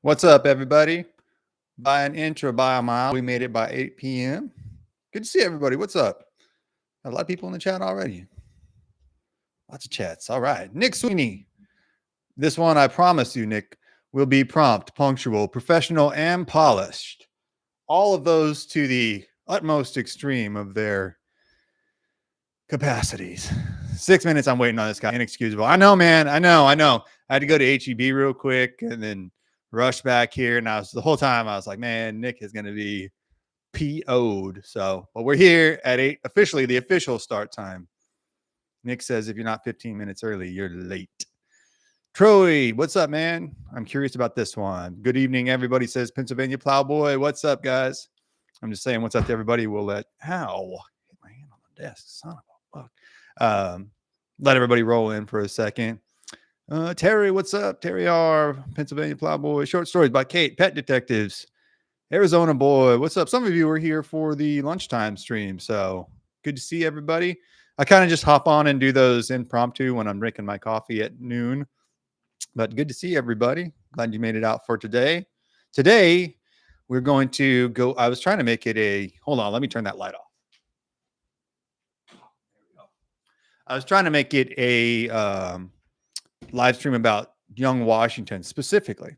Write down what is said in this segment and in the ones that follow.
What's up, everybody? By an inch or by a mile, we made it by 8 p.m. Good to see everybody. What's up? Got a lot of people in the chat already. Lots of chats. All right. Nick Sweeney. This one, I promise you, Nick, will be prompt, punctual, professional, and polished. All of those to the utmost extreme of their capacities. 6 minutes, I'm waiting on this guy. Inexcusable. I know, man. I know. I had to go to HEB real quick and then rush back here. And the whole time I was like, man, Nick is going to be PO'd. So, but we're here at 8, officially the official start time. Nick says if you're not 15 minutes early, you're late. Troy, what's up, man? I'm curious about this one. Good evening, everybody, says Pennsylvania Plowboy. What's up, guys? I'm just saying what's up to everybody. We'll let hit my hand on the desk. Son of a fuck. Let everybody roll in for a second. Terry, what's up? Terry R, Pennsylvania Plowboy. Short stories by Kate, Pet Detectives. Arizona boy, what's up? Some of you were here for the lunchtime stream, so good to see everybody. I kind of just hop on and do those impromptu when I'm drinking my coffee at noon, but good to see everybody. Glad you made it out for today. Today, we're going to go. I was trying to make it hold on, let me turn that light off. There we go. I was trying to make it a live stream about young Washington specifically.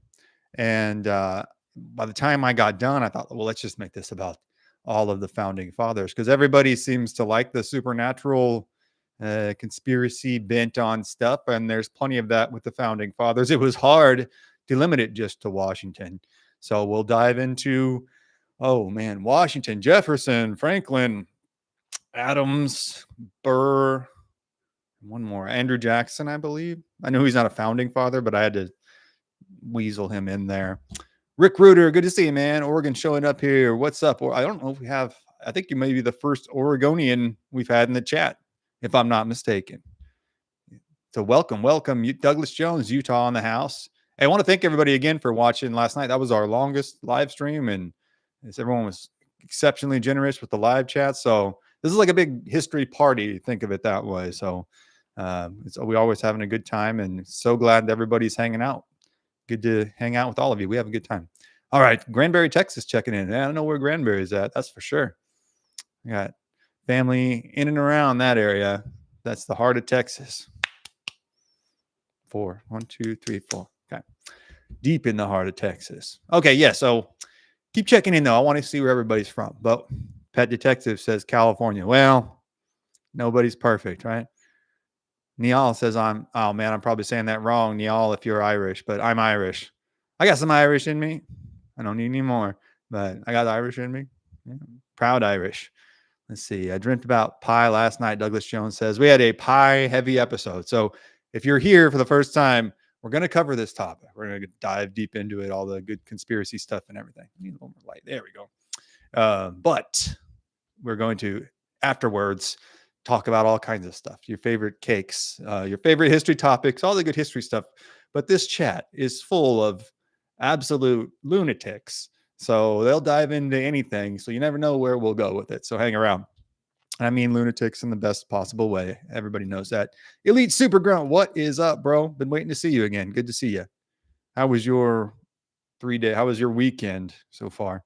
And by the time I got done, I thought, well, let's just make this about all of the founding fathers, because everybody seems to like the supernatural conspiracy bent on stuff. And there's plenty of that with the founding fathers. It was hard to limit it just to Washington. So we'll dive into, Washington, Jefferson, Franklin, Adams, Burr, one more, Andrew Jackson, I believe. I know he's not a founding father, but I had to weasel him in there. Rick Reuter, good to see you, man. Oregon showing up here. What's up? Or I don't know if we have, I think you may be the first Oregonian we've had in the chat, if I'm not mistaken. So welcome. Douglas Jones, Utah in the house. Hey, I want to thank everybody again for watching last night. That was our longest live stream, and everyone was exceptionally generous with the live chat. So this is like a big history party, think of it that way. So we always having a good time, and so glad everybody's hanging out. Good to hang out with all of you. We have a good time. All right. Granbury, Texas checking in. I don't know where Granbury is at. That's for sure. I got family in and around that area. That's the heart of Texas. 4. 1, 2, 3, 4. Okay. Deep in the heart of Texas. Okay. Yeah. So keep checking in though. I want to see where everybody's from. But Pet Detective says California. Well, nobody's perfect, right? Niall says I'm probably saying that wrong, Niall, if you're Irish, but I'm Irish. I got some Irish in me. I don't need any more, but I got Irish in me. Yeah, proud Irish. Let's see. I dreamt about pie last night, Douglas Jones says. We had a pie-heavy episode. So if you're here for the first time, we're going to cover this topic. We're going to dive deep into it, all the good conspiracy stuff and everything. I need a little more light. There we go. But we're going to, afterwards, talk about all kinds of stuff, your favorite cakes, your favorite history topics, all the good history stuff. But this chat is full of absolute lunatics. So they'll dive into anything. So you never know where we'll go with it. So hang around. I mean, lunatics in the best possible way. Everybody knows that. Elite Super Grunt, what is up, bro? Been waiting to see you again. Good to see you. How was your 3-day? How was your weekend so far?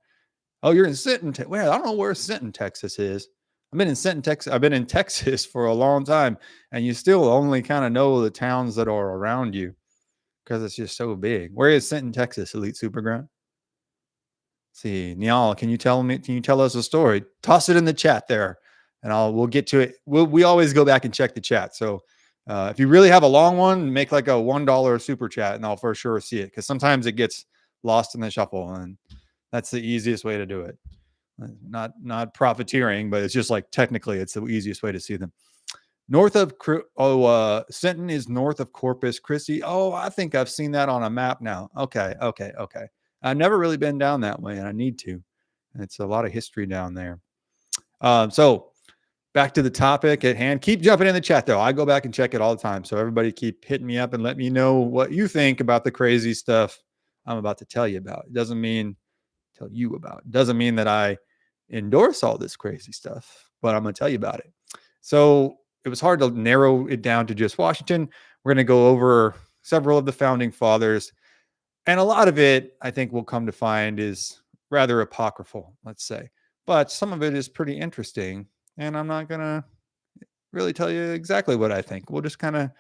Oh, you're in Sinton. Well, I don't know where Sinton, Texas is. I've been in Sinton, Texas. I've been in Texas for a long time, and you still only kind of know the towns that are around you because it's just so big. Where is Sinton, Texas, Elite Super Grunt? See, Niall, can you tell us a story? Toss it in the chat there, and we'll get to it. We always go back and check the chat. So if you really have a long one, make like a $1 super chat, and I'll for sure see it because sometimes it gets lost in the shuffle, and that's the easiest way to do it. Not profiteering, but it's just like technically it's the easiest way to see them. Sinton is north of Corpus Christi. Oh, I think I've seen that on a map now. Okay. I've never really been down that way, and I need to. It's a lot of history down there. So back to the topic at hand. Keep jumping in the chat, though. I go back and check it all the time. So everybody keep hitting me up and let me know what you think about the crazy stuff I'm about to tell you about. It doesn't mean that I endorse all this crazy stuff, but I'm going to tell you about it. So it was hard to narrow it down to just Washington. We're going to go over several of the founding fathers. And a lot of it, I think we'll come to find, is rather apocryphal, let's say. But some of it is pretty interesting. And I'm not going to really tell you exactly what I think. We'll just kind of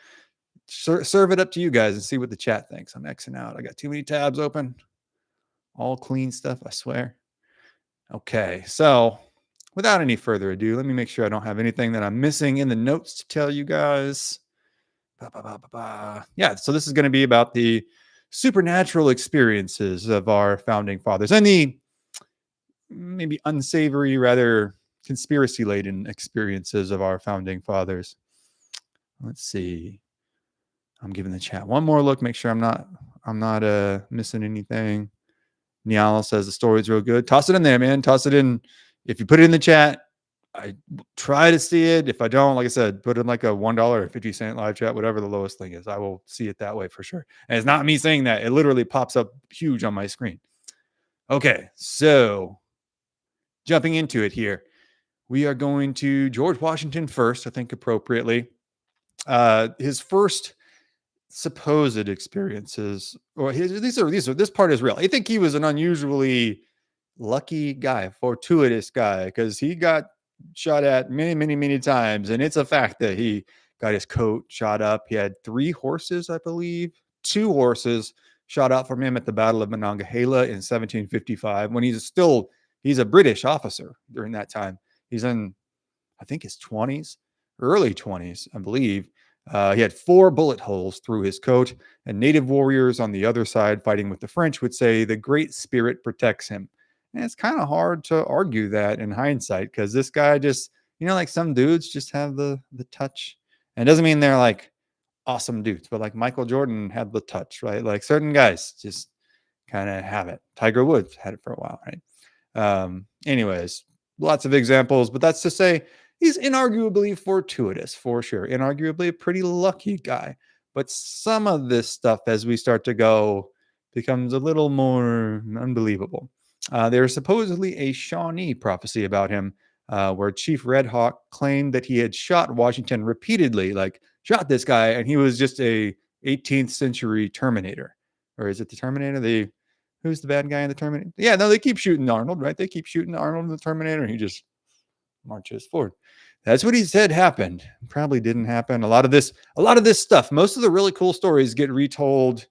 serve it up to you guys and see what the chat thinks. I'm Xing out. I got too many tabs open. All clean stuff, I swear. Okay, so without any further ado, let me make sure I don't have anything that I'm missing in the notes to tell you guys. Yeah, so this is going to be about the supernatural experiences of our founding fathers and the maybe unsavory, rather conspiracy-laden experiences of our founding fathers. Let's see. I'm giving the chat one more look, make sure I'm not missing anything. Niall says the story's real good. Toss it in there, man. Toss it in. If you put it in the chat, I try to see it. If I don't, like I said, put in like a $1 or 50-cent live chat, whatever the lowest thing is. I will see it that way for sure. And it's not me saying that. It literally pops up huge on my screen. Okay, so jumping into it here, we are going to George Washington first, I think appropriately. His first supposed experiences, or this part is real. I think he was an unusually lucky guy, fortuitous guy, because he got shot at many times, and it's a fact that he got his coat shot up. He had 3 horses, I believe, 2 horses shot out from him at the Battle of Monongahela in 1755, when he's a British officer during that time. He's in, I think, his 20s, early 20s, I believe. He had 4 bullet holes through his coat, and native warriors on the other side fighting with the French would say the Great Spirit protects him. And it's kind of hard to argue that in hindsight, because this guy just, like some dudes just have the touch. And it doesn't mean they're like awesome dudes, but like Michael Jordan had the touch, right? Like certain guys just kind of have it. Tiger Woods had it for a while, right? Anyways, lots of examples, but that's to say he's inarguably fortuitous, for sure. Inarguably a pretty lucky guy. But some of this stuff, as we start to go, becomes a little more unbelievable. There's supposedly a Shawnee prophecy about him, where Chief Red Hawk claimed that he had shot Washington repeatedly, like shot this guy, and he was just a 18th century Terminator. Or is it the Terminator? Who's the bad guy in the Terminator? Yeah, no, they keep shooting Arnold, right? They keep shooting Arnold in the Terminator, and he just marches forward. That's what he said happened. Probably didn't happen. A lot of this stuff, most of the really cool stories get retold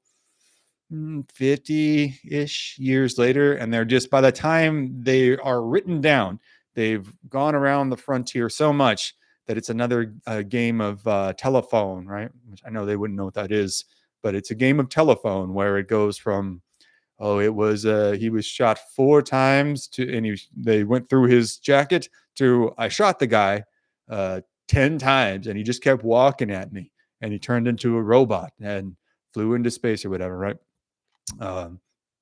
50-ish years later, and they're just, by the time they are written down, they've gone around the frontier so much that it's another game of telephone, right? Which I know they wouldn't know what that is, but it's a game of telephone where it goes from, it was he was shot 4 times and they went through his jacket, to I shot the guy 10 times and he just kept walking at me and he turned into a robot and flew into space or whatever, right?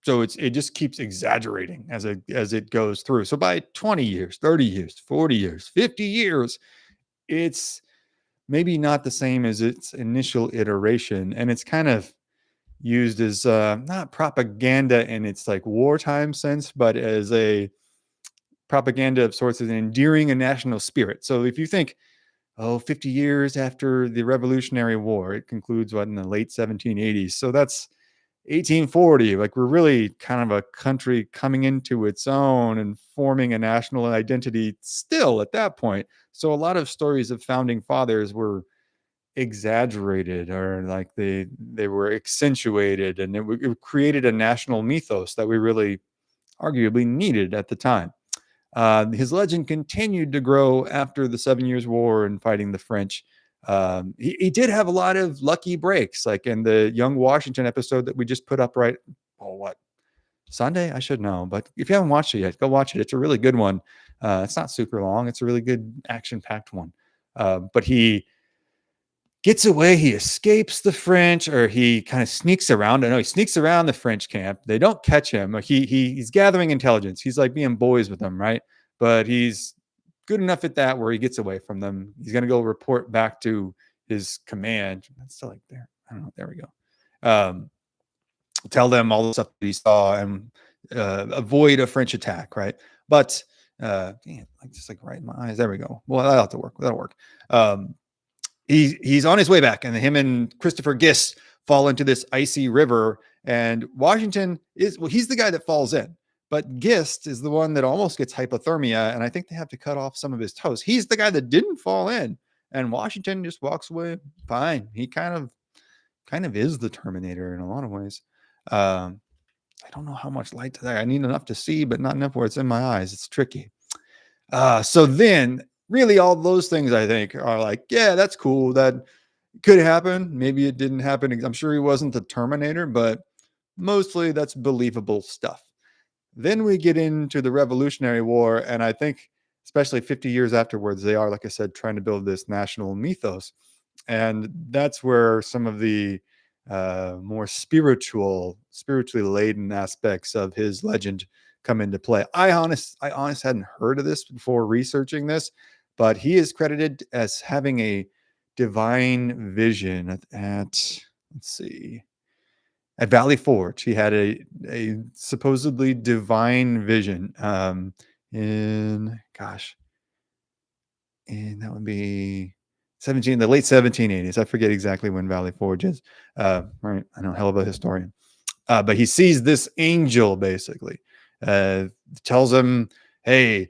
So it just keeps exaggerating as it goes through. So by 20 years, 30 years, 40 years, 50 years, it's maybe not the same as its initial iteration, and it's kind of used as not propaganda in its like wartime sense, but as a propaganda of sorts, as endearing a national spirit. So if you think, 50 years after the Revolutionary War, it concludes in the late 1780s. So that's 1840. Like, we're really kind of a country coming into its own and forming a national identity still at that point. So a lot of stories of founding fathers were exaggerated, or like they were accentuated, and it created a national mythos that we really arguably needed at the time. His legend continued to grow after the 7 Years' War and fighting the French. He did have a lot of lucky breaks, like in the Young Washington episode that we just put up Sunday? I should know, but if you haven't watched it yet, go watch it. It's a really good one. It's not super long. It's a really good action-packed one. But he gets away. He escapes the French, or he kind of sneaks around. I know he sneaks around the French camp. They don't catch him. He's gathering intelligence. He's like being boys with them, right? But he's good enough at that where he gets away from them. He's going to go report back to his command. That's still like there. I don't know. There we go. Tell them all the stuff that he saw and avoid a French attack, right? But just like right in my eyes. There we go. Well, that'll work. He's on his way back, and him and Christopher Gist fall into this icy river. And Washington is, well, he's the guy that falls in. But Gist is the one that almost gets hypothermia. And I think they have to cut off some of his toes. He's the guy that didn't fall in. And Washington just walks away fine. He kind of is the Terminator in a lot of ways. I don't know how much light to that. I need enough to see, but not enough where it's in my eyes. It's tricky. So then really all those things I think are like, yeah, that's cool. That could happen. Maybe it didn't happen. I'm sure he wasn't the Terminator, but mostly that's believable stuff. Then we get into the Revolutionary War. And I think, especially 50 years afterwards, they are, like I said, trying to build this national mythos. And that's where some of the more spiritually laden aspects of his legend come into play. I honest hadn't heard of this before researching this, but he is credited as having a divine vision at let's see, at Valley Forge. He had a supposedly divine vision in gosh, and that would be the late 1780s. I forget exactly when Valley Forge is. Right, I know, hell of a historian. But he sees this angel basically, tells him, "Hey,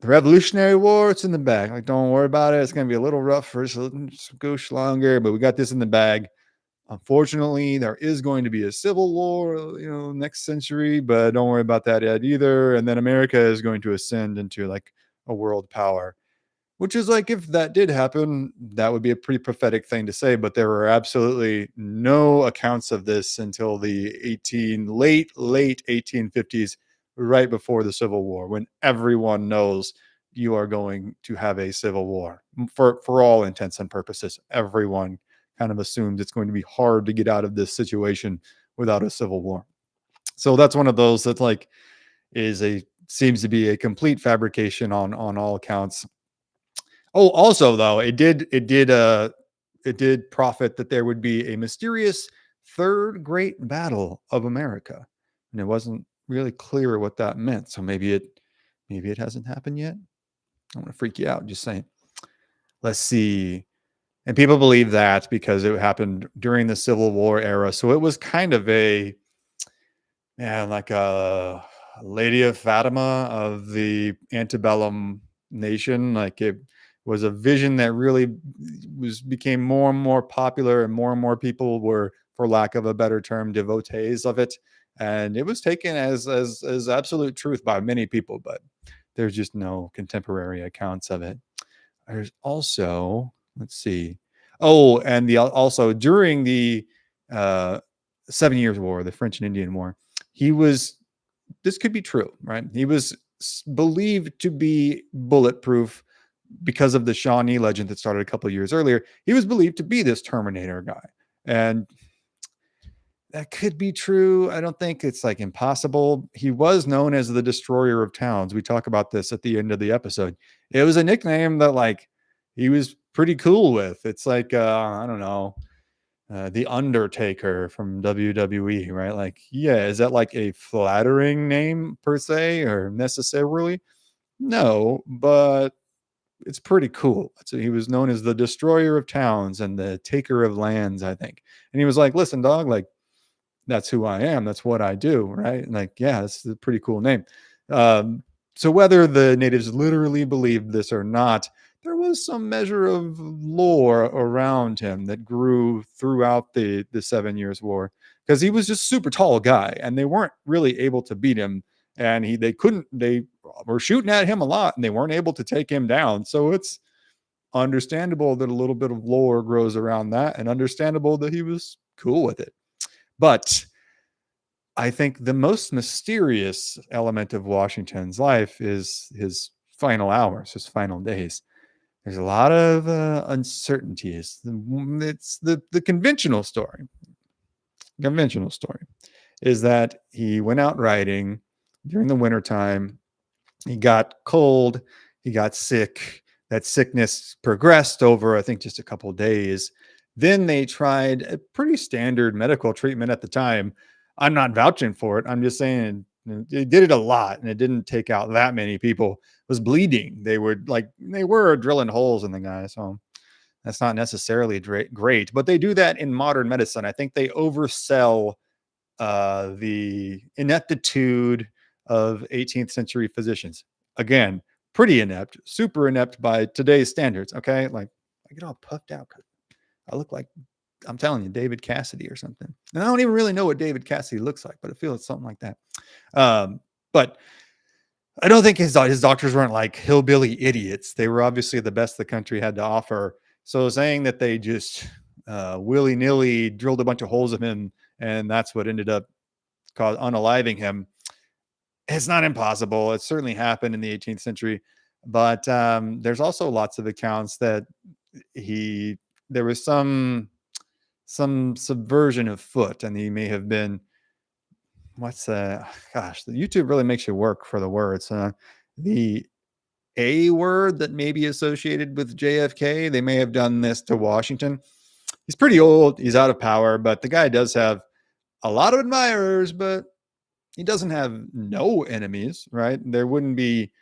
the Revolutionary War, it's in the bag. Like, don't worry about it. It's going to be a little rough for us, a goosh longer, but we got this in the bag. Unfortunately, there is going to be a civil war, next century, but don't worry about that yet either. And then America is going to ascend into like a world power." Which is like, if that did happen, that would be a pretty prophetic thing to say. But there were absolutely no accounts of this until the late 1850s, right before the Civil War, when everyone knows you are going to have a civil war. For all intents and purposes, everyone kind of assumes it's going to be hard to get out of this situation without a civil war. So that's one of those that like seems to be a complete fabrication on all accounts. Oh, also though, it did profit that there would be a mysterious third great battle of America. And it wasn't really clear what that meant. So maybe it hasn't happened yet. I want to freak you out, just saying. Let's see. And people believe that because it happened during the Civil War era. So it was kind of like a Lady of Fatima of the antebellum nation. Like, it was a vision that really became more and more popular, and more people were, for lack of a better term, devotees of it. And it was taken as absolute truth by many people, but there's just no contemporary accounts of it. There's also, let's see. Oh, and also during the 7 Years' War, the French and Indian War, this could be true, right? He was believed to be bulletproof because of the Shawnee legend that started a couple of years earlier. He was believed to be this Terminator guy. And that could be true. I don't think it's like impossible. He was known as the Destroyer of Towns. We talk about this at the end of the episode. It was a nickname that like he was pretty cool with. It's like, I don't know, the Undertaker from WWE, right? Like, yeah, is that like a flattering name per se or necessarily? No, but it's pretty cool. So he was known as the Destroyer of Towns and the Taker of Lands, I think. And he was like, "Listen, dog, like, that's who I am. That's what I do." Right. And like, yeah, it's a pretty cool name. So whether the natives literally believed this or not, there was some measure of lore around him that grew throughout the 7 Years' War, because he was just super tall guy and they weren't really able to beat him. And they were shooting at him a lot and they weren't able to take him down. So it's understandable that a little bit of lore grows around that, and understandable that he was cool with it. But I think the most mysterious element of Washington's life is his final hours, his final days. There's a lot of uncertainties. It's the conventional story. Conventional story is that he went out riding during the wintertime. He got cold. He got sick. That sickness progressed over, I think, just a couple of days. Then they tried a pretty standard medical treatment at the time. I'm not vouching for it. I'm just saying they did it a lot and it didn't take out that many people. It was bleeding. They were drilling holes in the guy. So That's not necessarily great, but they do that in modern medicine. I think they oversell the ineptitude of 18th century physicians. Again, pretty inept, super inept by today's standards. Okay, like I get all puffed out because I look like, I'm telling you, David Cassidy or something. And I don't even really know what David Cassidy looks like, but I feel it's something like that. But I don't think his doctors weren't like hillbilly idiots. They were obviously the best the country had to offer. So saying that they just willy nilly drilled a bunch of holes in him and that's what ended up unaliving him, it's not impossible. It certainly happened in the 18th century. But there's also lots of accounts that there was some subversion of foot, and he may have been, gosh, the YouTube really makes you work for the words. The A word that may be associated with JFK, they may have done this to Washington. He's pretty old, he's out of power, but the guy does have a lot of admirers, but he doesn't have no enemies, right? There wouldn't be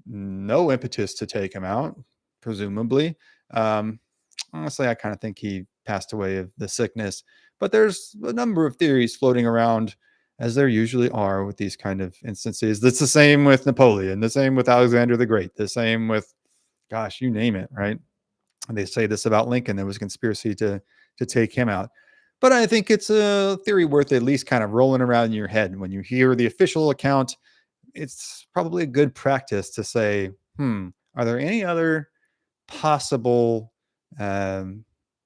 no impetus to take him out, presumably. Honestly, I kind of think he passed away of the sickness, but there's a number of theories floating around, as there usually are with these kind of instances. That's the same with Napoleon, the same with Alexander the Great, the same with, gosh, you name it, right? And they say this about Lincoln. There was a conspiracy to take him out. But I think it's a theory worth at least kind of rolling around in your head. When you hear the official account, it's probably a good practice to say, are there any other possible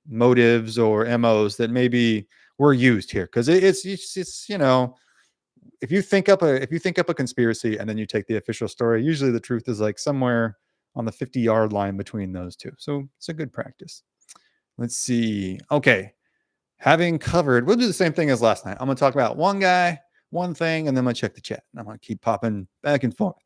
motives or MOs that maybe were used here? Because it's if you think up a conspiracy and then you take the official story, usually the truth is like somewhere on the 50-yard line between those two. So it's a good practice. Let's see. Okay. Having covered, we'll do the same thing as last night. I'm going to talk about one guy, one thing, and then I'm going to check the chat. I'm going to keep popping back and forth.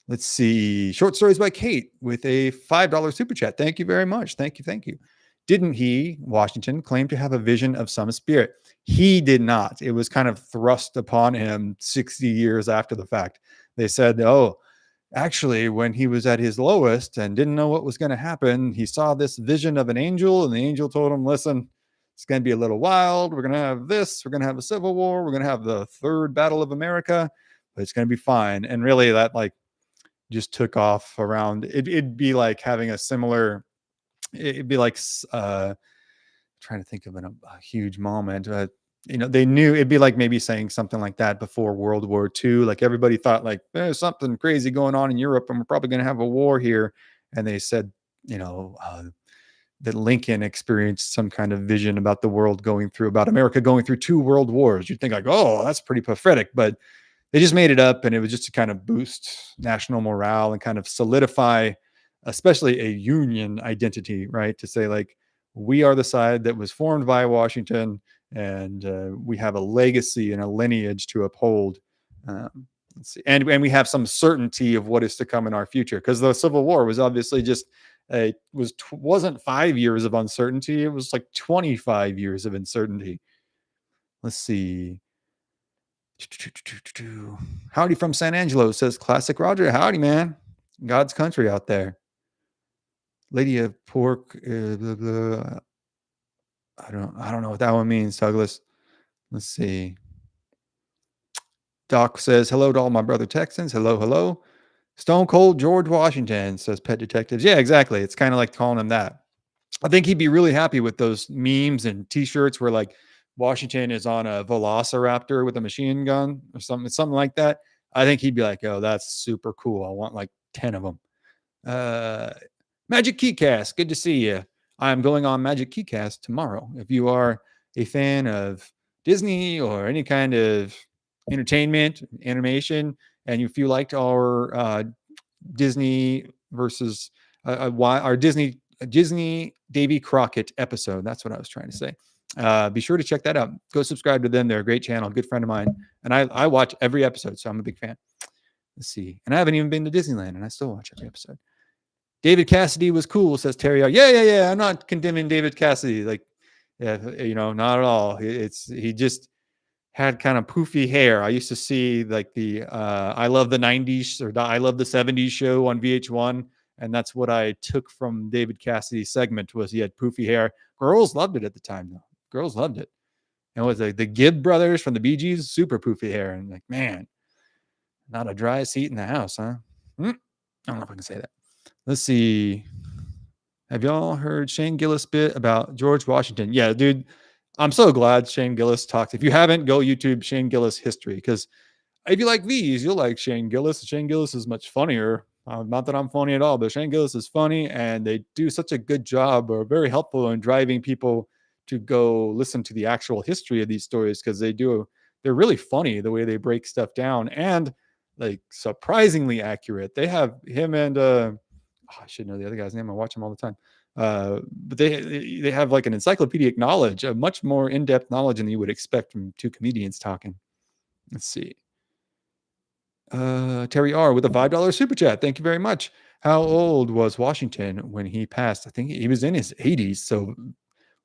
Let's see. Short Stories by Kate with a $5 super chat. Thank you very much. Thank you. Thank you. Didn't he, Washington, claim to have a vision of some spirit? He did not. It was kind of thrust upon him 60 years after the fact. They said, oh, actually, when he was at his lowest and didn't know what was going to happen, he saw this vision of an angel, and the angel told him, listen, it's going to be a little wild. We're going to have this. We're going to have a civil war. We're going to have the third battle of America, but it's going to be fine. And really that like just took off around. It'd be like having a similar, it'd be like trying to think of a huge moment. They knew it'd be like maybe saying something like that before World War II. Like everybody thought like there's something crazy going on in Europe and we're probably going to have a war here. And they said, that Lincoln experienced some kind of vision about the world about America going through 2 world wars. You'd think like, oh, that's pretty prophetic, but they just made it up. And it was just to kind of boost national morale and kind of solidify, especially a Union identity, right? To say like, we are the side that was formed by Washington and we have a legacy and a lineage to uphold. Let's see. And we have some certainty of what is to come in our future, because the Civil War was obviously just wasn't 5 years of uncertainty. It was like 25 years of uncertainty. Let's see. Howdy from San Angelo, says Classic Roger. Howdy, man. God's country out there. Lady of Pork. I don't know what that one means, Douglas. Let's see. Doc says, hello to all my brother Texans. Hello, hello. Stone Cold George Washington, says Pet Detectives. Yeah, exactly. It's kind of like calling him that. I think he'd be really happy with those memes and t-shirts where like Washington is on a velociraptor with a machine gun or something like that. I think he'd be like, oh, that's super cool. I want like 10 of them. Magic Keycast, good to see you. I'm going on Magic Keycast tomorrow. If you are a fan of Disney or any kind of entertainment, animation, and if you liked our Disney versus our Disney Davy Crockett episode, that's what I was trying to say. Be sure to check that out. Go subscribe to them. They're a great channel, good friend of mine, and I watch every episode, so I'm a big fan. Let's see. And I haven't even been to Disneyland, and I still watch every episode. David Cassidy was cool, says Terry. Yeah. I'm not condemning David Cassidy. Like, yeah, not at all. He just had kind of poofy hair. I used to see like the I Love the 90s or I Love the 70s show on VH1. And that's what I took from David Cassidy's segment was he had poofy hair. Girls loved it at the time, though. Girls loved it. And it was like the Gibb brothers from the Bee Gees, super poofy hair. And like, man, not a dry seat in the house, huh? I don't know if I can say that. Let's see. Have y'all heard Shane Gillis bit about George Washington? Yeah, dude. I'm so glad Shane Gillis talks. If you haven't, go YouTube Shane Gillis history, because if you like these, you'll like Shane Gillis. Shane Gillis is much funnier. Not that I'm funny at all, but Shane Gillis is funny, and they do such a good job or very helpful in driving people to go listen to the actual history of these stories, because they're really funny the way they break stuff down, and like surprisingly accurate. They have him and I should know the other guy's name. I watch him all the time. But they have like an encyclopedic knowledge, a much more in-depth knowledge than you would expect from two comedians talking. Let's see. Terry R with a $5 super chat. Thank you very much. How old was Washington when he passed? I think he was in his 80s, so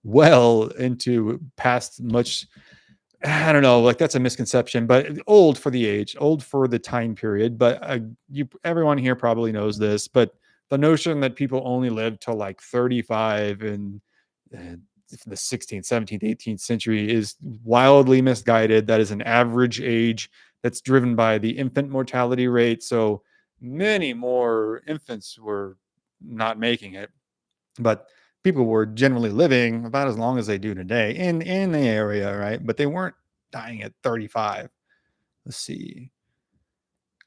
well into past much. I don't know, like that's a misconception, but old for the age, old for the time period. But everyone here probably knows this, but the notion that people only lived till like 35 in the 16th, 17th, 18th century is wildly misguided. That is an average age that's driven by the infant mortality rate. So many more infants were not making it, but people were generally living about as long as they do today in the area, right? But they weren't dying at 35. Let's see.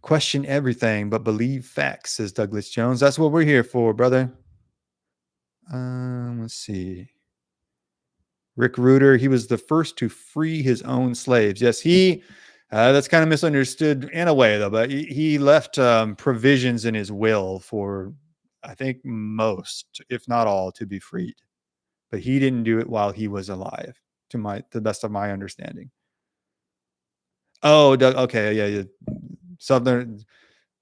Question everything, but believe facts, says Douglas Jones. That's what we're here for, brother. Let's see. Rick Ruder, he was the first to free his own slaves. Yes, that's kind of misunderstood in a way, though, but he left provisions in his will for, I think, most, if not all, to be freed. But he didn't do it while he was alive, to the best of my understanding. Oh, okay, yeah. Southern.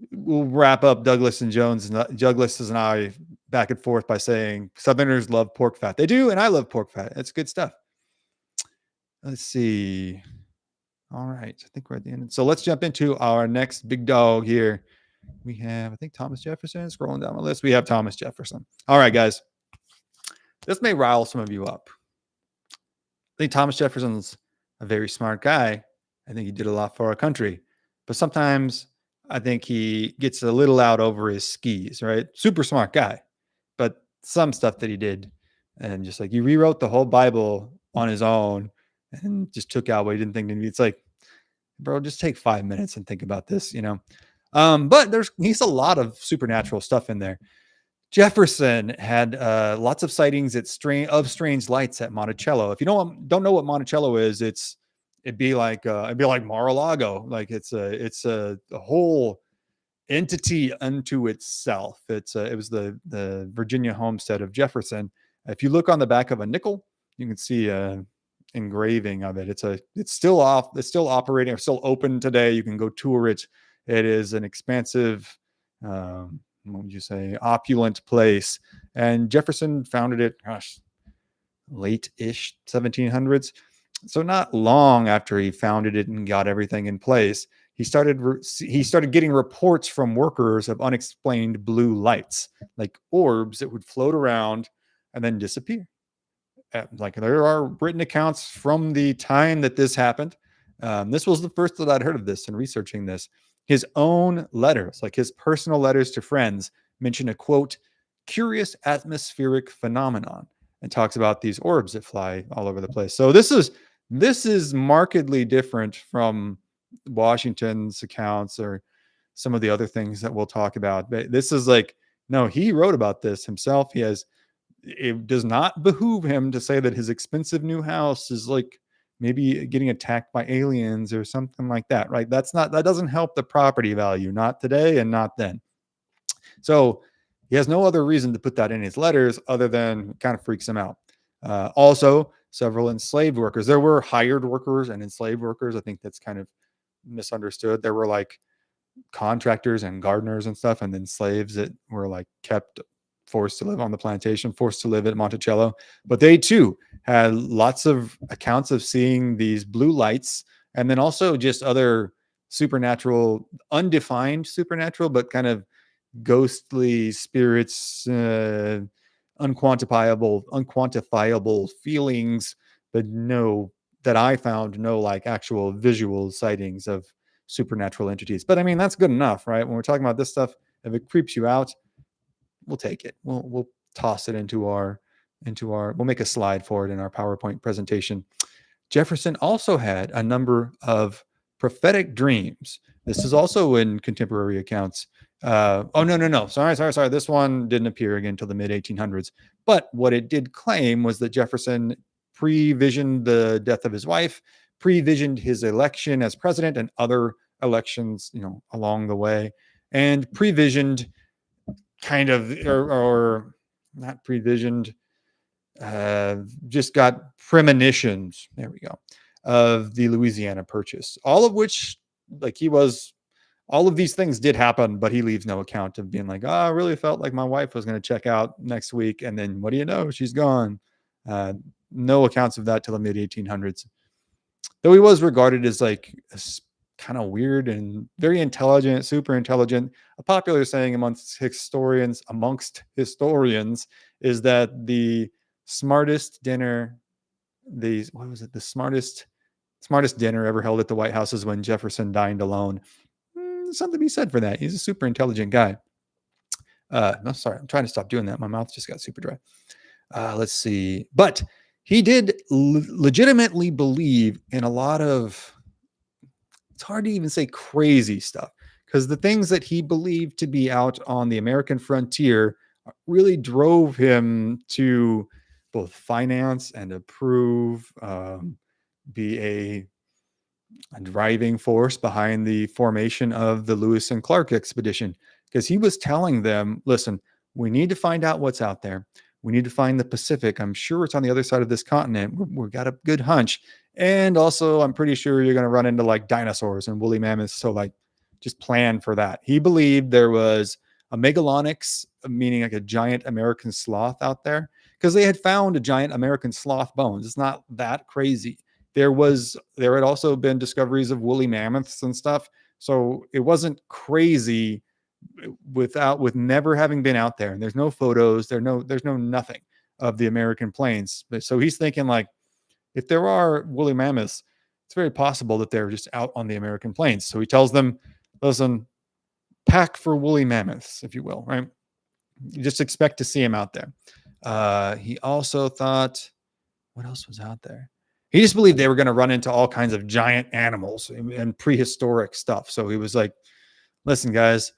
We'll wrap up Douglas and I back and forth by saying Southerners love pork fat. They do, and I love pork fat. It's good stuff. Let's see. All right, I think we're at the end. So let's jump into our next big dog here. We have, I think, Thomas Jefferson. Scrolling down the list, we have Thomas Jefferson. All right, guys. This may rile some of you up. I think Thomas Jefferson's a very smart guy. I think he did a lot for our country. But sometimes I think he gets a little out over his skis, right? Super smart guy. But some stuff that he did, and just like he rewrote the whole Bible on his own and just took out what he didn't think needed. It's like, bro, just take 5 minutes and think about this, you know? But he's a lot of supernatural stuff in there. Jefferson had lots of sightings of strange lights at Monticello. If you don't know what Monticello is, it'd be like Mar-a-Lago. Like it's a whole entity unto itself. It was the Virginia homestead of Jefferson. If you look on the back of a nickel, you can see a engraving of it. It's still operating, or still open today. You can go tour it. It is an expansive, what would you say, opulent place. And Jefferson founded it, late-ish 1700s. So not long after he founded it and got everything in place, he started getting reports from workers of unexplained blue lights, like orbs that would float around and then disappear. Like there are written accounts from the time that this happened. This was the first that I'd heard of this in researching this. His own letters, like his personal letters to friends, mention a, quote, curious atmospheric phenomenon, and talks about these orbs that fly all over the place. So this is markedly different from Washington's accounts or some of the other things that we'll talk about. But this is like, no, he wrote about this himself. It does not behoove him to say that his expensive new house is like maybe getting attacked by aliens or something like that, right? That doesn't help the property value, not today and not then. So he has no other reason to put that in his letters other than kind of freaks him out. Also, several enslaved workers. There were hired workers and enslaved workers. I think that's kind of misunderstood. There were like contractors and gardeners and stuff, and then slaves that were like kept forced to live on the plantation, forced to live at Monticello. But they too had lots of accounts of seeing these blue lights, and then also just other supernatural, undefined supernatural, but kind of ghostly spirits, unquantifiable feelings, but no, that I found no like actual visual sightings of supernatural entities. But I mean, that's good enough, right? When we're talking about this stuff, if it creeps you out, we'll take it. We'll toss it we'll make a slide for it in our PowerPoint presentation. Jefferson also had a number of prophetic dreams. This is also in contemporary accounts. Oh, no. Sorry. This one didn't appear again until the mid 1800s. But what it did claim was that Jefferson pre-visioned the death of his wife, pre-visioned his election as president and other elections, along the way, and pre-visioned kind of, or not pre-visioned, just got premonitions. There we go. Of the Louisiana Purchase, all of which, all of these things did happen, but he leaves no account of being like, I really felt like my wife was going to check out next week. And then what do you know? She's gone. No accounts of that till the mid 1800s. Though he was regarded as like kind of weird and very intelligent, super intelligent. A popular saying amongst historians is that the smartest dinner, the smartest dinner ever held at the White House is when Jefferson dined alone. Something to be said for that. He's a super intelligent guy. No, sorry, I'm trying to stop doing that. My mouth just got super dry. Let's see. But he did legitimately believe in a lot of, it's hard to even say crazy stuff, because the things that he believed to be out on the American frontier really drove him to both finance and approve, be a driving force behind the formation of the Lewis and Clark expedition, because he was telling them, listen, we need to find out what's out there. We need to find the Pacific. I'm sure it's on the other side of this continent. We've got a good hunch. And also, I'm pretty sure you're going to run into like dinosaurs and woolly mammoths. So like, just plan for that. He believed there was a megalonyx, meaning like a giant American sloth out there, because they had found a giant American sloth bones. It's not that crazy. There had also been discoveries of woolly mammoths and stuff. So it wasn't crazy with never having been out there. And there's no photos, there's no nothing of the American plains. So he's thinking like, if there are woolly mammoths, it's very possible that they're just out on the American plains. So he tells them, listen, pack for woolly mammoths, if you will, right? You just expect to see them out there. He also thought, what else was out there? He just believed they were going to run into all kinds of giant animals and prehistoric stuff. So he was like, listen, guys,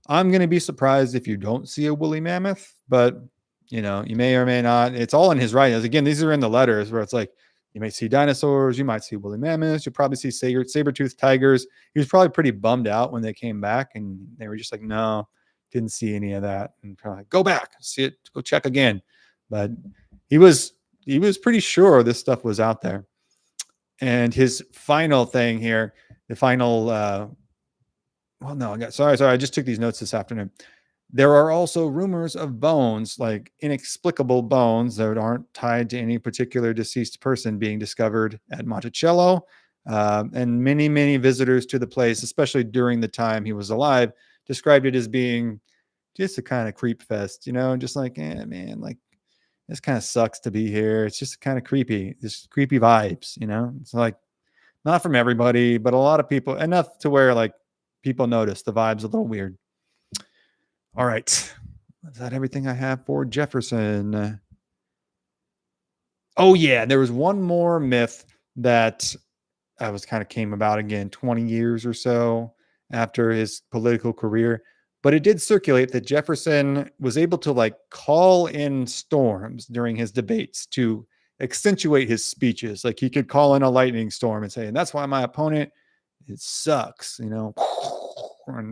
I'm going to be surprised if you don't see a woolly mammoth, but you may or may not. It's all in his writings. Again, these are in the letters where it's like, you may see dinosaurs, you might see woolly mammoths, you'll probably see saber-toothed tigers. He was probably pretty bummed out when they came back and they were just like, no, didn't see any of that. And kind of like, go back, see it, go check again. But he was pretty sure this stuff was out there. And his final thing here, sorry, I just took these notes this afternoon. There are also rumors of bones, like inexplicable bones that aren't tied to any particular deceased person, being discovered at Monticello. And many, many visitors to the place, especially during the time he was alive, described it as being just a kind of creep fest, just like, man, like, this kind of sucks to be here. It's just kind of creepy, just creepy vibes, It's like, not from everybody, but a lot of people, enough to where like people notice the vibe's a little weird. All right. Is that everything I have for Jefferson? Oh yeah, there was one more myth that came about again 20 years or so after his political career. But it did circulate that Jefferson was able to like call in storms during his debates to accentuate his speeches. Like he could call in a lightning storm and say, and that's why my opponent, it sucks, and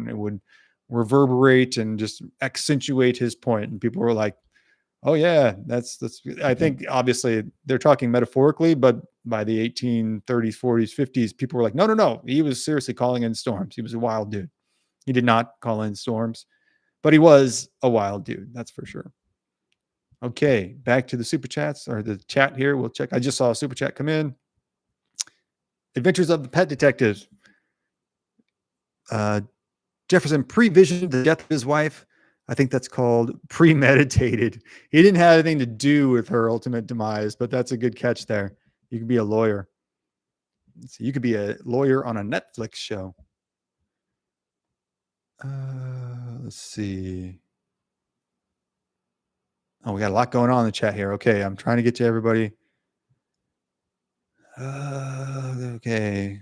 it would reverberate and just accentuate his point. And people were like, oh yeah, that's, I think obviously they're talking metaphorically, but by the 1830s, 40s, 50s, people were like, no, he was seriously calling in storms. He was a wild dude. He did not call in storms, but he was a wild dude. That's for sure. Okay. Back to the super chats or the chat here. We'll check. I just saw a super chat come in. Adventures of the Pet Detectives. Jefferson pre-visioned the death of his wife, I think that's called premeditated. He didn't have anything to do with her ultimate demise, but that's a good catch there. You could be a lawyer. So you could be a lawyer on a Netflix show. Let's see. Oh, we got a lot going on in the chat here. Okay, I'm trying to get to everybody. Okay.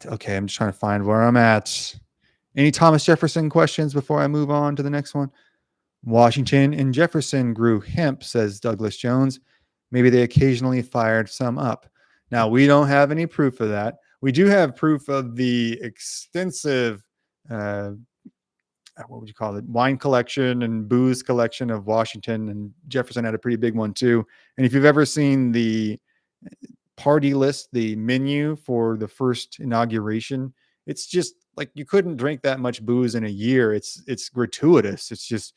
Okay, I'm just trying to find where I'm at. Any Thomas Jefferson questions before I move on to the next one? Washington and Jefferson grew hemp, says Douglas Jones. Maybe they occasionally fired some up. Now, we don't have any proof of that. We do have proof of the extensive, what would you call it, wine collection and booze collection of Washington, and Jefferson had a pretty big one too. And if you've ever seen the party list, the menu for the first inauguration, it's just like you couldn't drink that much booze in a year. It's gratuitous. It's just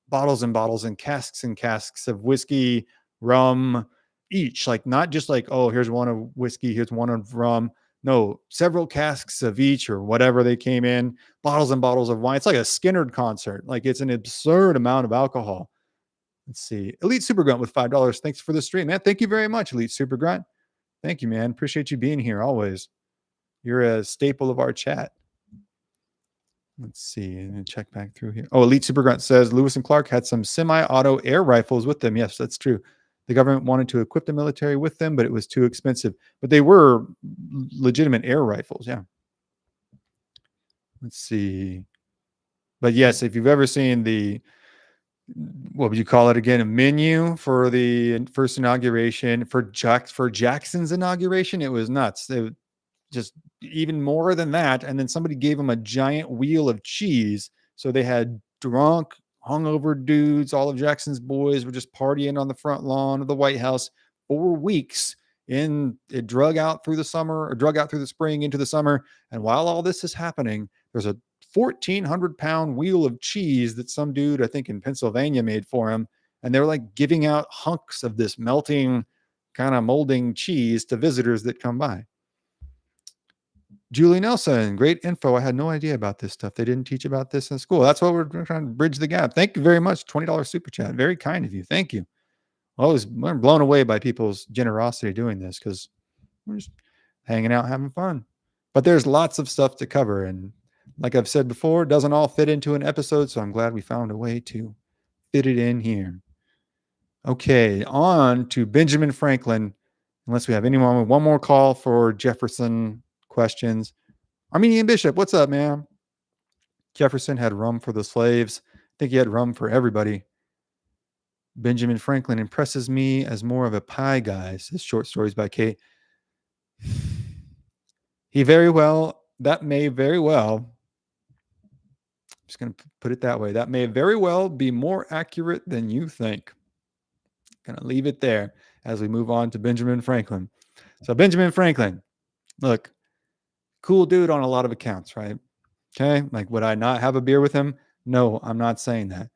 bottles and bottles and casks of whiskey, rum, each. Like not just like, oh, here's one of whiskey, here's one of rum. No, several casks of each or whatever they came in, bottles and bottles of wine. It's like a Skinnerd concert. Like it's an absurd amount of alcohol. Let's see. Elite Super Grunt with $5. Thanks for the stream, man. Thank you very much, Elite Super Grunt. Thank you, man. Appreciate you being here always. You're a staple of our chat. Let's see. And check back through here. Oh, Elite Super Grunt says Lewis and Clark had some semi-auto air rifles with them. Yes, that's true. The government wanted to equip the military with them, but it was too expensive. But they were legitimate air rifles. Yeah. Let's see. But yes, if you've ever seen the, what would you call it again? A menu for the first inauguration for Jackson's inauguration. It was nuts. It just even more than that. And then somebody gave them a giant wheel of cheese. So they had drunk, hungover dudes. All of Jackson's boys were just partying on the front lawn of the White House for weeks. It drug out through the summer, or drug out through the spring into the summer. And while all this is happening, there's a 1,400-pound wheel of cheese that some dude, I think in Pennsylvania, made for him. And they were like giving out hunks of this melting, kind of molding cheese to visitors that come by. Julie Nelson, great info. I had no idea about this stuff. They didn't teach about this in school. That's what we're trying to bridge the gap. Thank you very much. $20 super chat. Very kind of you. Thank you. I'm blown away by people's generosity doing this because we're just hanging out, having fun. But there's lots of stuff to cover. And like I've said before, it doesn't all fit into an episode. So I'm glad we found a way to fit it in here. Okay, on to Benjamin Franklin. Unless we have anyone, one more call for Jefferson questions. Armenian Bishop, what's up, man? Jefferson had rum for the slaves. I think he had rum for everybody. Benjamin Franklin impresses me as more of a pie guy, says Short Stories by Kate. That may very well, I'm just going to put it that way, that may very well be more accurate than you think. Going to leave it there as we move on to Benjamin Franklin. So Benjamin Franklin, look, cool dude on a lot of accounts, right? Okay. Like, would I not have a beer with him? No, I'm not saying that,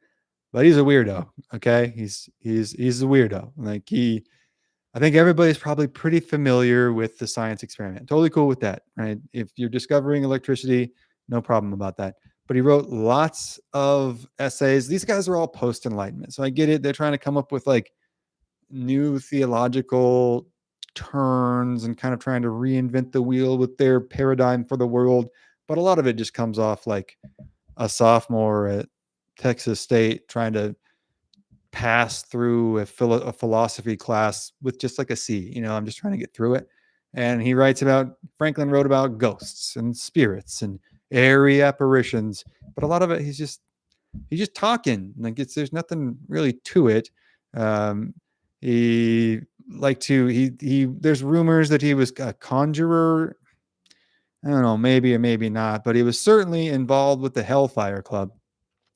but he's a weirdo. Okay. He's a weirdo. Like I think everybody's probably pretty familiar with the science experiment. Totally cool with that, right? If you're discovering electricity, no problem about that. But he wrote lots of essays. These guys are all post-Enlightenment. So I get it. They're trying to come up with like new theological turns and kind of trying to reinvent the wheel with their paradigm for the world. But a lot of it just comes off like a sophomore at Texas State trying to pass through a philosophy class with just like a C. You know, I'm just trying to get through it. And Franklin wrote about ghosts and spirits and airy apparitions. But a lot of it, he's just talking. Like there's nothing really to it. There's rumors that he was a conjurer. I don't know, maybe or maybe not, but he was certainly involved with the Hellfire Club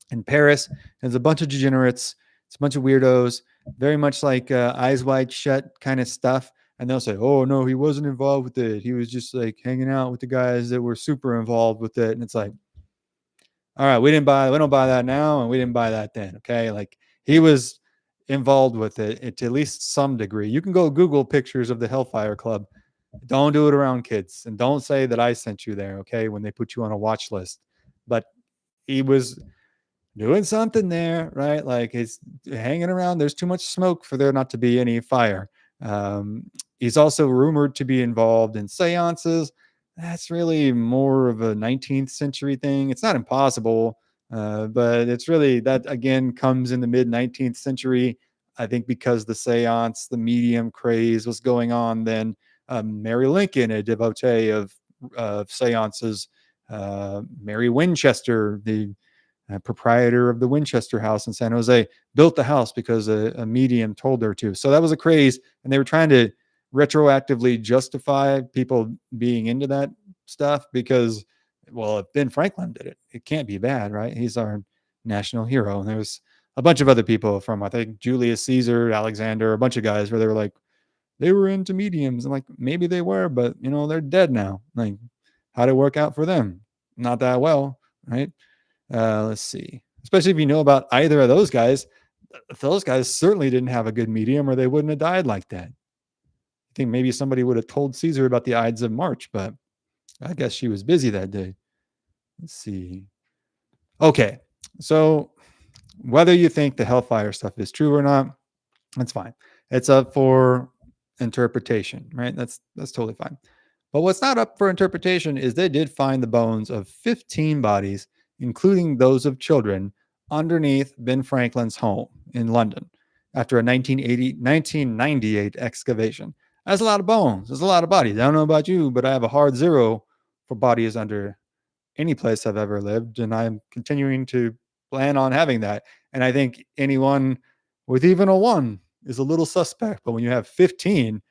in Paris. There's a bunch of degenerates. It's a bunch of weirdos, very much like Eyes Wide Shut kind of stuff. And they'll say, oh, no, he wasn't involved with it. He was just like hanging out with the guys that were super involved with it. And it's like, all right, we don't buy that now. And we didn't buy that then. Okay. Like he was involved with it to at least some degree. You can go Google pictures of the Hellfire Club. Don't do it around kids, and don't say that I sent you there. Okay. When they put you on a watch list, but he was doing something there, right? Like it's hanging around. There's too much smoke for there not to be any fire. Um, he's also rumored to be involved in seances. That's really more of a 19th century thing. It's not impossible, but it's really that again comes in the mid 19th century. I think because the seance, the medium craze was going on then. Mary Lincoln, a devotee of seances, Mary Winchester, the proprietor of the Winchester House in San Jose, built the house because a medium told her to. So that was a craze, and they were trying to retroactively justify people being into that stuff because, well, if Ben Franklin did it, it can't be bad, right? He's our national hero. And there was a bunch of other people from, I think, Julius Caesar, Alexander, a bunch of guys where they were like, they were into mediums. And like, maybe they were, but, they're dead now. Like, how'd it work out for them? Not that well, right? Let's see. Especially if you know about either of those guys certainly didn't have a good medium or they wouldn't have died like that. I think maybe somebody would have told Caesar about the Ides of March, but I guess she was busy that day. Let's see. Okay. So whether you think the hellfire stuff is true or not, that's fine. It's up for interpretation, right? That's totally fine. But what's not up for interpretation is they did find the bones of 15 bodies, including those of children, underneath Ben Franklin's home in London after a 1998 excavation. That's a lot of bones. There's a lot of bodies. I don't know about you, but I have a hard zero for bodies under any place I've ever lived, and I'm continuing to plan on having that. And I think anyone with even a one is a little suspect, but when you have 15,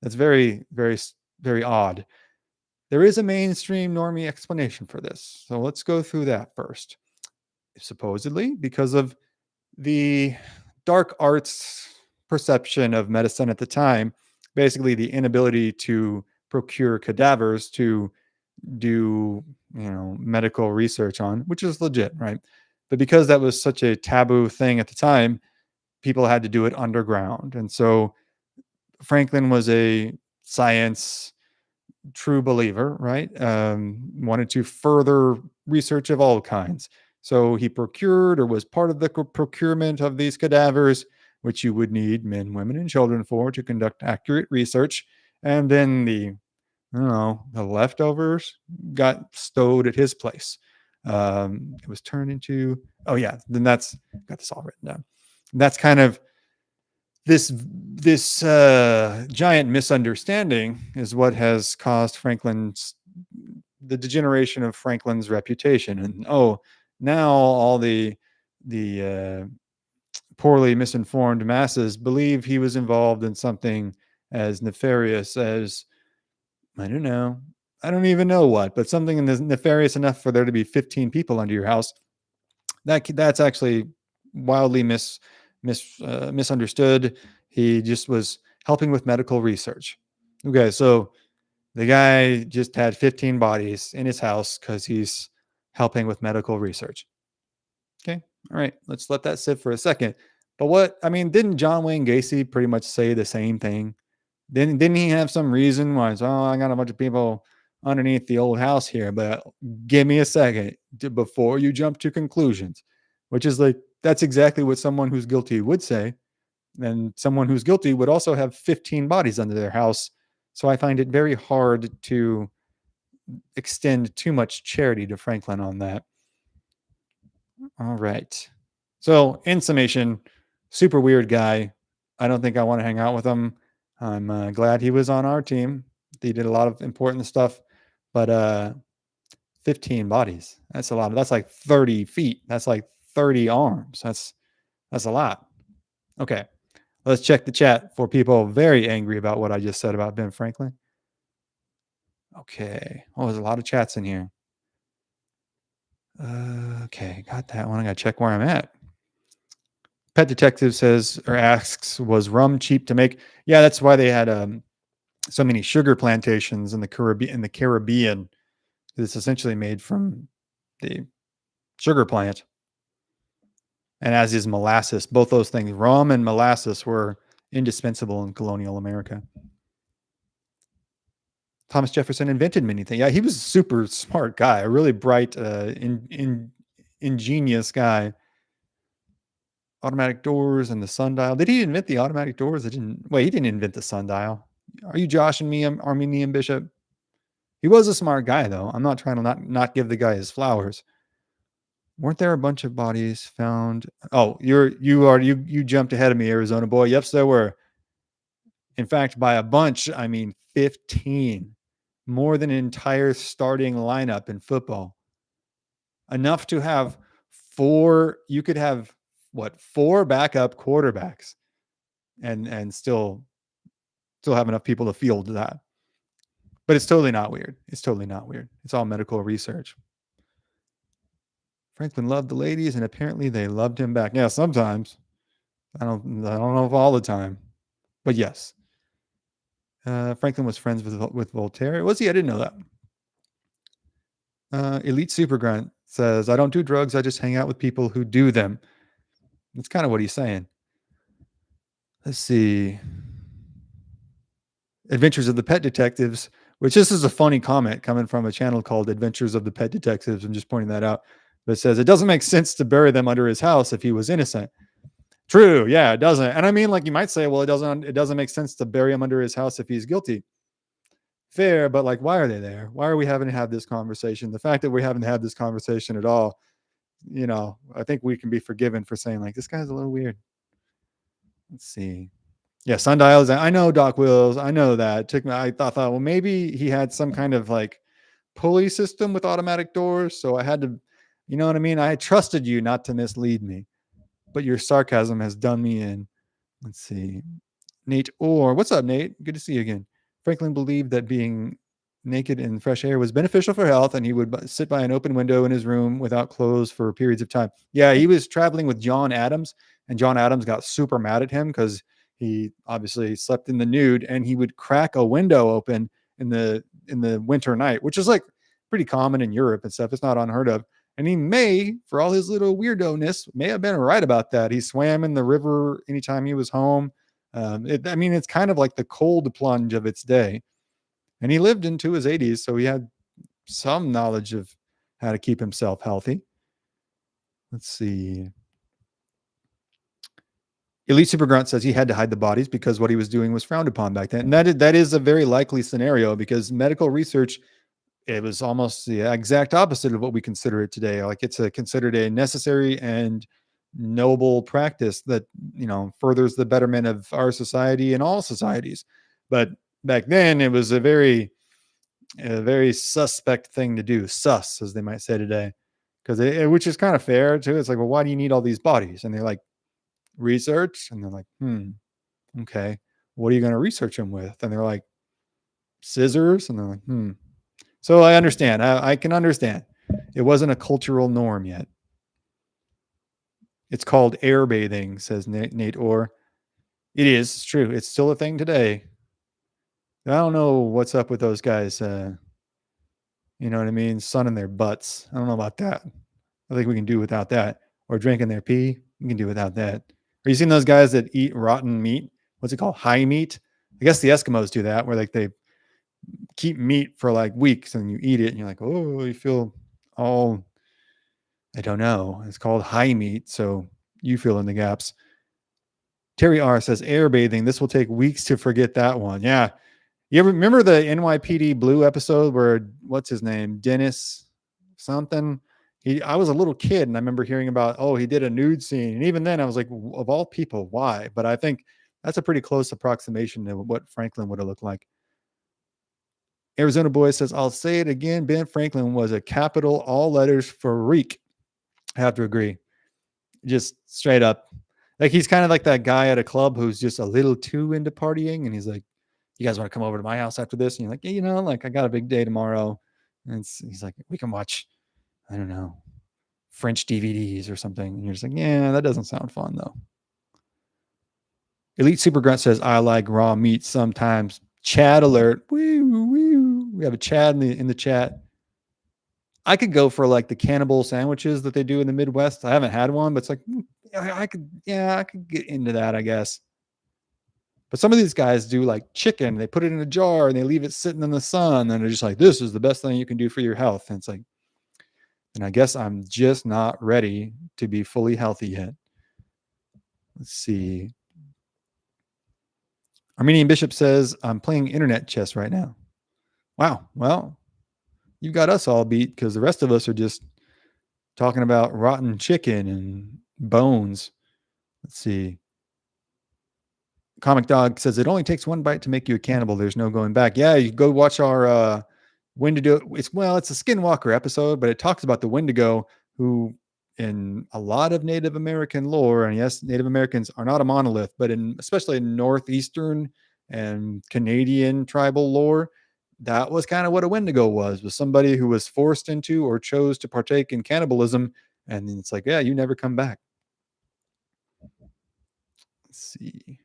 that's very, very, very odd. There is a mainstream normie explanation for this. So let's go through that first. Supposedly, because of the dark arts perception of medicine at the time, basically the inability to procure cadavers to do, medical research on, which is legit, right? But because that was such a taboo thing at the time, people had to do it underground. And so Franklin was a science true believer, right? Wanted to further research of all kinds. So he procured or was part of the procurement of these cadavers, which you would need men, women, and children for to conduct accurate research. And then the leftovers got stowed at his place. It was turned into, oh yeah, then that's got this all written down. That's kind of this giant misunderstanding is what has caused the degeneration of Franklin's reputation. And now all the poorly misinformed masses believe he was involved in something as nefarious as, I don't know, I don't even know what, but something nefarious enough for there to be 15 people under your house. That's actually wildly misunderstood. He just was helping with medical research. Okay, so the guy just had 15 bodies in his house because he's helping with medical research. Okay, all right, let's let that sit for a second. But didn't John Wayne Gacy pretty much say the same thing? Didn't he have some reason why? I got a bunch of people underneath the old house here, but give me a second before you jump to conclusions, which is like, that's exactly what someone who's guilty would say. And someone who's guilty would also have 15 bodies under their house. So I find it very hard to extend too much charity to Franklin on that. All right. So in summation, super weird guy. I don't think I want to hang out with him. I'm glad he was on our team. He did a lot of important stuff, but 15 bodies. That's a lot. That's like 30 feet. That's like 30 arms. That's a lot. Okay. Let's check the chat for people very angry about what I just said about Ben Franklin. Okay. Oh, there's a lot of chats in here. Okay, got that one. I got to check where I'm at. Pet Detective says or asks, was rum cheap to make? Yeah, that's why they had so many sugar plantations in the Caribbean. It's essentially made from the sugar plant, and as is molasses. Both those things, rum and molasses, were indispensable in colonial America. Thomas Jefferson invented many things. Yeah, he was a super smart guy, a really bright, ingenious guy. Automatic doors and the sundial. Did he invent the automatic doors? He didn't invent the sundial. Are you joshing me, Armenian bishop? He was a smart guy, though. I'm not trying to not give the guy his flowers. Weren't there a bunch of bodies found? Oh, you jumped ahead of me, Arizona boy. Yes, there were. In fact, by a bunch, I mean 15. More than an entire starting lineup in football. Enough to have you could have four backup quarterbacks and still have enough people to field that. But it's totally not weird. It's all medical research. Franklin loved the ladies, and apparently they loved him back. Yeah, sometimes. I don't know if all the time, but yes. Franklin was friends with Voltaire. Was he? I didn't know that. Elite Super Grunt says, I don't do drugs. I just hang out with people who do them. That's kind of what he's saying. Let's see. Adventures of the Pet Detectives, which this is a funny comment coming from a channel called Adventures of the Pet Detectives. I'm just pointing that out. But it says, it doesn't make sense to bury them under his house if he was innocent. True. Yeah, it doesn't. And I mean, like you might say, well, it doesn't make sense to bury him under his house if he's guilty. Fair, but like, why are they there? Why are we having to have this conversation? The fact that we haven't had this conversation at all, I think we can be forgiven for saying like, this guy's a little weird. Let's see. Yeah, sundials. I know Doc Wills. I know that. It took me. I thought, well, maybe he had some kind of like pulley system with automatic doors. So I had to, you know what I mean? I trusted you not to mislead me, but your sarcasm has done me in. Let's see. Nate Orr. What's up, Nate? Good to see you again. Franklin believed that being naked in fresh air was beneficial for health, and he would sit by an open window in his room without clothes for periods of time. Yeah, he was traveling with John Adams, and John Adams got super mad at him because he obviously slept in the nude, and he would crack a window open in the winter night, which is like pretty common in Europe and stuff. It's not unheard of. And he may, for all his little weirdo-ness, may have been right about that. He swam in the river anytime he was home. It's kind of like the cold plunge of its day. And he lived into his 80s, so he had some knowledge of how to keep himself healthy. Let's see. Elite Super Grunt says he had to hide the bodies because what he was doing was frowned upon back then. And that is a very likely scenario because medical research, it was almost the exact opposite of what we consider it today. Like it's considered a necessary and noble practice that, furthers the betterment of our society and all societies. But back then it was a very suspect thing to do. Sus, as they might say today, which is kind of fair too. It's like, well, why do you need all these bodies? And they're like, research. And they're like, okay, what are you going to research them with? And they're like, scissors. And they're like, So I understand. I can understand. It wasn't a cultural norm yet. It's called air bathing, says Nate Orr. It is. It's true. It's still a thing today. I don't know what's up with those guys. You know what I mean? Sunning their butts. I don't know about that. I think we can do without that. Or drinking their pee. We can do without that. Are you seeing those guys that eat rotten meat? What's it called? High meat? I guess the Eskimos do that, where like they keep meat for like weeks and you eat it and you're like, oh, you feel all, I don't know. It's called high meat. So you fill in the gaps. Terry R says air bathing. This will take weeks to forget that one. Yeah. You ever remember the NYPD Blue episode where what's his name? Dennis something. I was a little kid and I remember hearing about, he did a nude scene. And even then I was like, of all people, why? But I think that's a pretty close approximation to what Franklin would have looked like. Arizona Boy says, I'll say it again. Ben Franklin was a capital all letters freak. I have to agree. Just straight up. Like he's kind of like that guy at a club who's just a little too into partying. And he's like, you guys want to come over to my house after this? And you're like, yeah, like I got a big day tomorrow. And he's like, we can watch, I don't know, French DVDs or something. And you're just like, yeah, that doesn't sound fun though. Elite Super Grunt says, I like raw meat sometimes. Chad alert. Woo, woo. We have a Chad in the chat. I could go for like the cannibal sandwiches that they do in the Midwest. I haven't had one, but it's like, I could get into that, I guess. But some of these guys do like chicken. They put it in a jar and they leave it sitting in the sun. And they're just like, this is the best thing you can do for your health. And it's like, And I guess I'm just not ready to be fully healthy yet. Let's see. Armenian Bishop says, I'm playing internet chess right now. Wow. Well, you got us all beat because the rest of us are just talking about rotten chicken and bones. Let's see. Comic Dog says, it only takes one bite to make you a cannibal. There's no going back. Yeah, you go watch our Wendigo. It's a Skinwalker episode, but it talks about the Wendigo who in a lot of Native American lore, and yes, Native Americans are not a monolith, but especially in Northeastern and Canadian tribal lore, that was kind of what a Wendigo was somebody who was forced into or chose to partake in cannibalism. And it's like, yeah, you never come back. Let's see.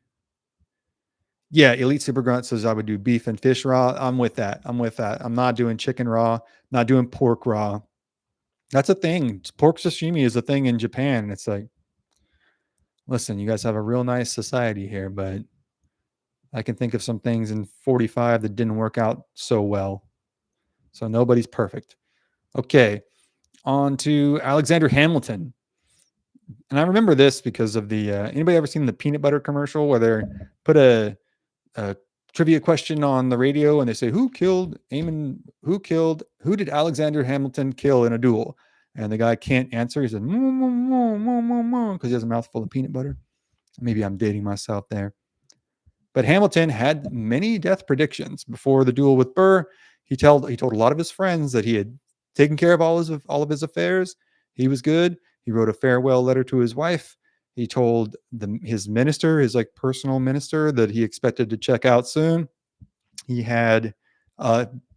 Yeah, Elite Super Grunt says I would do beef and fish raw. I'm with that. I'm not doing chicken raw, not doing pork raw. That's a thing. Pork sashimi is a thing in Japan. It's like, listen, you guys have a real nice society here, but I can think of some things in 45 that didn't work out so well. So nobody's perfect. Okay, on to Alexander Hamilton. And I remember this because of the anybody ever seen the peanut butter commercial where they put a trivia question on the radio and they say, who did Alexander Hamilton kill in a duel? And the guy can't answer. He says, because he has a mouthful of peanut butter. Maybe I'm dating myself there. But Hamilton had many death predictions before the duel with Burr. He told a lot of his friends that he had taken care of all of his affairs. He was good. He wrote a farewell letter to his wife. He told his minister, his like personal minister, that he expected to check out soon. He had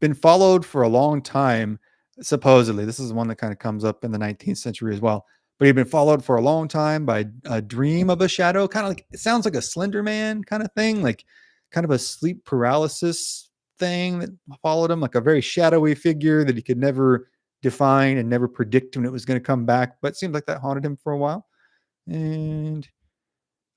been followed for a long time, supposedly. This is one that kind of comes up in the 19th century as well. But he'd been followed for a long time by a dream of a shadow, kind of like, it sounds like a Slender Man kind of thing, like kind of a sleep paralysis thing that followed him, like a very shadowy figure that he could never define and never predict when it was going to come back. But it seemed like that haunted him for a while. And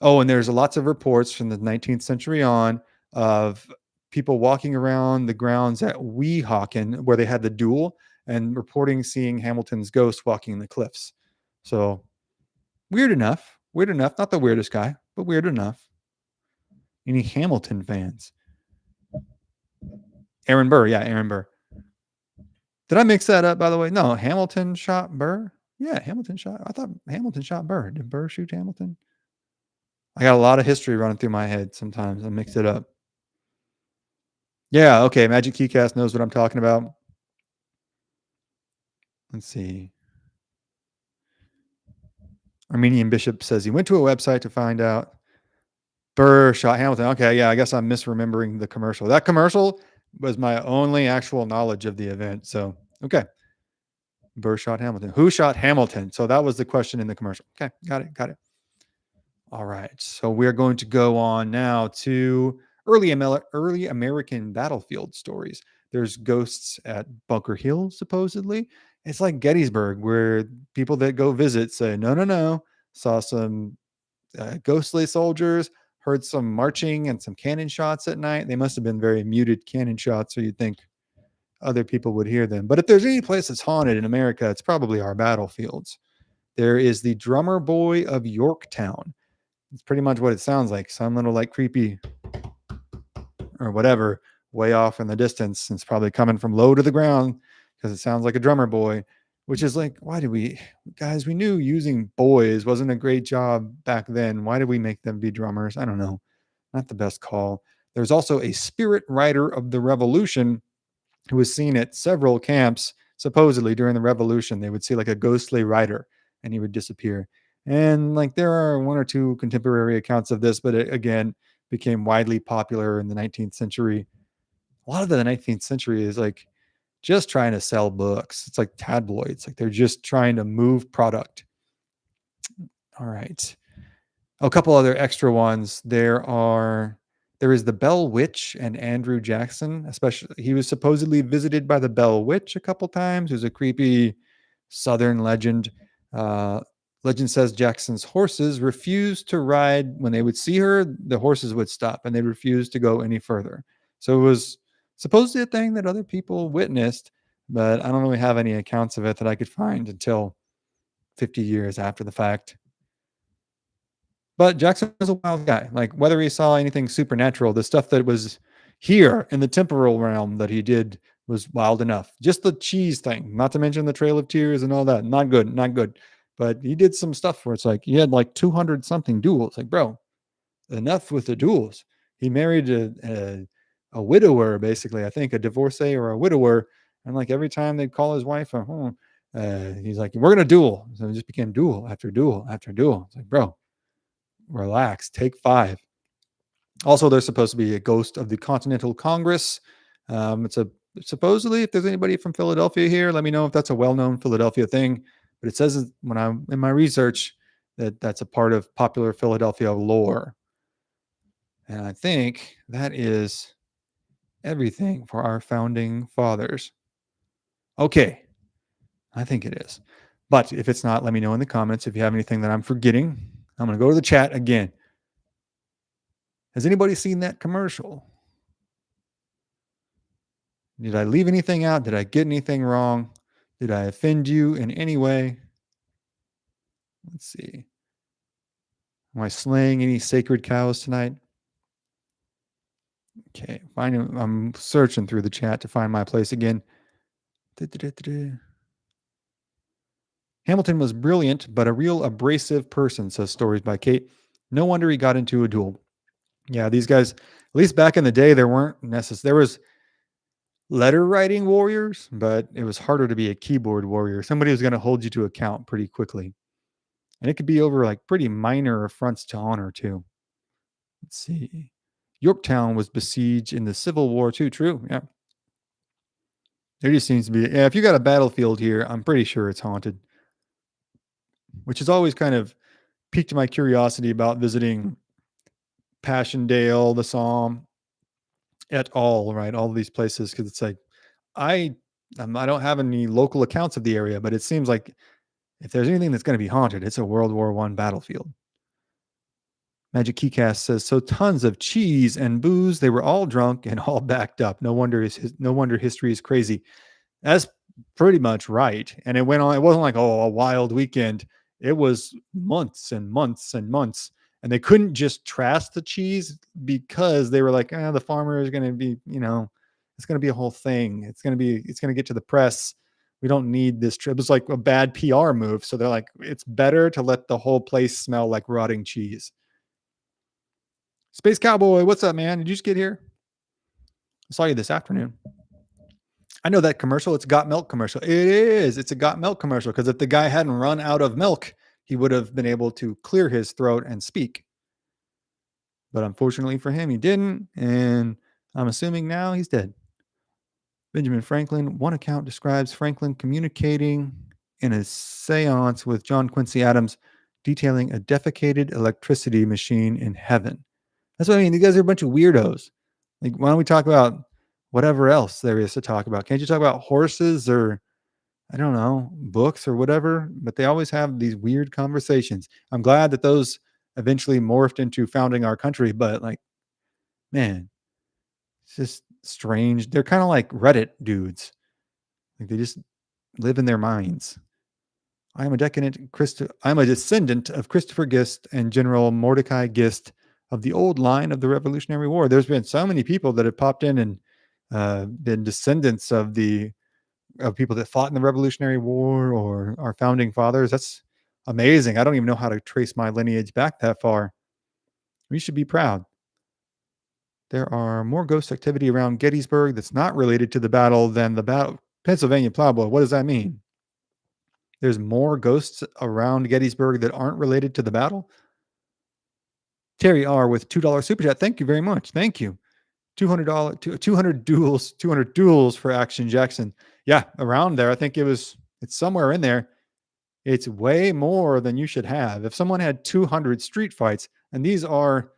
there's lots of reports from the 19th century on of people walking around the grounds at Weehawken where they had the duel and reporting seeing Hamilton's ghost walking the cliffs. So weird enough, not the weirdest guy, but weird enough. Any Hamilton fans? Aaron Burr. Yeah, Aaron Burr. Did I mix that up, by the way? No, Hamilton shot Burr. Yeah, Hamilton shot. I thought Hamilton shot Burr. Did Burr shoot Hamilton? I got a lot of history running through my head sometimes. I mix it up. Yeah, okay. Magic Keycast knows what I'm talking about. Let's see. Armenian Bishop says he went to a website to find out Burr shot Hamilton. Okay, yeah, I guess I'm misremembering the commercial. That commercial was my only actual knowledge of the event. So, okay. Burr shot Hamilton. Who shot Hamilton? So that was the question in the commercial. Okay, got it. All right. So we're going to go on now to early American battlefield stories. There's ghosts at Bunker Hill, supposedly. It's like Gettysburg, where people that go visit say, no. Saw some ghostly soldiers, heard some marching and some cannon shots at night. They must have been very muted cannon shots, so you'd think other people would hear them. But if there's any place that's haunted in America, it's probably our battlefields. There is the Drummer Boy of Yorktown. It's pretty much what it sounds like. Some little like creepy or whatever way off in the distance. It's probably coming from low to the ground because it sounds like a drummer boy, which is like, why did we knew using boys wasn't a great job back then. Why did we make them be drummers? I don't know. Not the best call. There's also a spirit rider of the revolution who was seen at several camps, supposedly during the revolution. They would see like a ghostly rider and he would disappear. And like there are one or two contemporary accounts of this, but it again became widely popular in the 19th century. A lot of the 19th century is like just trying to sell books. It's like tabloids. Like they're just trying to move product. All right. A couple other extra ones. There is the Bell Witch and Andrew Jackson, especially. He was supposedly visited by the Bell Witch a couple times. Who's a creepy Southern legend. Legend says Jackson's horses refused to ride. When they would see her, the horses would stop and they refused to go any further. So it was supposedly a thing that other people witnessed. but I don't really have any accounts of it that I could find until 50 years after the fact. But Jackson was a wild guy. Like, whether he saw anything supernatural, the stuff that was here in the temporal realm that he did was wild enough. Just the cheese thing, not to mention the Trail of Tears and all that. Not good, not good. But he did some stuff where it's like he had like 200 something duels. Like, bro, enough with the duels. He married a widower, basically, I think, a divorcee or a widower. And like every time they'd call his wife, he's like, we're going to duel. So it just became duel after duel after duel. It's like, bro, relax, take 5. Also, there's supposed to be a ghost of the Continental Congress. It's a supposedly, if there's anybody from Philadelphia here, let me know if that's a well-known Philadelphia thing. But it says when I'm in my research that that's a part of popular Philadelphia lore. And I think that is everything for our founding fathers. Okay, I think it is. But if it's not, let me know in the comments if you have anything that I'm forgetting. I'm going to go to the chat again. Has anybody seen that commercial? Did I leave anything out? Did I get anything wrong? Did I offend you in any way? Let's see. Am I slaying any sacred cows tonight? Okay, I'm searching through the chat to find my place again. Hamilton was brilliant, but a real abrasive person, says Stories by Kate. No wonder he got into a duel. Yeah, these guys, at least back in the day, there weren't necessary. There was letter writing warriors, but it was harder to be a keyboard warrior. Somebody was going to hold you to account pretty quickly. And it could be over like pretty minor affronts to honor, too. Let's see. Yorktown was besieged in the Civil War, too. True. Yeah. There just seems to be, yeah, if you got a battlefield here, I'm pretty sure it's haunted, which has always kind of piqued my curiosity about visiting Passchendaele, the Somme, et al., right? All of these places, because it's like, I don't have any local accounts of the area, but it seems like if there's anything that's going to be haunted, it's a World War I battlefield. Magic Keycast says, so tons of cheese and booze. They were all drunk and all backed up. No wonder history is crazy. That's pretty much right. And it went on. It wasn't like, oh, a wild weekend. It was months and months and months. And they couldn't just trash the cheese because they were like, the farmer is going to be, it's going to be a whole thing. It's going to get to the press. We don't need this trip. It was like a bad PR move. So they're like, it's better to let the whole place smell like rotting cheese. Space Cowboy, what's up, man? Did you just get here? I saw you this afternoon. I know that commercial. It's Got Milk commercial. It is. It's a Got Milk commercial because if the guy hadn't run out of milk, he would have been able to clear his throat and speak. But unfortunately for him, he didn't. And I'm assuming now he's dead. Benjamin Franklin. One account describes Franklin communicating in a seance with John Quincy Adams, detailing a defecated electricity machine in heaven. That's what I mean. You guys are a bunch of weirdos. Like, why don't we talk about whatever else there is to talk about? Can't you talk about horses or, I don't know, books or whatever? But they always have these weird conversations. I'm glad that those eventually morphed into founding our country. But like, man, it's just strange. They're kind of like Reddit dudes. Like they just live in their minds. I'm a descendant of Christopher Gist and General Mordecai Gist of the old line of the Revolutionary War. There's been so many people that have popped in and been descendants of people that fought in the Revolutionary War or our founding fathers. That's amazing. I don't even know how to trace my lineage back that far. We should be proud. There are more ghost activity around Gettysburg that's not related to the battle than the battle. Pennsylvania Plowboy, what does that mean? There's more ghosts around Gettysburg that aren't related to the battle? Terry R with $2 super chat. Thank you very much. Thank you. $200 200 duels for Action Jackson. Yeah, around there. I think it's somewhere in there. It's way more than you should have. If someone had 200 street fights, and these are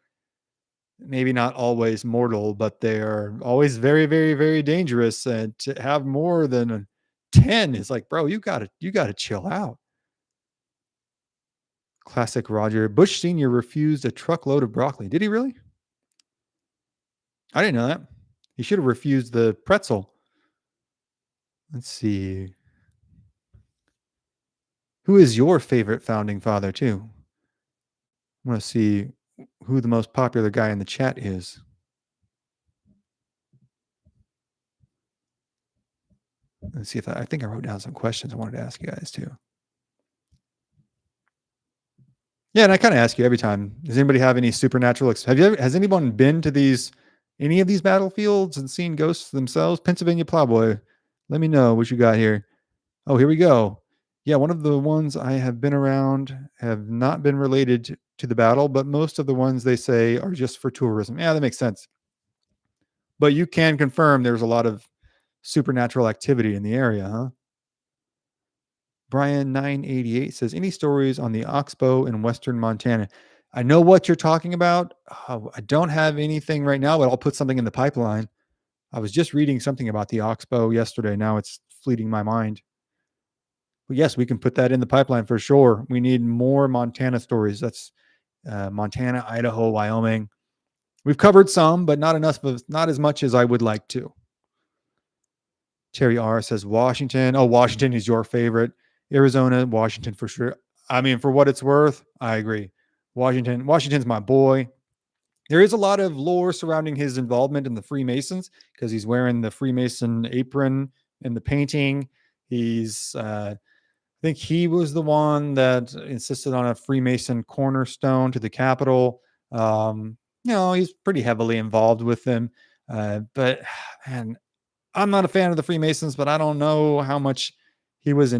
maybe not always mortal, but they are always very, very, very dangerous. And to have more than 10 is like, bro, you gotta chill out. Classic Roger. Bush Sr. refused a truckload of broccoli. Did he really? I didn't know that. He should have refused the pretzel. Let's see. Who is your favorite founding father, too? I want to see who the most popular guy in the chat is. Let's see if I think I wrote down some questions I wanted to ask you guys, too. Yeah, and I kind of ask you every time. Does anybody have any supernatural? Has anyone been to any of these battlefields and seen ghosts themselves? Pennsylvania Plowboy, let me know what you got here. Oh, here we go. Yeah, one of the ones I have been around have not been related to the battle, but most of the ones they say are just for tourism. Yeah, that makes sense. But you can confirm there's a lot of supernatural activity in the area, huh? Brian 988 says, any stories on the Oxbow in Western Montana? I know what you're talking about. I don't have anything right now, but I'll put something in the pipeline. I was just reading something about the Oxbow yesterday. Now it's fleeting my mind. But yes, we can put that in the pipeline for sure. We need more Montana stories. That's Montana, Idaho, Wyoming. We've covered some, but not as much as I would like to. Terry R says Washington. Oh, Washington is your favorite. Arizona, Washington for sure. I mean, for what it's worth, I agree. Washington's my boy. There is a lot of lore surrounding his involvement in the Freemasons because he's wearing the Freemason apron in the painting. I think he was the one that insisted on a Freemason cornerstone to the Capitol. He's pretty heavily involved with them. But man, I'm not a fan of the Freemasons, but I don't know how much he was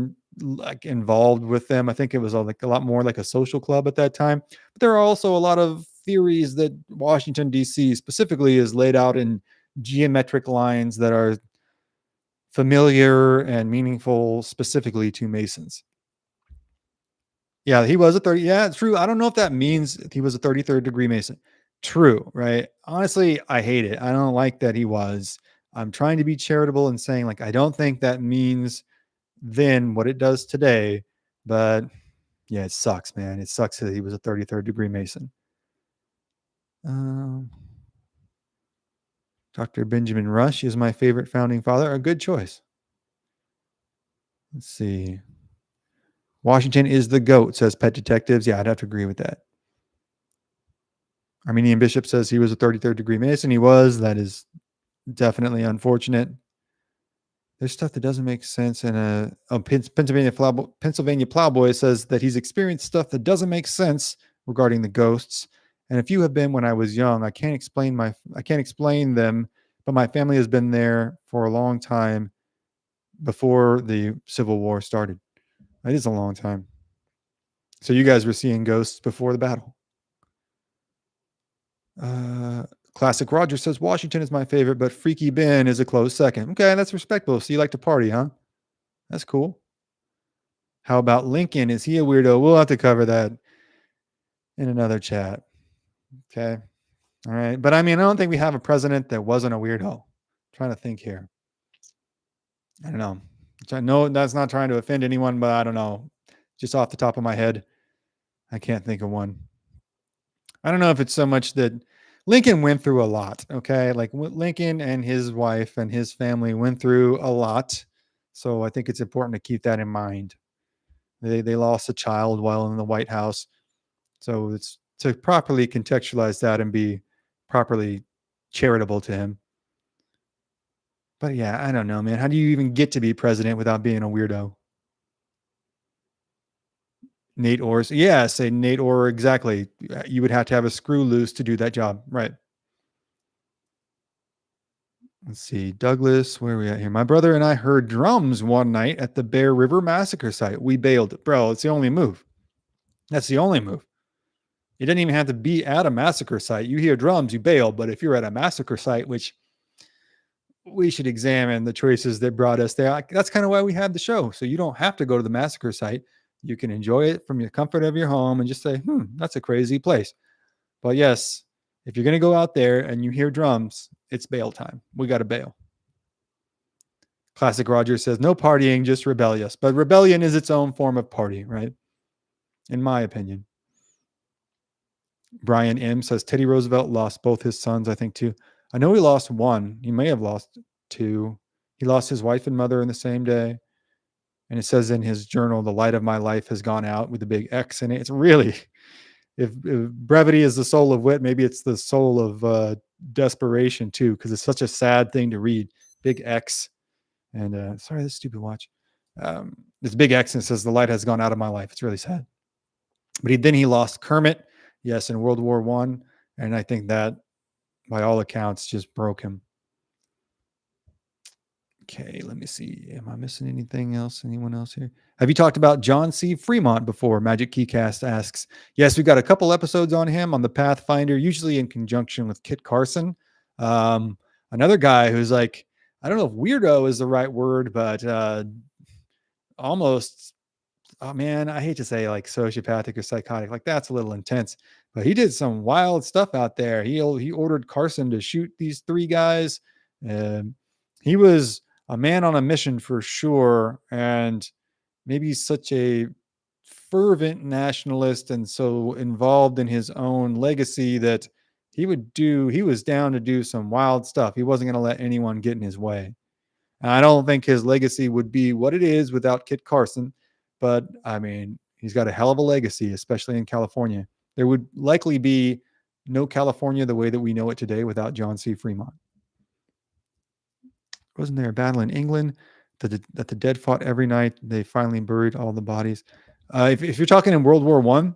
involved with them. I think it was a lot more like a social club at that time. But there are also a lot of theories that Washington D.C. specifically is laid out in geometric lines that are familiar and meaningful specifically to Masons. Yeah, he was a 30. Yeah, it's true. I don't know if that means he was a 33rd degree Mason. True, right? Honestly, I hate it. I don't like that he was. I'm trying to be charitable and saying, like, I don't think that means then what it does today. But yeah, it sucks, man. It sucks that he was a 33rd degree Mason. Dr. Benjamin Rush is my favorite founding father. A good choice. Let's see. Washington is the GOAT, says Pet Detectives. Yeah, I'd have to agree with that. Armenian Bishop says he was a 33rd degree Mason. He was. That is definitely unfortunate. There's stuff that doesn't make sense. And Pennsylvania Plowboy says that he's experienced stuff that doesn't make sense regarding the ghosts. And if you have been when I was young, I can't explain them, but my family has been there for a long time before the Civil War started. It is a long time. So you guys were seeing ghosts before the battle. Classic Roger says Washington is my favorite, but Freaky Ben is a close second. Okay, that's respectable. So you like to party, huh? That's cool. How about Lincoln? Is he a weirdo? We'll have to cover that in another chat. Okay. All right. But I mean, I don't think we have a president that wasn't a weirdo. I'm trying to think here. I don't know. No, that's not trying to offend anyone, but I don't know. Just off the top of my head, I can't think of one. I don't know if it's so much that Lincoln went through a lot. Okay. Like Lincoln and his wife and his family went through a lot. So I think it's important to keep that in mind. They lost a child while in the White House. So it's to properly contextualize that and be properly charitable to him. But yeah, I don't know, man. How do you even get to be president without being a weirdo? Nate Orr. Yeah, say Nate Orr. Exactly. You would have to have a screw loose to do that job. Right. Let's see. Douglas, where are we at here? My brother and I heard drums one night at the Bear River massacre site. We bailed. Bro, it's the only move. That's the only move. You didn't even have to be at a massacre site. You hear drums, you bail. But if you're at a massacre site, which we should examine the choices that brought us there. That's kind of why we had the show. So you don't have to go to the massacre site. You can enjoy it from your comfort of your home and just say, that's a crazy place. But yes, if you're going to go out there and you hear drums, it's bail time. We got to bail. Classic Roger says, no partying, just rebellious. But rebellion is its own form of party, right? In my opinion. Brian M says Teddy Roosevelt lost both his sons, I think, too. I know he lost one. He may have lost two. He lost his wife and mother in the same day. And it says in his journal, the light of my life has gone out with a big X in it. It's really, if brevity is the soul of wit, maybe it's the soul of desperation too, because it's such a sad thing to read. Big X. And sorry, this stupid watch. This big X and it says the light has gone out of my life. It's really sad. But then he lost Kermit, yes, in World War One, and I think that, by all accounts, just broke him. Okay, let me see. Am I missing anything else? Anyone else here? Have you talked about John C. Fremont before? Magic Keycast asks. Yes, we've got a couple episodes on him on the Pathfinder, usually in conjunction with Kit Carson. Another guy who's like, I don't know if weirdo is the right word, but almost, oh man, I hate to say like sociopathic or psychotic. Like that's a little intense, but he did some wild stuff out there. He ordered Carson to shoot these three guys. He was a man on a mission for sure, and maybe such a fervent nationalist and so involved in his own legacy that he was down to do some wild stuff. He wasn't going to let anyone get in his way. And I don't think his legacy would be what it is without Kit Carson, but I mean, he's got a hell of a legacy, especially in California. There would likely be no California the way that we know it today without John C. Fremont. Wasn't there a battle in England that the dead fought every night? They finally buried all the bodies. If you're talking in World War One,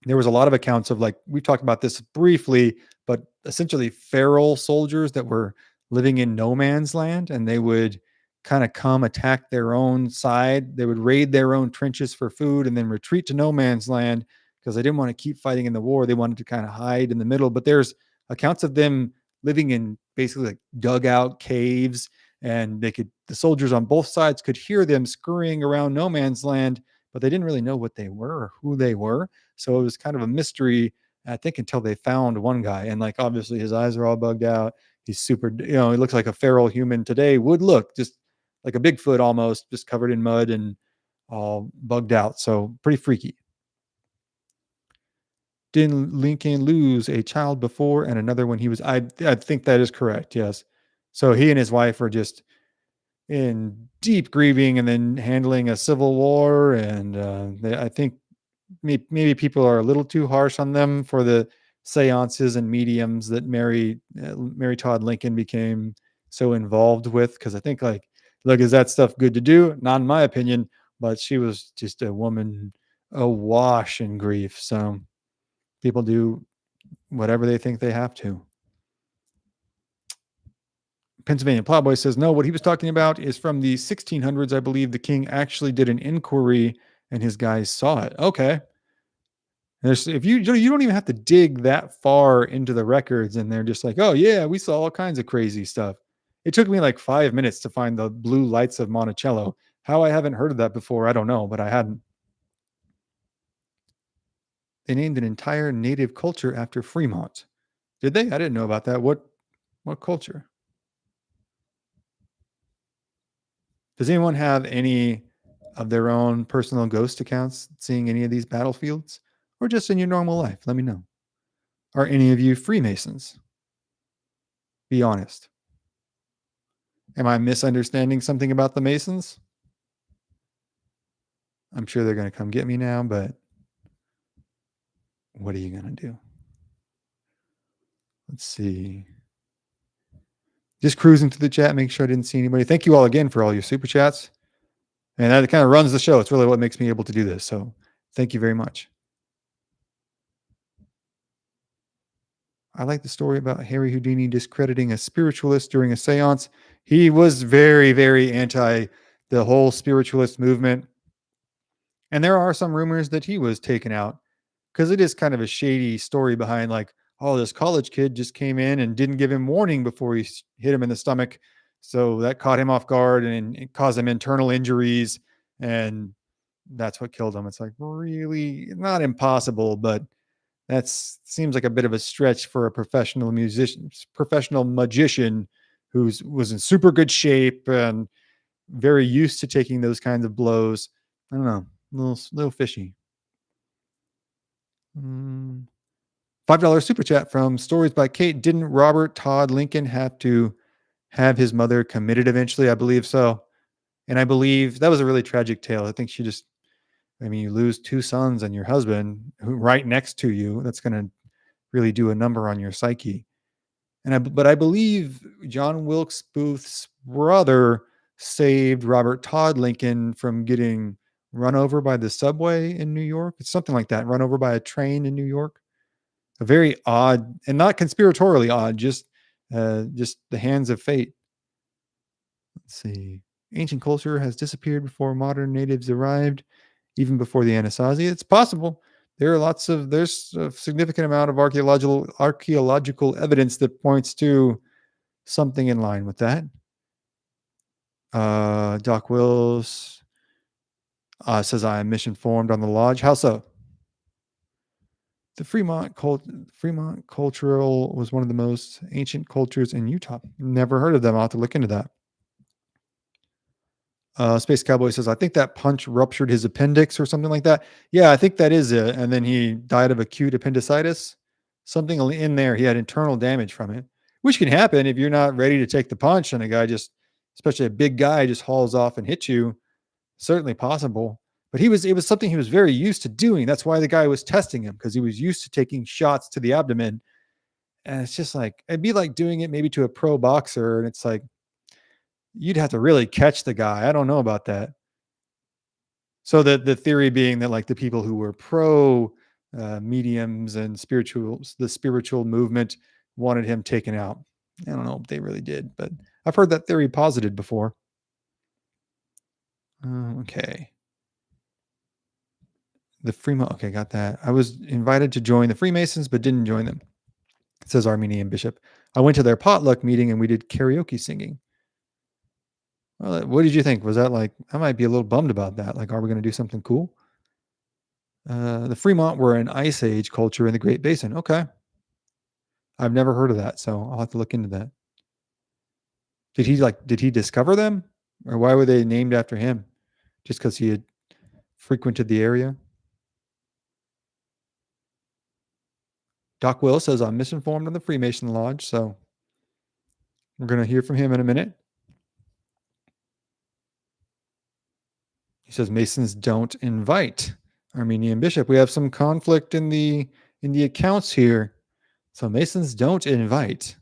there was a lot of accounts of, like, we've talked about this briefly, but essentially feral soldiers that were living in no man's land, and they would kind of come attack their own side. They would raid their own trenches for food and then retreat to no man's land because they didn't want to keep fighting in the war. They wanted to kind of hide in the middle. But there's accounts of them living in basically like dugout caves, and the soldiers on both sides could hear them scurrying around no man's land, but they didn't really know what they were or who they were. So it was kind of a mystery, I think, until they found one guy. And like, obviously his eyes are all bugged out. He's super, he looks like a feral human today would look, just like a Bigfoot almost, just covered in mud and all bugged out. So pretty freaky. Didn't Lincoln lose a child before and another when he was, I think that is correct. Yes. So he and his wife are just in deep grieving and then handling a civil war. And I think maybe people are a little too harsh on them for the seances and mediums that Mary Todd Lincoln became so involved with. Because I think, like, look, is that stuff good to do? Not in my opinion, but she was just a woman awash in grief. So people do whatever they think they have to. Pennsylvania Plowboy says, no, what he was talking about is from the 1600s. I believe the king actually did an inquiry and his guys saw it. Okay. If you don't even have to dig that far into the records, and they're just like, oh yeah, we saw all kinds of crazy stuff. It took me like 5 minutes to find the blue lights of Monticello. How I haven't heard of that before, I don't know, but I hadn't. They named an entire native culture after Fremont. Did they? I didn't know about that. What culture? Does anyone have any of their own personal ghost accounts seeing any of these battlefields, or just in your normal life? Let me know. Are any of you Freemasons? Be honest. Am I misunderstanding something about the Masons? I'm sure they're going to come get me now, but what are you going to do? Let's see. Just cruising through the chat, make sure I didn't see anybody. Thank you all again for all your super chats. And that kind of runs the show. It's really what makes me able to do this. So thank you very much. I like the story about Harry Houdini discrediting a spiritualist during a seance. He was very, very anti the whole spiritualist movement. And there are some rumors that he was taken out, because it is kind of a shady story behind, like, oh, this college kid just came in and didn't give him warning before he hit him in the stomach. So that caught him off guard and it caused him internal injuries. And that's what killed him. It's like, really not impossible, but seems like a bit of a stretch for a professional magician who was in super good shape and very used to taking those kinds of blows. I don't know, little fishy. $5 super chat from Stories by Kate. Didn't Robert Todd Lincoln have to have his mother committed eventually. I believe so. And I believe that was a really tragic tale. I think you lose two sons and your husband who right next to you. That's going to really do a number on your psyche. But I believe John Wilkes Booth's brother saved Robert Todd Lincoln from getting run over by the subway in New York. It's something like that. Run over by a train in New York. A very odd, and not conspiratorially odd, just the hands of fate. Let's see. Ancient culture has disappeared before modern natives arrived, even before the Anasazi. It's possible. There's a significant amount of archaeological evidence that points to something in line with that. Doc Wills says I am misinformed on the lodge. How so? The Fremont cultural was one of the most ancient cultures in Utah. Never heard of them. I'll have to look into that. Space Cowboy says, I think that punch ruptured his appendix or something like that. Yeah, I think that is it. And then he died of acute appendicitis. Something in there. He had internal damage from it, which can happen if you're not ready to take the punch and a guy especially a big guy, just hauls off and hits you. Certainly possible. But it was something he was very used to doing. That's why the guy was testing him, because he was used to taking shots to the abdomen. And it's just like, it'd be like doing it maybe to a pro boxer. And it's like, you'd have to really catch the guy. I don't know about that. So the theory being that like the people who were pro mediums and the spiritual movement wanted him taken out. I don't know if they really did, but I've heard that theory posited before. Okay. The Freemasons. Okay, got that. I was invited to join the Freemasons, but didn't join them. It says Armenian Bishop. I went to their potluck meeting and we did karaoke singing. Well, what did you think? Was that like, I might be a little bummed about that. Like, are we going to do something cool? The Fremont were an Ice Age culture in the Great Basin. Okay. I've never heard of that, so I'll have to look into that. Did he discover them? Or why were they named after him? Just because he had frequented the area? Doc Will says, I'm misinformed on the Freemason Lodge, so we're going to hear from him in a minute. He says Masons don't invite Armenian Bishop. We have some conflict in the accounts here. So Masons don't invite.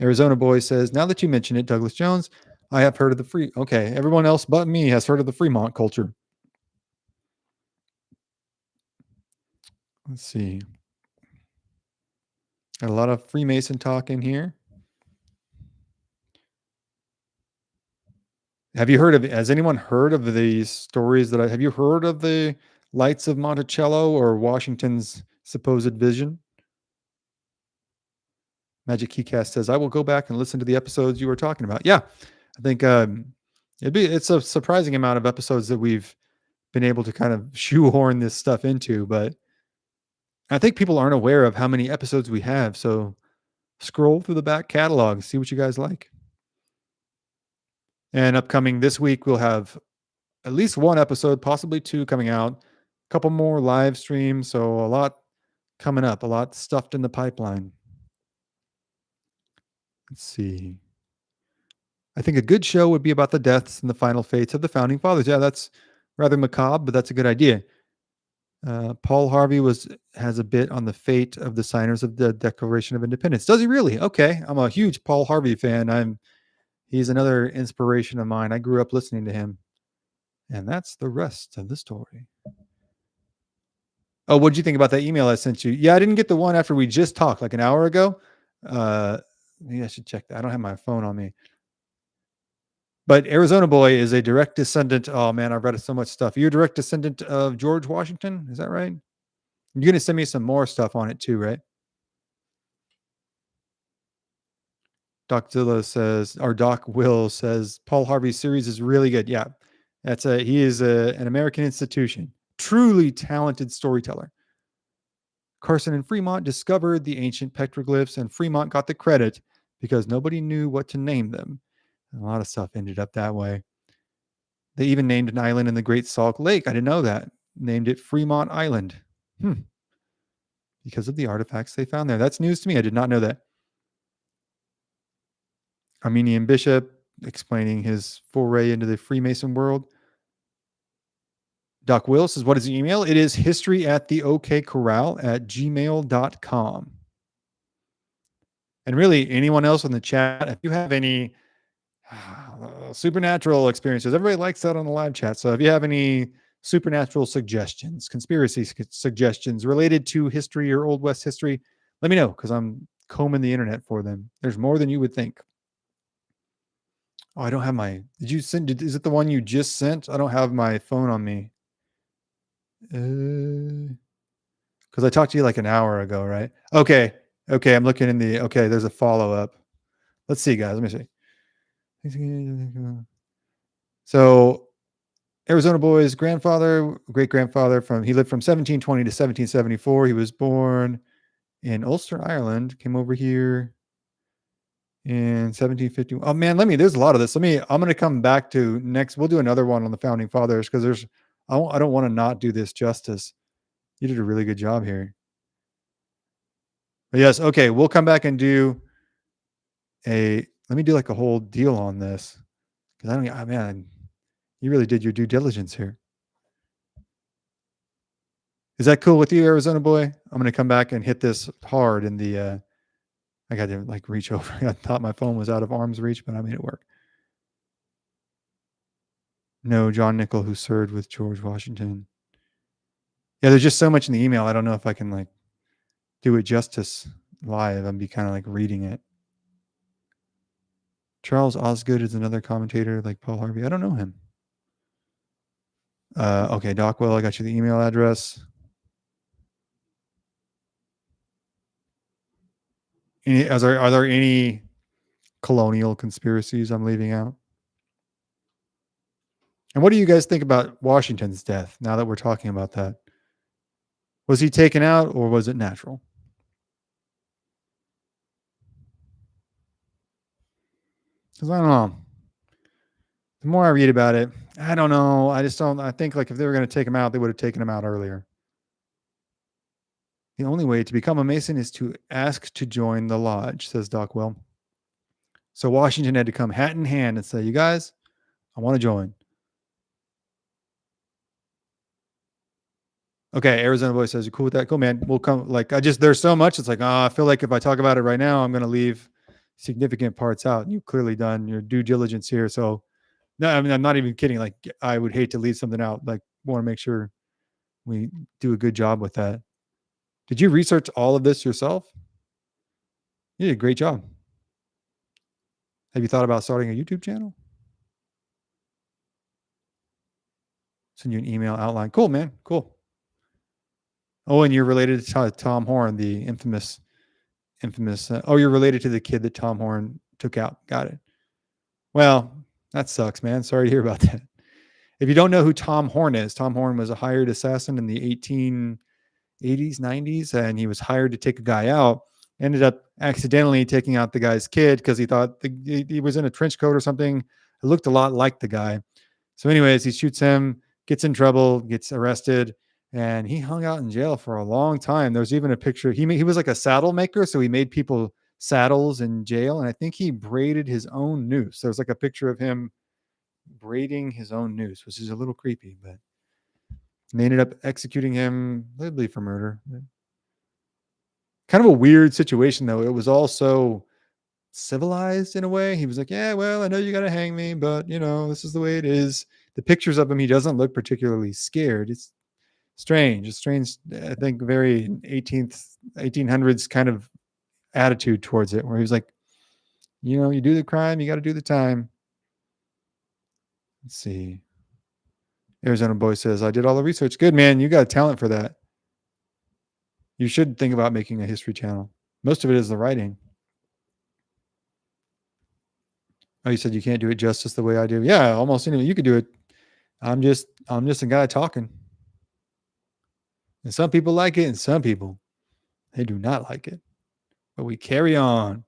Arizona Boy says, now that you mention it, Douglas Jones, I have heard of the okay, everyone else but me has heard of the Fremont culture. Let's see. Got a lot of Freemason talk in here. Has anyone heard of these stories have you heard of the lights of Monticello or Washington's supposed vision? Magic Keycast says, I will go back and listen to the episodes you were talking about. Yeah, I think it's a surprising amount of episodes that we've been able to kind of shoehorn this stuff into, but I think people aren't aware of how many episodes we have. So scroll through the back catalog, see what you guys like. And upcoming this week, we'll have at least one episode, possibly two coming out, a couple more live streams. So a lot coming up, a lot stuffed in the pipeline. Let's see. I think a good show would be about the deaths and the final fates of the founding fathers. Yeah, that's rather macabre, but that's a good idea. Paul Harvey has a bit on the fate of the signers of the Declaration of Independence. Does he really? Okay. I'm a huge Paul Harvey fan. He's another inspiration of mine. I grew up listening to him. And that's the rest of the story. Oh, what did you think about that email I sent you? Yeah, I didn't get the one after we just talked like an hour ago. Maybe I should check that. I don't have my phone on me. But Arizona Boy is a direct descendant. Oh, man, I've read so much stuff. You're a direct descendant of George Washington. Is that right? You're going to send me some more stuff on it too, right? Doc Will says, Paul Harvey's series is really good. Yeah, he is an American institution. Truly talented storyteller. Carson and Fremont discovered the ancient petroglyphs, and Fremont got the credit because nobody knew what to name them. A lot of stuff ended up that way. They even named an island in the Great Salt Lake. I didn't know that. Named it Fremont Island. Because of the artifacts they found there. That's news to me. I did not know that. Armenian bishop explaining his foray into the Freemason world. Doc Will says, what is the email? It is history@theokcorral@gmail.com. And really, anyone else in the chat, if you have any supernatural experiences, everybody likes that on the live chat. So if you have any supernatural suggestions, conspiracy suggestions related to history or Old West history, let me know because I'm combing the internet for them. There's more than you would think. Oh, I don't have my, did you send, is it the one you just sent? I don't have my phone on me. Because I talked to you like an hour ago, right? Okay. Okay. I'm looking in the, okay. There's a follow up. Let's see, guys. Let me see. So, Arizona boy's grandfather, great grandfather he lived from 1720 to 1774. He was born in Ulster, Ireland, came over here in 1750. Oh man, there's a lot of this. I'm going to come back to next. We'll do another one on the founding fathers because I don't want to not do this justice. You did a really good job here. But yes. Okay. We'll come back and let me do like a whole deal on this. Cause man, you really did your due diligence here. Is that cool with you, Arizona boy? I'm going to come back and hit this hard in the, I got to like reach over. I thought my phone was out of arm's reach, but I made it work. No, John Nickel, who served with George Washington. Yeah, there's just so much in the email. I don't know if I can like do it justice live. I'd be kind of like reading it. Charles Osgood is another commentator like Paul Harvey. I don't know him. Okay, Dockwell, I got you the email address. Are there any colonial conspiracies I'm leaving out? And what do you guys think about Washington's death now that we're talking about that? Was he taken out or was it natural? Because I don't know. The more I read about it, I don't know. I think like if they were going to take him out, they would have taken him out earlier. The only way to become a Mason is to ask to join the lodge, says Dockwell. So Washington had to come hat in hand and say, you guys, I want to join. Okay, Arizona boy says, you cool with that? Cool, man. We'll come. Like, there's so much. It's like, I feel like if I talk about it right now, I'm going to leave significant parts out. You've clearly done your due diligence here. So, no, I mean, I'm not even kidding. Like, I would hate to leave something out. Like, want to make sure we do a good job with that. Did you research all of this yourself? You did a great job. Have you thought about starting a YouTube channel? Send you an email outline. Cool, man. Cool. Oh, and you're related to Tom Horn, the infamous. You're related to the kid that Tom Horn took out. Got it. Well, that sucks, man. Sorry to hear about that. If you don't know who Tom Horn is, Tom Horn was a hired assassin in the 1880s, 90s, and he was hired to take a guy out. Ended up accidentally taking out the guy's kid because he thought he was in a trench coat or something. It looked a lot like the guy. So anyways, he shoots him, gets in trouble, gets arrested, and he hung out in jail for a long time. There's even a picture. He was like a saddle maker, so he made people saddles in jail, and I think he braided his own noose. There's like a picture of him braiding his own noose, which is a little creepy, but they ended up executing him, I believe, for murder. Kind of a weird situation, though. It was all so civilized in a way. He was like, yeah, well, I know you got to hang me, but, this is the way it is. The pictures of him, he doesn't look particularly scared. It's strange. It's strange, I think, very 1800s kind of attitude towards it, where he was like, you do the crime, you got to do the time. Let's see. Arizona boy says, I did all the research. Good, man. You got a talent for that. You should think about making a history channel. Most of it is the writing. Oh, you said you can't do it justice the way I do. Yeah, almost anyway. You could do it. I'm just a guy talking. And some people like it, and some people, they do not like it. But we carry on.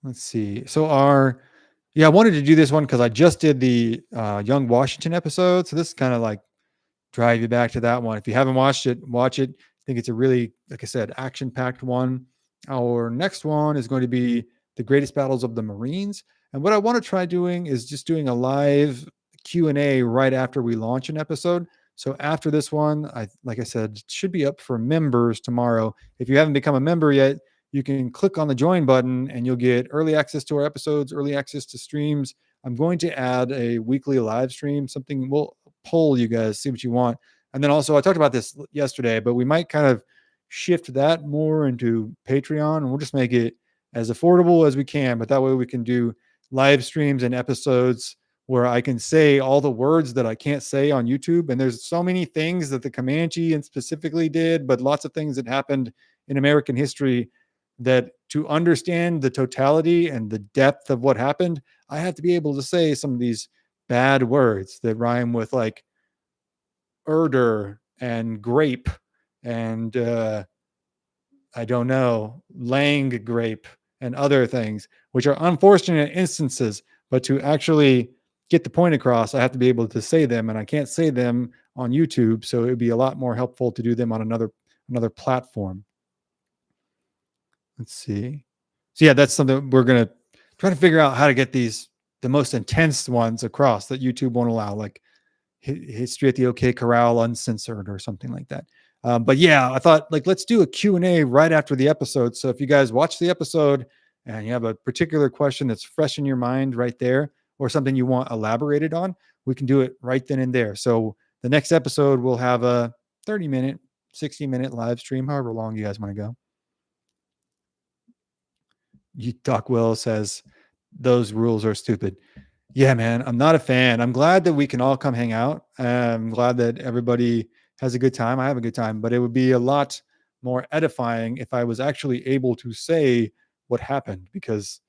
Let's see. So I wanted to do this one because I just did the Young Washington episode. So this is kind of like drive you back to that one. If you haven't watched it, watch it. I think it's a really, like I said, action-packed one. Our next one is going to be the greatest battles of the Marines. And what I want to try doing is just doing a live Q&A right after we launch an episode. So after this one, like I said, it should be up for members tomorrow. If you haven't become a member yet, you can click on the join button and you'll get early access to our episodes, early access to streams. I'm going to add a weekly live stream, something we'll poll you guys, see what you want. And then also, I talked about this yesterday, but we might kind of shift that more into Patreon, and we'll just make it as affordable as we can. But that way we can do live streams and episodes where I can say all the words that I can't say on YouTube. And there's so many things that the Comanche and specifically did, but lots of things that happened in American history that to understand the totality and the depth of what happened, I have to be able to say some of these bad words that rhyme with like and grape and I don't know, lang grape and other things, which are unfortunate instances, but to actually get the point across, I have to be able to say them, and I can't say them on YouTube. So it would be a lot more helpful to do them on another platform. Let's see. So yeah, that's something we're going to try to figure out how to get the most intense ones across that YouTube won't allow, like History at the OK Corral Uncensored or something like that. But yeah, I thought like, let's do a Q&A right after the episode. So if you guys watch the episode and you have a particular question that's fresh in your mind right there, or something you want elaborated on, we can do it right then and there. So the next episode, we'll have a 30-minute, 60-minute live stream, however long you guys want to go. Doc Will says, those rules are stupid. Yeah, man, I'm not a fan. I'm glad that we can all come hang out. I'm glad that everybody has a good time. I have a good time, but it would be a lot more edifying if I was actually able to say what happened, because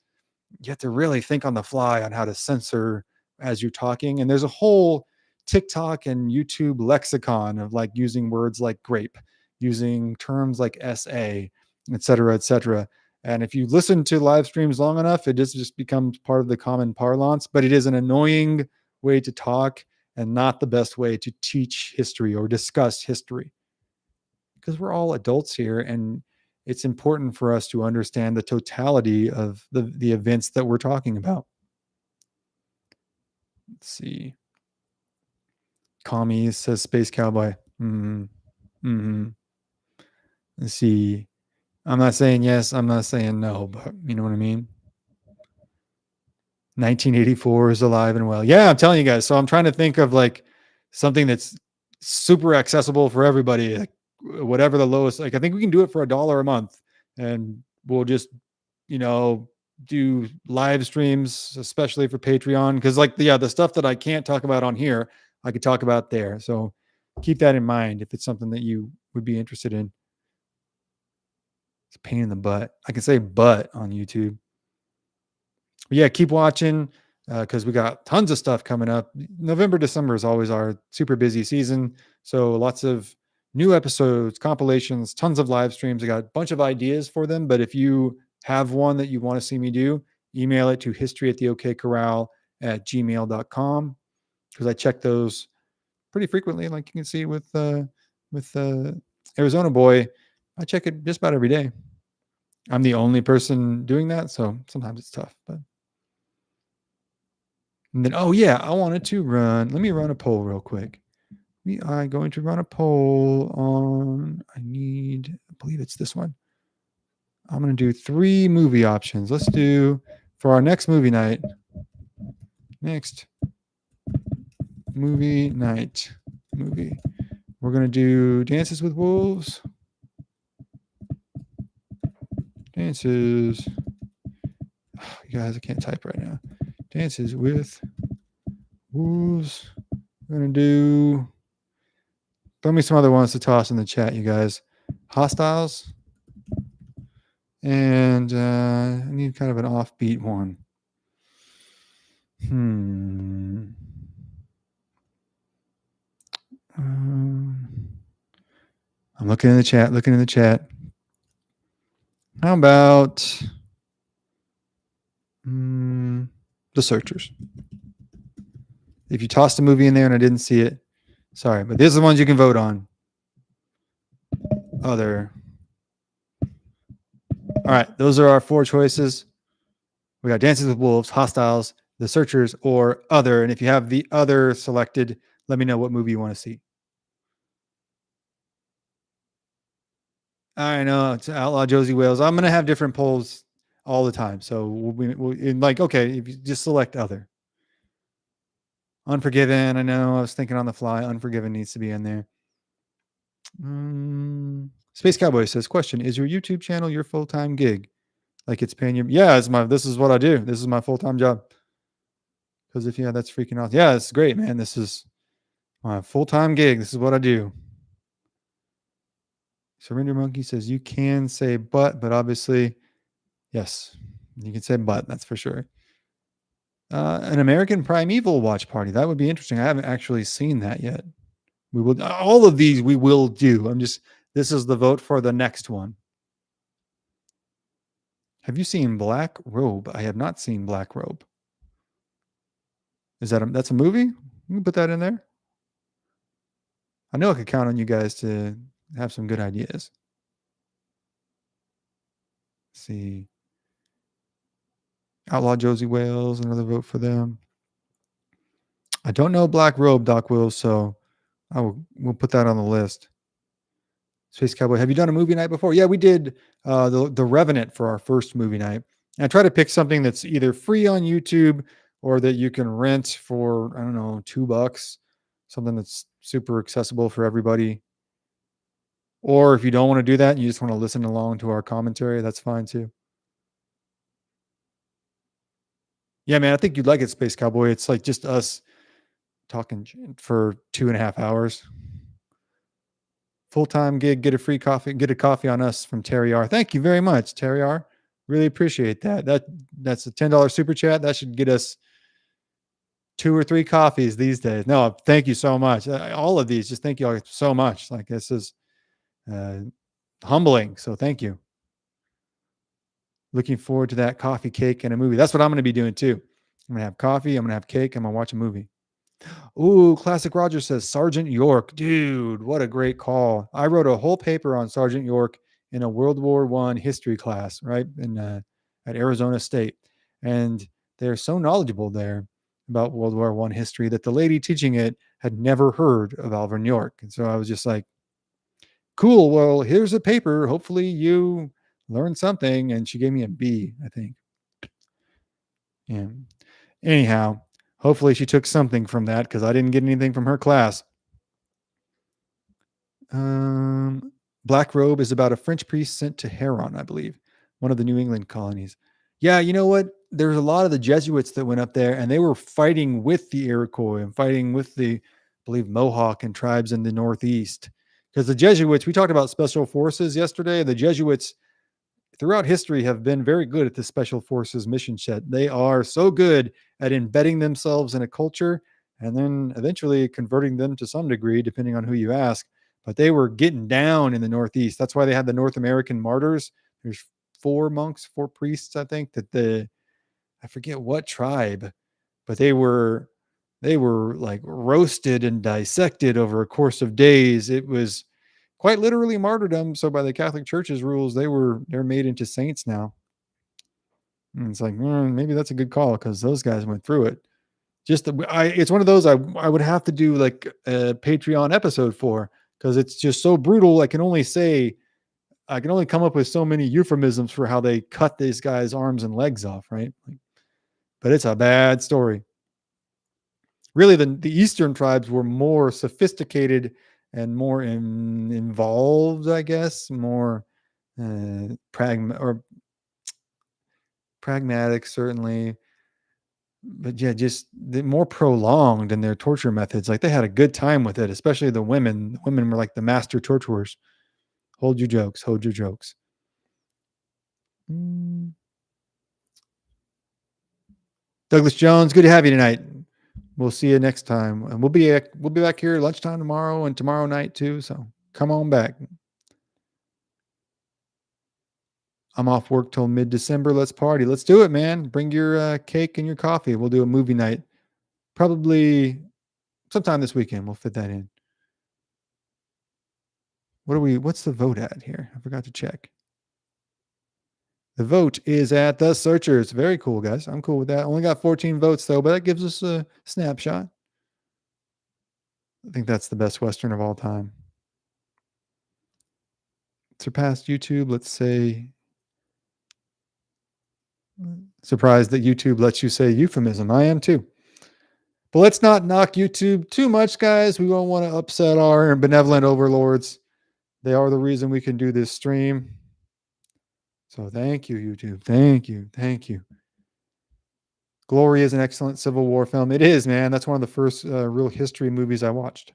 you have to really think on the fly on how to censor as you're talking. And there's a whole TikTok and YouTube lexicon of like using words like grape, using terms like SA, et cetera, et cetera. And if you listen to live streams long enough, it just becomes part of the common parlance, but it is an annoying way to talk and not the best way to teach history or discuss history, because we're all adults here, and it's important for us to understand the totality of the events that we're talking about. Let's see. Kami says Space Cowboy. Let's see. I'm not saying yes. I'm not saying no, but you know what I mean? 1984 is alive and well. Yeah, I'm telling you guys. So I'm trying to think of like something that's super accessible for everybody. Like whatever the lowest, like I think we can do it for $1 a month, and we'll just, do live streams, especially for Patreon. Cause like, the stuff that I can't talk about on here, I could talk about there. So keep that in mind if it's something that you would be interested in. It's a pain in the butt. I can say butt on YouTube. But yeah, keep watching because we got tons of stuff coming up. November, December is always our super busy season. So lots of new episodes, compilations, tons of live streams. I got a bunch of ideas for them. But if you have one that you want to see me do, email it to historyattheokcorral@gmail.com, because I check those pretty frequently. Like you can see with Arizona Boy, I check it just about every day. I'm the only person doing that, so sometimes it's tough. But and then, oh yeah, I wanted to let me run a poll real quick. We are going to run a poll on, I believe it's this one. I'm going to do 3 movie options. Let's do, for our next movie night, we're going to do Dances with Wolves. Dances. Oh, you guys, I can't type right now. Dances with Wolves. We're going to do, throw me some other ones to toss in the chat, you guys. Hostiles. And I need kind of an offbeat one. I'm looking in the chat. How about The Searchers? If you tossed a movie in there and I didn't see it, sorry, but these are the ones you can vote on. All right, those are our 4 choices. We got Dances with Wolves, Hostiles, The Searchers, or Other. And if you have the Other selected, let me know what movie you want to see. I know it's Outlaw Josie Wales. I'm gonna have different polls all the time, so okay, if you just select Other. Unforgiven. I know. I was thinking on the fly. Unforgiven needs to be in there. Space Cowboy says, "Question: Is your YouTube channel your full-time gig? Like it's paying you?" Yeah, this is what I do. This is my full-time job. Because that's freaking awesome. Yeah, it's great, man. This is my full-time gig. This is what I do. Surrender Monkey says you can say but obviously, yes, you can say but. That's for sure. An American Primeval watch party. That would be interesting. I haven't actually seen that yet. We will all of these we will do. This is the vote for the next one. Have you seen Black Robe? I have not seen Black Robe. Is that's a movie? You can put that in there. I know I could count on you guys to have some good ideas. Let's see. Outlaw Josie Wales, another vote for them. I don't know Black Robe, Doc Wills, so we'll put that on the list. Space Cowboy, have you done a movie night before? Yeah, we did the Revenant for our first movie night. And I try to pick something that's either free on YouTube or that you can rent for, I don't know, $2, something that's super accessible for everybody. Or if you don't want to do that and you just want to listen along to our commentary, that's fine too. Yeah, man, I think you'd like it, Space Cowboy. It's like just us talking for 2.5 hours. Full-time gig, get a coffee on us from Terry R. Thank you very much, Terry R. Really appreciate that. That's a $10 super chat. That should get us 2 or 3 coffees these days. No, thank you so much. All of these, just thank you all so much. Like this is humbling. So thank you. Looking forward to that coffee, cake, and a movie. That's what I'm going to be doing too. I'm going to have coffee. I'm going to have cake. I'm going to watch a movie. Ooh, Classic Roger says Sergeant York. Dude, what a great call. I wrote a whole paper on Sergeant York in a World War I history class, right? At Arizona State. And they're so knowledgeable there about World War I history that the lady teaching it had never heard of Alvin York. And so I was just like, cool. Well, here's a paper. Hopefully you learned something. And she gave me a B, I think. Yeah. Anyhow, hopefully she took something from that because I didn't get anything from her class. Black Robe is about a French priest sent to Heron, I believe, one of the New England colonies. Yeah, you know what? There's a lot of the Jesuits that went up there and they were fighting with the Iroquois and fighting with the, I believe, Mohawk and tribes in the Northeast. Because the Jesuits, we talked about special forces yesterday. The Jesuits throughout history have been very good at the special forces mission set. They are so good at embedding themselves in a culture and then eventually converting them to some degree, depending on who you ask. But they were getting down in the Northeast. That's why they had the North American martyrs. There's 4 monks, 4 priests, I think, I forget what tribe, but they were like roasted and dissected over a course of days. It was quite literally martyrdom. So by the Catholic Church's rules, they're made into saints now. And it's like, maybe that's a good call because those guys went through it. It's one of those I would have to do like a Patreon episode for because it's just so brutal. I can only come up with so many euphemisms for how they cut these guys' arms and legs off, right? But it's a bad story. Really, the Eastern tribes were more sophisticated and more involved, I guess, more pragmatic, certainly. But yeah, just more prolonged in their torture methods. Like they had a good time with it, especially the women. The women were like the master torturers. Hold your jokes. Hold your jokes. Douglas Jones, good to have you tonight. We'll see you next time, and we'll be back here lunchtime tomorrow and tomorrow night too. So come on back. I'm off work till mid-December. Let's party. Let's do it, man. Bring your cake and your coffee. We'll do a movie night. Probably sometime this weekend. We'll fit that in. What's the vote at here? I forgot to check. The vote is at the searchers. Very cool, guys. I'm cool with that. Only got 14 votes, though, but that gives us a snapshot. I think that's the best Western of all time. Surpassed YouTube, let's say. Surprised that YouTube lets you say euphemism. I am too. But let's not knock YouTube too much, guys. We don't want to upset our benevolent overlords. They are the reason we can do this stream. So thank you, YouTube. Thank you. Thank you. Glory is an excellent Civil War film. It is, man. That's one of the first real history movies I watched.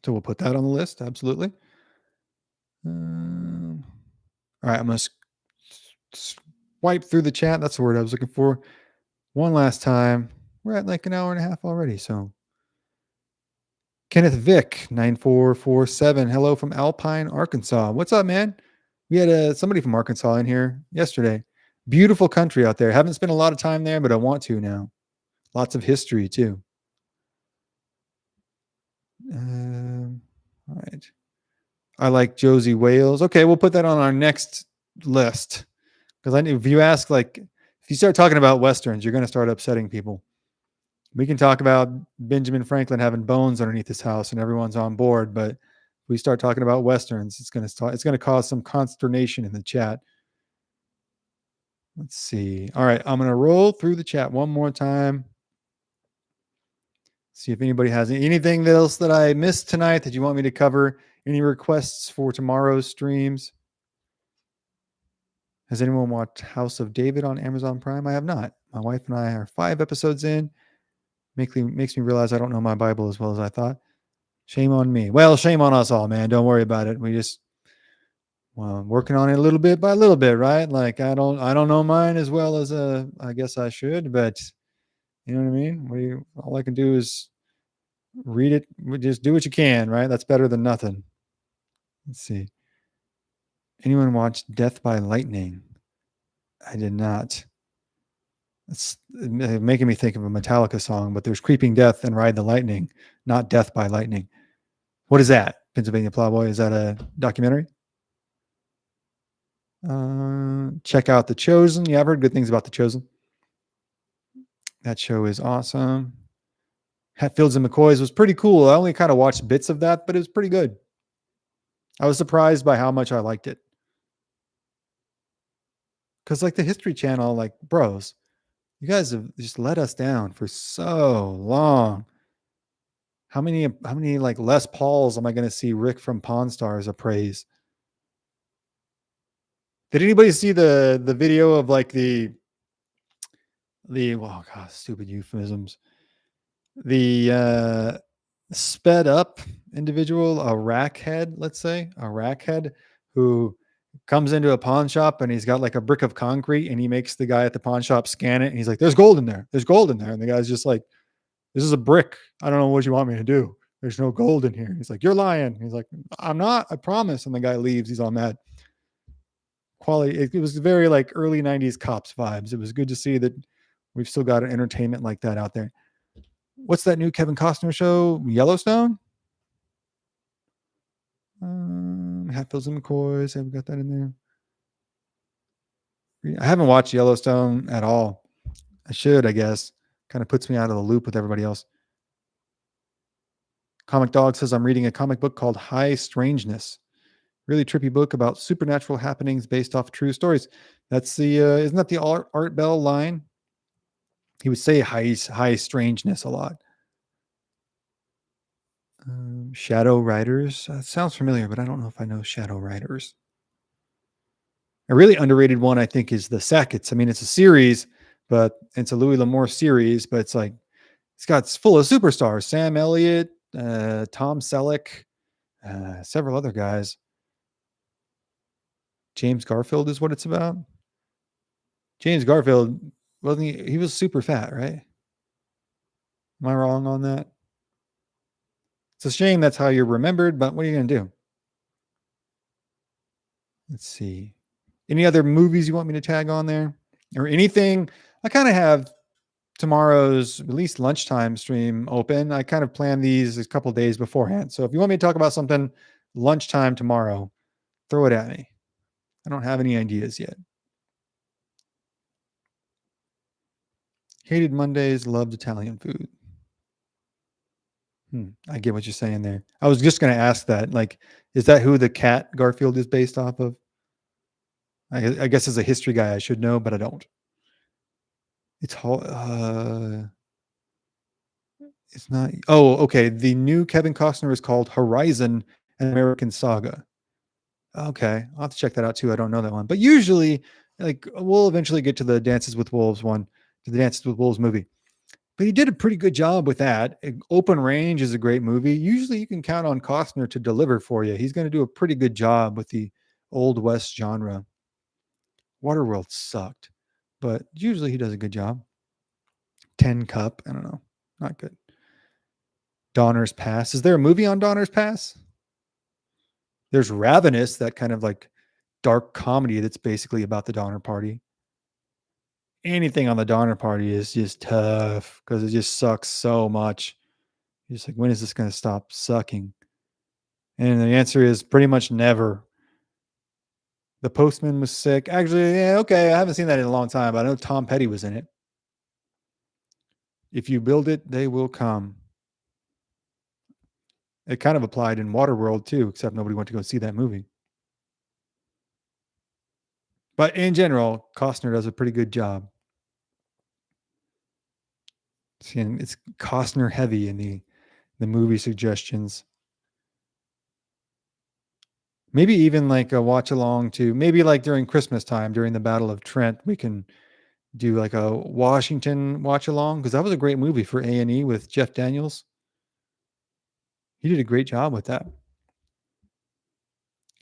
So we'll put that on the list. Absolutely. All right. I'm going to swipe through the chat. That's the word I was looking for. One last time. We're at like an hour and a half already. So Kenneth Vick, 9447. Hello from Alpine, Arkansas. What's up, man? We had somebody from Arkansas in here yesterday. Beautiful country out there. Haven't spent a lot of time there, but I want to now. Lots of history, too. All right. I like Josie Wales. Okay, we'll put that on our next list. Because I know if you ask, like, if you start talking about Westerns, you're going to start upsetting people. We can talk about Benjamin Franklin having bones underneath his house and everyone's on board, but if we start talking about Westerns, it's going to cause some consternation in the chat. Let's see. All right, I'm going to roll through the chat one more time. See if anybody has anything else that I missed tonight that you want me to cover. Any requests for tomorrow's streams? Has anyone watched House of David on Amazon Prime? I have not. My wife and I are 5 episodes in. Makes me realize I don't know my Bible as well as I thought. Shame on me. Well, shame on us all, man. Don't worry about it. We just working on it a little bit by little bit, right? Like I don't know mine as well as I guess I should, but you know what I mean? All I can do is read it. We just do what you can, right? That's better than nothing. Let's see. Anyone watch Death by Lightning? I did not. It's making me think of a Metallica song, but there's Creeping Death and Ride the Lightning, not Death by Lightning. What is that? Pennsylvania Plowboy? Is that a documentary? Check out The Chosen. Yeah, I've heard good things about The Chosen. That show is awesome. Hatfields and McCoys was pretty cool. I only kind of watched bits of that, but it was pretty good. I was surprised by how much I liked it. Because like the History Channel, like, bros, you guys have just let us down for so long. How many like Les Pauls am I going to see Rick from Pawn Stars appraise? Did anybody see the video of like the oh god, stupid euphemisms. The sped up individual, a rackhead, let's say, a rackhead who comes into a pawn shop and he's got like a brick of concrete and he makes the guy at the pawn shop scan it and he's like, there's gold in there. There's gold in there. And the guy's just like, this is a brick. I don't know what you want me to do. There's no gold in here. He's like, you're lying. He's like, I'm not, I promise. And the guy leaves. He's all mad. Quality. It was very like early 90s cops vibes. It was good to see that we've still got an entertainment like that out there. What's that new Kevin Costner show? Yellowstone? Hatfields and McCoys. Have we got that in there? I haven't watched Yellowstone at all. I should, I guess. Kind of puts me out of the loop with everybody else. Comic Dog says, I'm reading a comic book called High Strangeness. Really trippy book about supernatural happenings based off true stories. That's the, isn't that the Art Bell line? He would say high strangeness a lot. Shadow Riders. Sounds familiar, but I don't know if I know Shadow Riders. A really underrated one, I think, is the Sackets. I mean, it's a series, but it's a Louis L'Amour series, but it's full of superstars. Sam Elliott, Tom Selleck, several other guys. James Garfield is what it's about. James Garfield, wasn't he? He was super fat, right? Am I wrong on that? It's a shame that's how you're remembered, but what are you going to do? Let's see. Any other movies you want me to tag on there? Or anything? I kind of have tomorrow's at least lunchtime stream open. I kind of plan these a couple days beforehand. So if you want me to talk about something lunchtime tomorrow, throw it at me. I don't have any ideas yet. Hated Mondays, loved Italian food. I get what you're saying there. I was just going to ask that. Like, is that who the cat Garfield is based off of? I guess as a history guy, I should know, but I don't. It's not. Oh, okay. The new Kevin Costner is called Horizon: An American Saga. Okay, I'll have to check that out too. I don't know that one, but usually, like, we'll eventually get to the Dances with Wolves one, to the Dances with Wolves movie. But he did a pretty good job with that. Open Range is a great movie. Usually, you can count on Costner to deliver for you. He's going to do a pretty good job with the Old West genre. Waterworld sucked, but usually he does a good job. 10 Cup, I don't know, not good. Donner's Pass. Is there a movie on Donner's Pass? There's Ravenous, that kind of like dark comedy that's basically about the Donner Party. Anything on the Donner Party is just tough because it just sucks so much. You're just like, when is this going to stop sucking? And the answer is pretty much never. The Postman was sick. Actually, yeah, okay. I haven't seen that in a long time, but I know Tom Petty was in it. If you build it, they will come. It kind of applied in Waterworld too, except nobody went to go see that movie. But in general, Costner does a pretty good job. It's Costner heavy in the movie suggestions. Maybe even like a watch along to, maybe like during Christmas time, during the Battle of Trent, we can do like a Washington watch along, because that was a great movie for A&E with Jeff Daniels. He did a great job with that.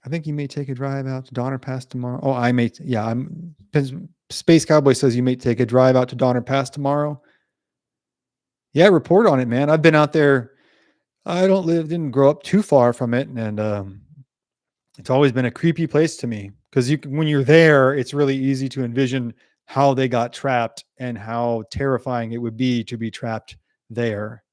I think you may take a drive out to Donner Pass tomorrow. Oh, I may. Yeah, Space Cowboy says you may take a drive out to Donner Pass tomorrow. Yeah, report on it, man. I've been out there. I didn't grow up too far from it, and it's always been a creepy place to me, because when you're there, it's really easy to envision how they got trapped and how terrifying it would be to be trapped there.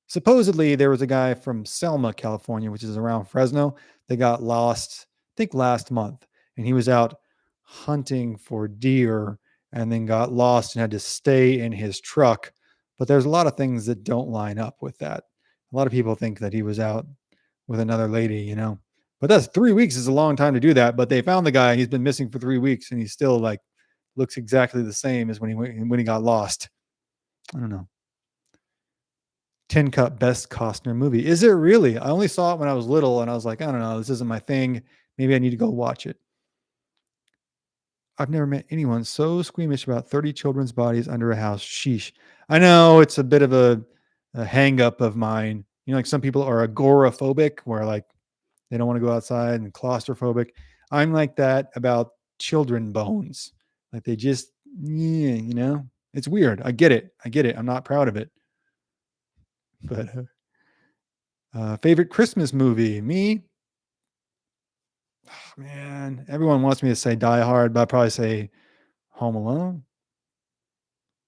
Supposedly, there was a guy from Selma, California, which is around Fresno, that got lost, I think last month, and he was out hunting for deer and then got lost and had to stay in his truck. But there's a lot of things that don't line up with that. A lot of people think that he was out with another lady, but that's 3 weeks is a long time to do that. But they found the guy, and he's been missing for 3 weeks, and he still like looks exactly the same as when he got lost. I don't know. 10 Cup best Costner movie. Is it really? I only saw it when I was little, and I was like, I don't know, this isn't my thing. Maybe I need to go watch it. I've never met anyone so squeamish about 30 children's bodies under a house. Sheesh. I know it's a bit of a hang up of mine. Like some people are agoraphobic, where like they don't want to go outside, and claustrophobic. I'm like that about children bones. Like they just, it's weird. I get it. I'm not proud of it. But favorite Christmas movie? Me? Oh, man, everyone wants me to say Die Hard, but I'd probably say Home Alone.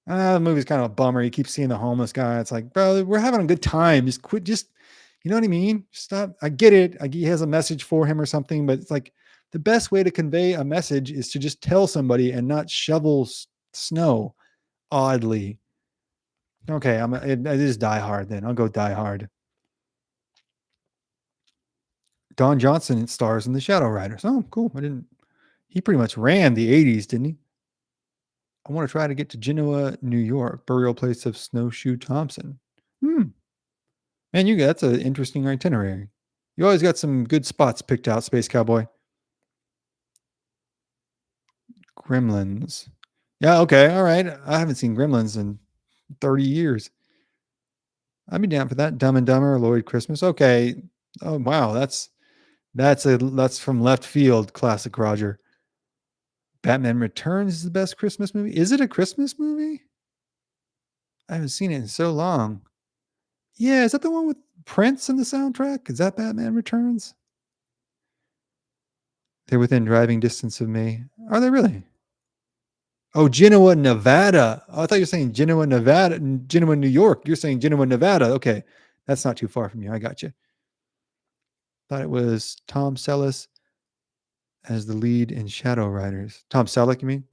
The movie's kind of a bummer. You keep seeing the homeless guy. It's like, bro, we're having a good time. Just quit. Just, you know what I mean? Stop. I get it. He has a message for him or something, but it's like the best way to convey a message is to just tell somebody and not shovel snow. Oddly. Okay, it is Die Hard then. I'll go Die Hard. Don Johnson stars in The Shadow Riders. Oh, cool. He pretty much ran the 80s, didn't he? I want to try to get to Genoa, New York, burial place of Snowshoe Thompson. Man, that's an interesting itinerary. You always got some good spots picked out, Space Cowboy. Gremlins. Yeah, okay, all right. I haven't seen Gremlins in 30 years. I'd be down for that. Dumb and Dumber, Lloyd Christmas. Okay. Oh wow, that's from left field, classic Roger. Batman Returns is the best Christmas movie. Is it a Christmas movie? I haven't seen it in so long. Yeah, is that the one with Prince in the soundtrack? Is that Batman Returns? They're within driving distance of me. Are they really? Oh, Genoa, Nevada. Oh, I thought you were saying Genoa, Nevada, Genoa, New York. You're saying Genoa, Nevada. Okay, that's not too far from you. I got you. Thought it was Tom Selleck. as the lead in Shadow Riders. Tom Selleck, you mean?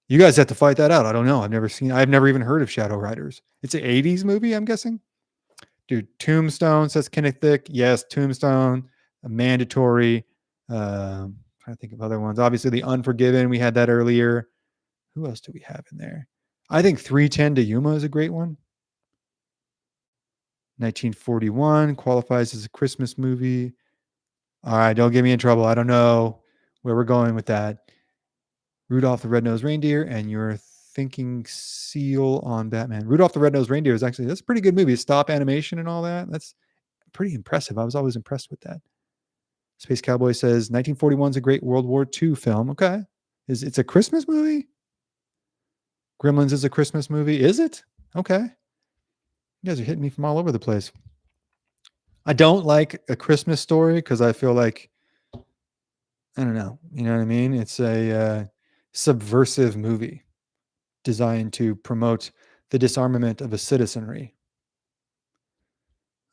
You guys have to fight that out. I don't know. I've never even heard of Shadow Riders. It's an 80s movie, I'm guessing. Dude, Tombstone, says Kenneth Thick. Yes, Tombstone, a mandatory. Trying to think of other ones. Obviously, The Unforgiven. We had that earlier. Who else do we have in there? I think 310 to Yuma is a great one. 1941 qualifies as a Christmas movie. All right, don't get me in trouble. I don't know where we're going with that. Rudolph the Red-Nosed Reindeer and You're Thinking Seal on Batman. Rudolph the Red-Nosed Reindeer is actually, that's a pretty good movie. Stop animation and all that. That's pretty impressive. I was always impressed with that. Space Cowboy says 1941 is a great World War II film. Okay. It's a Christmas movie? Gremlins is a Christmas movie. Is it? Okay. You guys are hitting me from all over the place. I don't like A Christmas Story because I feel like, I don't know. You know what I mean? It's a subversive movie designed to promote the disarmament of a citizenry.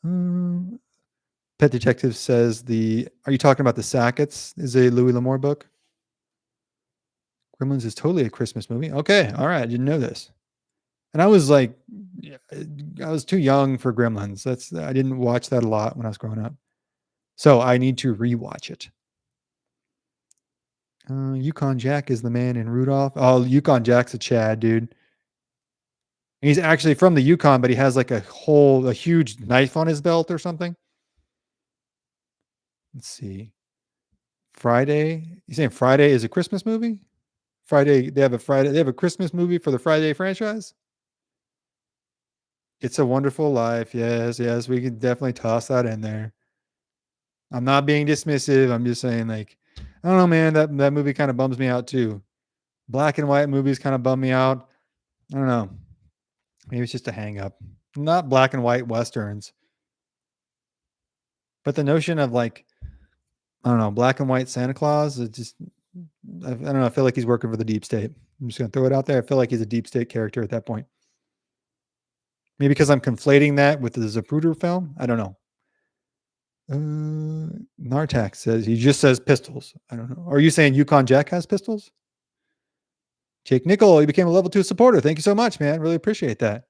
Pet Detective says are you talking about The Sackets is a Louis L'Amour book? Gremlins is totally a Christmas movie. Okay. All right. I didn't know this. And I was like, I was too young for Gremlins. I didn't watch that a lot when I was growing up. So I need to rewatch it. Yukon Jack is the man in Rudolph. Oh, Yukon Jack's a Chad, dude. He's actually from the Yukon, but he has like a huge knife on his belt or something. Let's see. Friday. You saying Friday is a Christmas movie? They have a Christmas movie for the Friday franchise? It's a Wonderful Life. Yes, we can definitely toss that in there. I'm not being dismissive. I'm just saying, like, I don't know, man. That movie kind of bums me out too. Black and white movies kind of bum me out. I don't know. Maybe it's just a hang up. Not black and white Westerns. But the notion of like, I don't know, black and white Santa Claus, it just, I don't know. I feel like he's working for the deep state. I'm just going to throw it out there. I feel like he's a deep state character at that point. Maybe because I'm conflating that with the Zapruder film. I don't know. Nartak says, he just says pistols. I don't know. Are you saying Yukon Jack has pistols? Jake Nickel, you became a level 2 supporter. Thank you so much, man. Really appreciate that.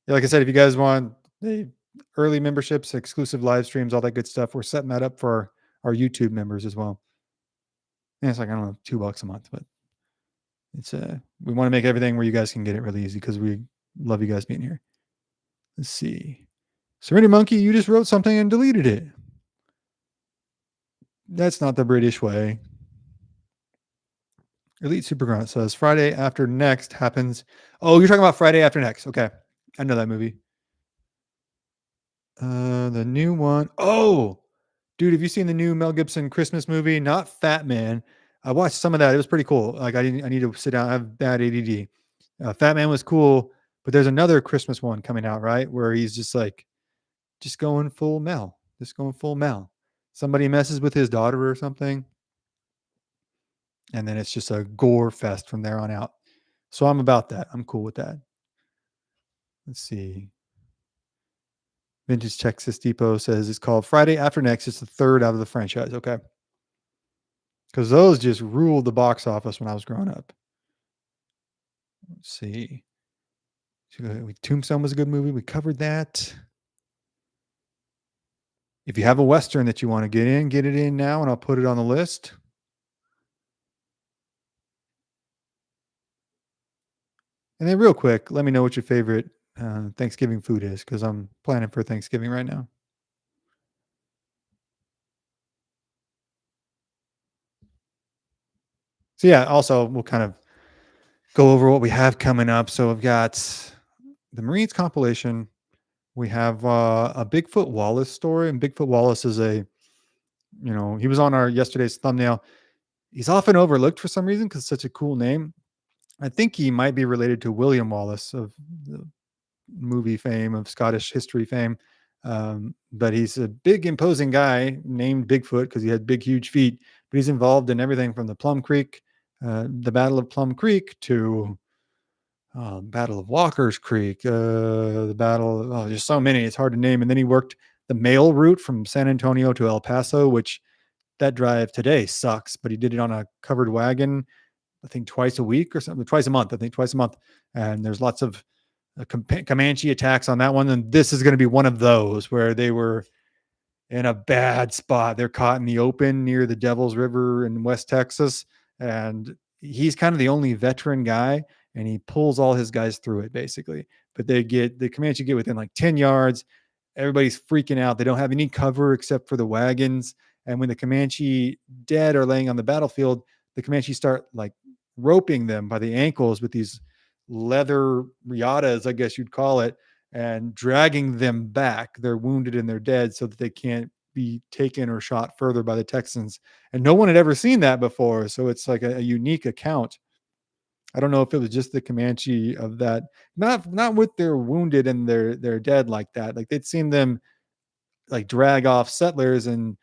Yeah, like I said, if you guys want the early memberships, exclusive live streams, all that good stuff, we're setting that up for our YouTube members as well. And it's like, I don't know, $2 a month, but it's we want to make everything where you guys can get it really easy because we love you guys being here. Let's see. Serenity Monkey, you just wrote something and deleted it. That's not the British way. Elite Super Grunt says Friday After Next happens. Oh, you're talking about Friday After Next. Okay. I know that movie. The new one. Oh, dude, have you seen the new Mel Gibson Christmas movie? Not Fat Man. I watched some of that. It was pretty cool. Like I need to sit down. I have bad ADD. Fat Man was cool, but there's another Christmas one coming out, right? Where he's just going full Mel. Somebody messes with his daughter or something. And then it's just a gore fest from there on out. So I'm about that. I'm cool with that. Let's see. Vintage Texas Depot says it's called Friday After Next. It's the third out of the franchise. Okay. Because those just ruled the box office when I was growing up. Let's see. Tombstone was a good movie. We covered that. If you have a Western that you want to get it in now, and I'll put it on the list. And then real quick, let me know what your favorite Thanksgiving food is, because I'm planning for Thanksgiving right now. So yeah, also we'll kind of go over what we have coming up. So we've got the Marines compilation. We have a Bigfoot Wallace story, and Bigfoot Wallace is he was on our yesterday's thumbnail. He's often overlooked for some reason because it's such a cool name. I think he might be related to William Wallace of the movie fame, of Scottish history fame. But he's a big, imposing guy named Bigfoot because he had big, huge feet. But he's involved in everything from the the Battle of Plum Creek to Battle of Walker's Creek, the Battle. There's so many, it's hard to name. And then he worked the mail route from San Antonio to El Paso, which that drive today sucks, but he did it on a covered wagon, I think twice a week or something, twice a month, I think twice a month. And there's lots of Comanche attacks on that one. And this is going to be one of those where they were in a bad spot. They're caught in the open near the Devil's River in West Texas. And he's kind of the only veteran guy, and he pulls all his guys through it basically. But the Comanche get within like 10 yards. Everybody's freaking out. They don't have any cover except for the wagons. And when the Comanche dead are laying on the battlefield, the Comanche start like roping them by the ankles with these leather riatas, I guess you'd call it, and dragging them back. They're wounded and they're dead so that they can't be taken or shot further by the Texans. And no one had ever seen that before. So it's like a unique account. I don't know if it was just the Comanche of that, not with their wounded and they're dead like that. Like they'd seen them like drag off settlers and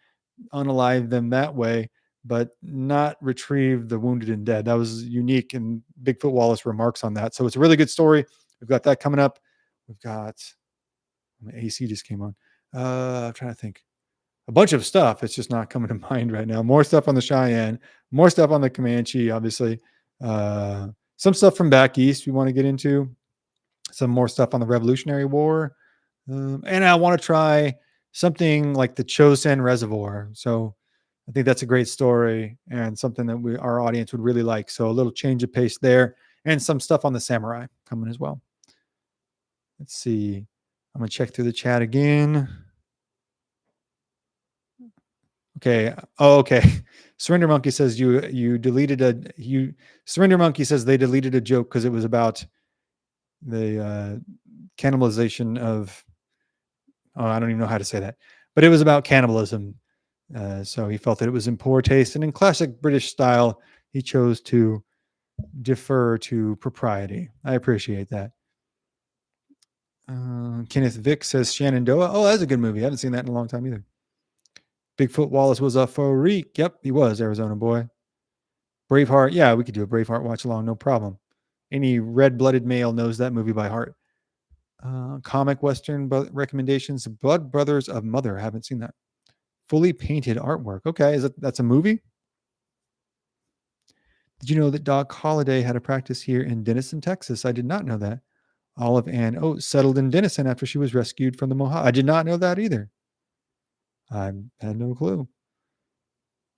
unalive them that way, but not retrieve the wounded and dead. That was unique, and Bigfoot Wallace remarks on that. So it's a really good story. We've got that coming up. We've got my AC just came on. I'm trying to think. A bunch of stuff. It's just not coming to mind right now. More stuff on the Cheyenne, more stuff on the Comanche, obviously. Some stuff from back east we want to get into. Some more stuff on the Revolutionary War. And I want to try something like the Chosin Reservoir. So I think that's a great story and something that our audience would really like. So a little change of pace there, and some stuff on the samurai coming as well. Let's see. I'm going to check through the chat again. Okay. Oh, okay. Surrender Monkey says Surrender Monkey says they deleted a joke because it was about the cannibalization of, I don't even know how to say that, but it was about cannibalism. So he felt that it was in poor taste, and in classic British style, he chose to defer to propriety. I appreciate that. Kenneth Vick says Shenandoah. Oh, that's a good movie. I haven't seen that in a long time either. Bigfoot Wallace was a freak. Yep, he was. Arizona boy. Braveheart. Yeah, we could do a Braveheart watch along. No problem. Any red-blooded male knows that movie by heart. Comic Western recommendations. Blood Brothers of Mother. I haven't seen that. Fully painted artwork. Okay, that's a movie? Did you know that Doc Holliday had a practice here in Denison, Texas? I did not know that. Olive Ann Oates settled in Denison after she was rescued from the Mojave. I did not know that either. I had no clue.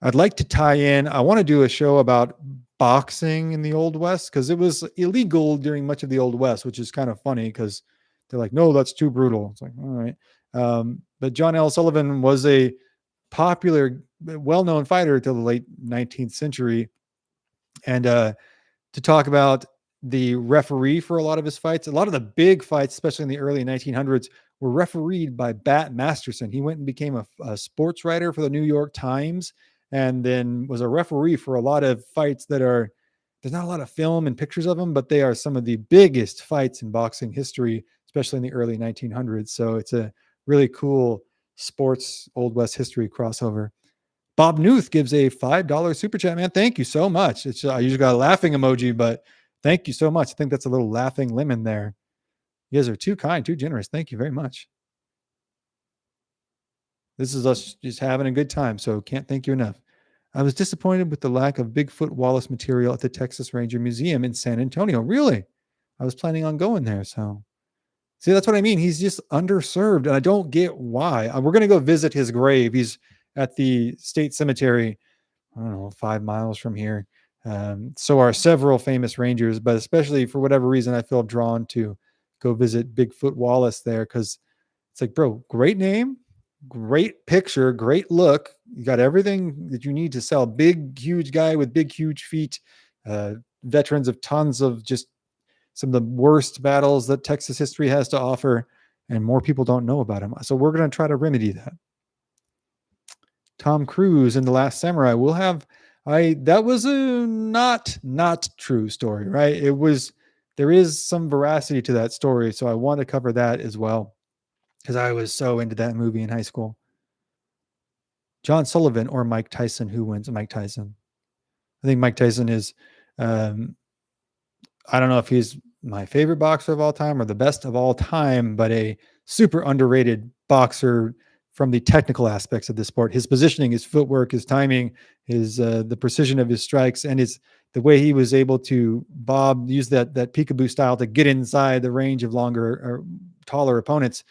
I'd like to tie in. I want to do a show about boxing in the Old West because it was illegal during much of the Old West, which is kind of funny because they're like, no, that's too brutal. It's like, all right. But John L. Sullivan was a popular, well-known fighter until the late 19th century. And to talk about the referee for a lot of his fights, a lot of the big fights, especially in the early 1900s, were refereed by Bat Masterson. He went and became a sports writer for the New York Times, and then was a referee for a lot of fights there's not a lot of film and pictures of them, but they are some of the biggest fights in boxing history, especially in the early 1900s. So it's a really cool sports Old West history crossover. Bob Newth gives a $5 super chat, man. Thank you so much. I usually got a laughing emoji, but thank you so much. I think that's a little laughing lemon there. You guys are too kind, too generous. Thank you very much. This is us just having a good time, so can't thank you enough. I was disappointed with the lack of Bigfoot Wallace material at the Texas Ranger Museum in San Antonio. Really? I was planning on going there, so. See, that's what I mean. He's just underserved, and I don't get why. We're going to go visit his grave. He's at the state cemetery, I don't know, 5 miles from here. So are several famous rangers, but especially for whatever reason, I feel drawn to go visit Bigfoot Wallace there because it's like, bro, great name, great picture, great look. You got everything that you need to sell. Big, huge guy with big, huge feet, veterans of tons of just some of the worst battles that Texas history has to offer, and more people don't know about him. So we're going to try to remedy that. Tom Cruise in The Last Samurai. We'll have, that was a not true story, right? There is some veracity to that story. So I want to cover that as well, because I was so into that movie in high school. John Sullivan or Mike Tyson. Who wins? Mike Tyson. I think Mike Tyson is, I don't know if he's my favorite boxer of all time or the best of all time, but a super underrated boxer, from the technical aspects of the sport, his positioning, his footwork, his timing, his the precision of his strikes, and the way he was able to use that peekaboo style to get inside the range of longer or taller opponents.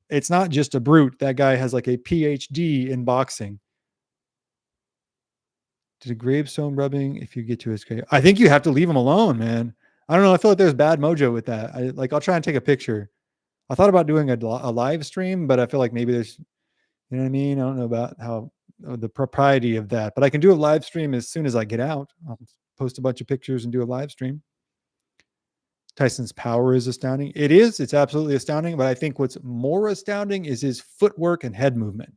It's not just a brute. That guy has like a PhD in boxing. Did a gravestone rubbing if you get to his grave? I think you have to leave him alone, man. I don't know. I feel like there's bad mojo with that. I'll try and take a picture. I thought about doing a live stream, but I feel like maybe there's, you know what I mean? I don't know about how the propriety of that, but I can do a live stream as soon as I get out. I'll post a bunch of pictures and do a live stream. Tyson's power is astounding. It is. It's absolutely astounding. But I think what's more astounding is his footwork and head movement.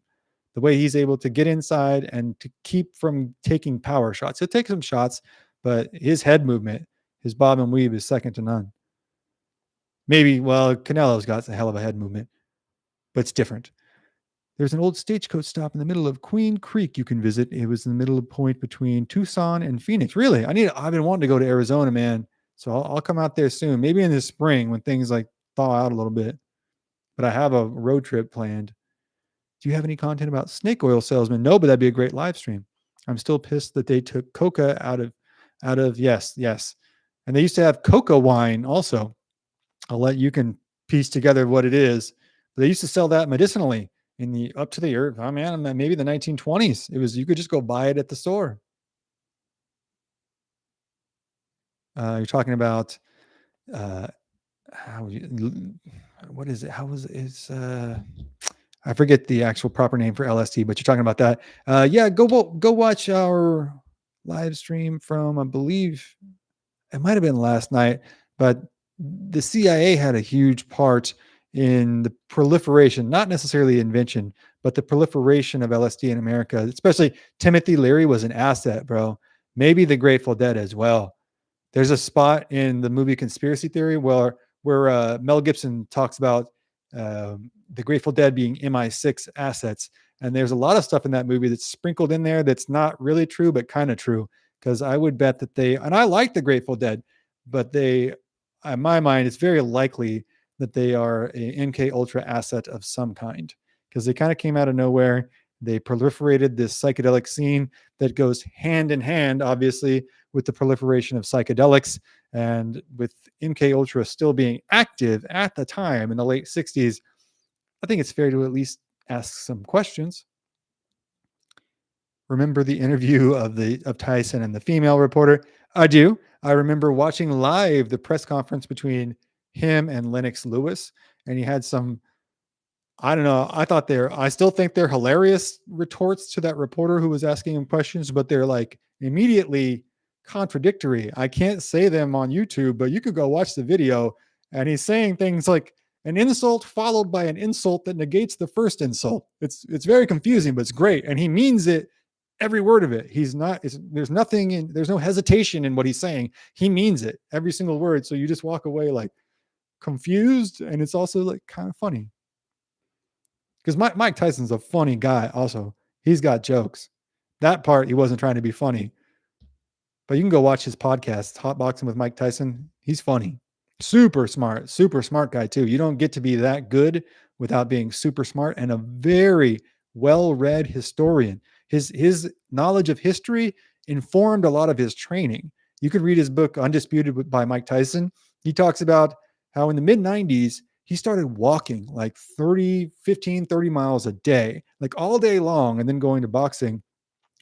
The way he's able to get inside and to keep from taking power shots. He'll take some shots, but his head movement, his bob and weave is second to none. Maybe, well, Canelo's got a hell of a head movement, but it's different. There's an old stagecoach stop in the middle of Queen Creek you can visit. It was in the middle of point between Tucson and Phoenix. Really? I've been wanting to go to Arizona, man. So I'll come out there soon, maybe in the spring when things like thaw out a little bit. But I have a road trip planned. Do you have any content about snake oil salesmen? No, but that'd be a great live stream. I'm still pissed that they took coca out of yes. And they used to have coca wine also. I'll let you can piece together what it is. But they used to sell that medicinally in the up to the earth. Oh man, maybe the 1920s. It was, you could just go buy it at the store. You're talking about what is it? How was it? I forget the actual proper name for LSD, but you're talking about that. Yeah, go watch our live stream from, I believe it might have been last night, but the CIA had a huge part in the proliferation, not necessarily invention, but the proliferation of LSD in America. Especially Timothy Leary was an asset, bro. Maybe the Grateful Dead as well. There's a spot in the movie Conspiracy Theory where Mel Gibson talks about the Grateful Dead being MI6 assets. And there's a lot of stuff in that movie that's sprinkled in there that's not really true, but kind of true. Because I would bet that and I like the Grateful Dead, but in my mind, it's very likely that they are a MK Ultra asset of some kind. Because they kind of came out of nowhere. They proliferated this psychedelic scene that goes hand in hand, obviously, with the proliferation of psychedelics. And with MK Ultra still being active at the time in the late 60s, I think it's fair to at least ask some questions. Remember the interview of Tyson and the female reporter? I do. I remember watching live the press conference between him and Lennox Lewis, and he had some, I don't know, I still think they're hilarious retorts to that reporter who was asking him questions, but they're like immediately contradictory. I can't say them on YouTube, but you could go watch the video, and he's saying things like an insult followed by an insult that negates the first insult. It's very confusing, but it's great, and he means it, every word of it. There's no hesitation in what he's saying. He means it, every single word. So you just walk away like confused, and it's also like kind of funny. Because Mike Tyson's a funny guy also. He's got jokes. That part, he wasn't trying to be funny. But you can go watch his podcast, Hot Boxing with Mike Tyson. He's funny. Super smart guy too. You don't get to be that good without being super smart, and a very well-read historian. His knowledge of history informed a lot of his training. You could read his book, Undisputed by Mike Tyson. He talks about how in the mid-90s, he started walking like 30 miles a day, like all day long, and then going to boxing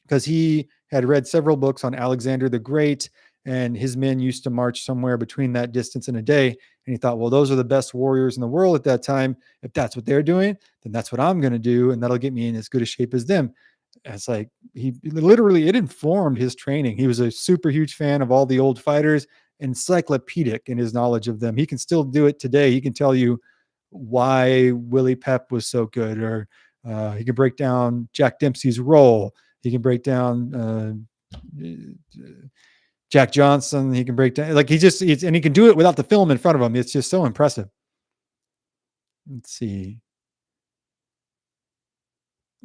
because he had read several books on Alexander the Great, and his men used to march somewhere between that distance in a day. And he thought, well, those are the best warriors in the world at that time. If that's what they're doing, then that's what I'm going to do. And that'll get me in as good a shape as them. It's like it informed his training. He was a super huge fan of all the old fighters, encyclopedic in his knowledge of them. He can still do it today. He can tell you why Willie Pep was so good, or he can break down Jack Dempsey's role. He can break down Jack Johnson. He can break down, like and he can do it without the film in front of him. It's just so impressive. Let's see.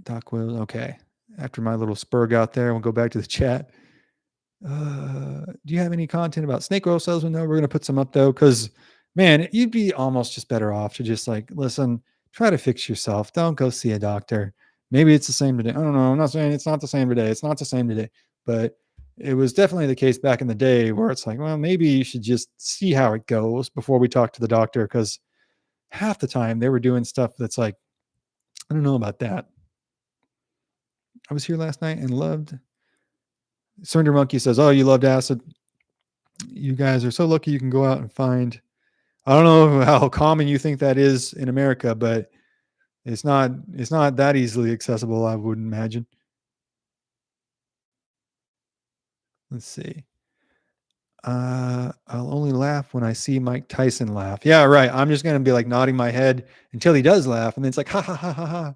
Doc Will. Okay. After my little spurg out there, we'll go back to the chat. Do you have any content about snake oil salesmen? No, we're going to put some up though. Cause man, you'd be almost just better off to just like, listen, Try to fix yourself. Don't go see a doctor. Maybe it's the same today. I don't know. I'm not saying it's not the same today. It's not the same today, but it was definitely the case back in the day where it's like, well, maybe you should just see how it goes before we talk to the doctor. Because half the time they were doing stuff that's like, I don't know about that. I was here last night and loved. Surrender Monkey says, "Oh, you loved acid. You guys are so lucky you can go out and find." I don't know how common you think that is in America, but it's not. It's not that easily accessible, I would imagine. Let's see. I'll only laugh when I see Mike Tyson laugh. Yeah, right. I'm just gonna be like nodding my head until he does laugh, and then it's like ha ha ha ha ha.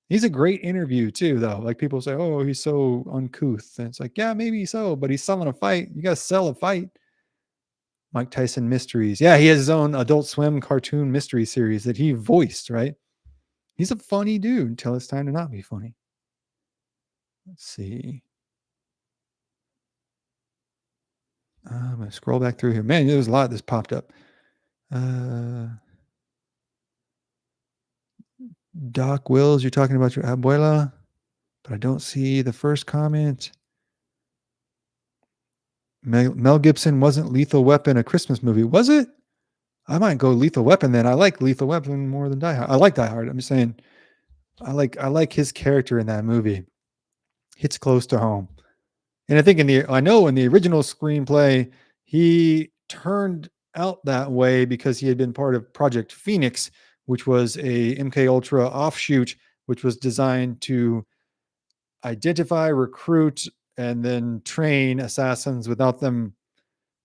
He's a great interview too, though. Like people say, "Oh, he's so uncouth," and it's like, yeah, maybe so, but he's selling a fight. You gotta sell a fight. Mike Tyson Mysteries. Yeah, he has his own Adult Swim cartoon mystery series that he voiced, right? He's a funny dude until it's time to not be funny. Let's see. I'm going to scroll back through here. Man, there was a lot that's popped up. Doc Wills, you're talking about your abuela, but I don't see the first comment. Mel Gibson wasn't Lethal Weapon a Christmas movie, was it? I might go Lethal Weapon then. I like Lethal Weapon more than Die Hard. I like Die Hard. I'm just saying, I like his character in that movie. Hits close to home. And I think in the original screenplay, he turned out that way because he had been part of Project Phoenix, which was a MK Ultra offshoot, which was designed to identify, recruit, and then train assassins without them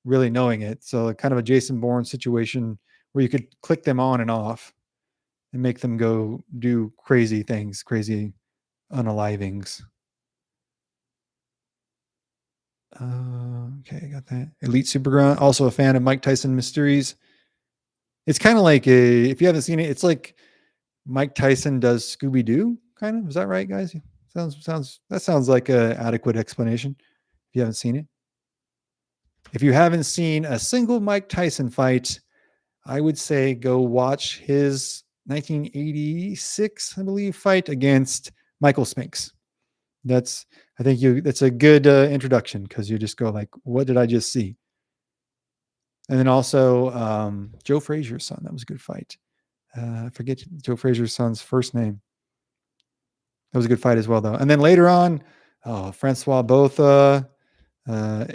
really knowing it. So kind of a Jason Bourne situation where you could click them on and off and make them go do crazy things, crazy unalivings. Okay, I got that. Elite Superground, also a fan of Mike Tyson Mysteries. It's kind of like if you haven't seen it, it's like Mike Tyson does Scooby Doo, kind of. Is that right, guys? Sounds like a adequate explanation. If you haven't seen it, if you haven't seen a single Mike Tyson fight, I would say go watch his 1986, I believe, fight against Michael Spinks. That's a good introduction because you just go like, what did I just see? And then also Joe Frazier's son. That was a good fight. I forget Joe Frazier's son's first name. That was a good fight as well, though. And then later on, Francois Botha,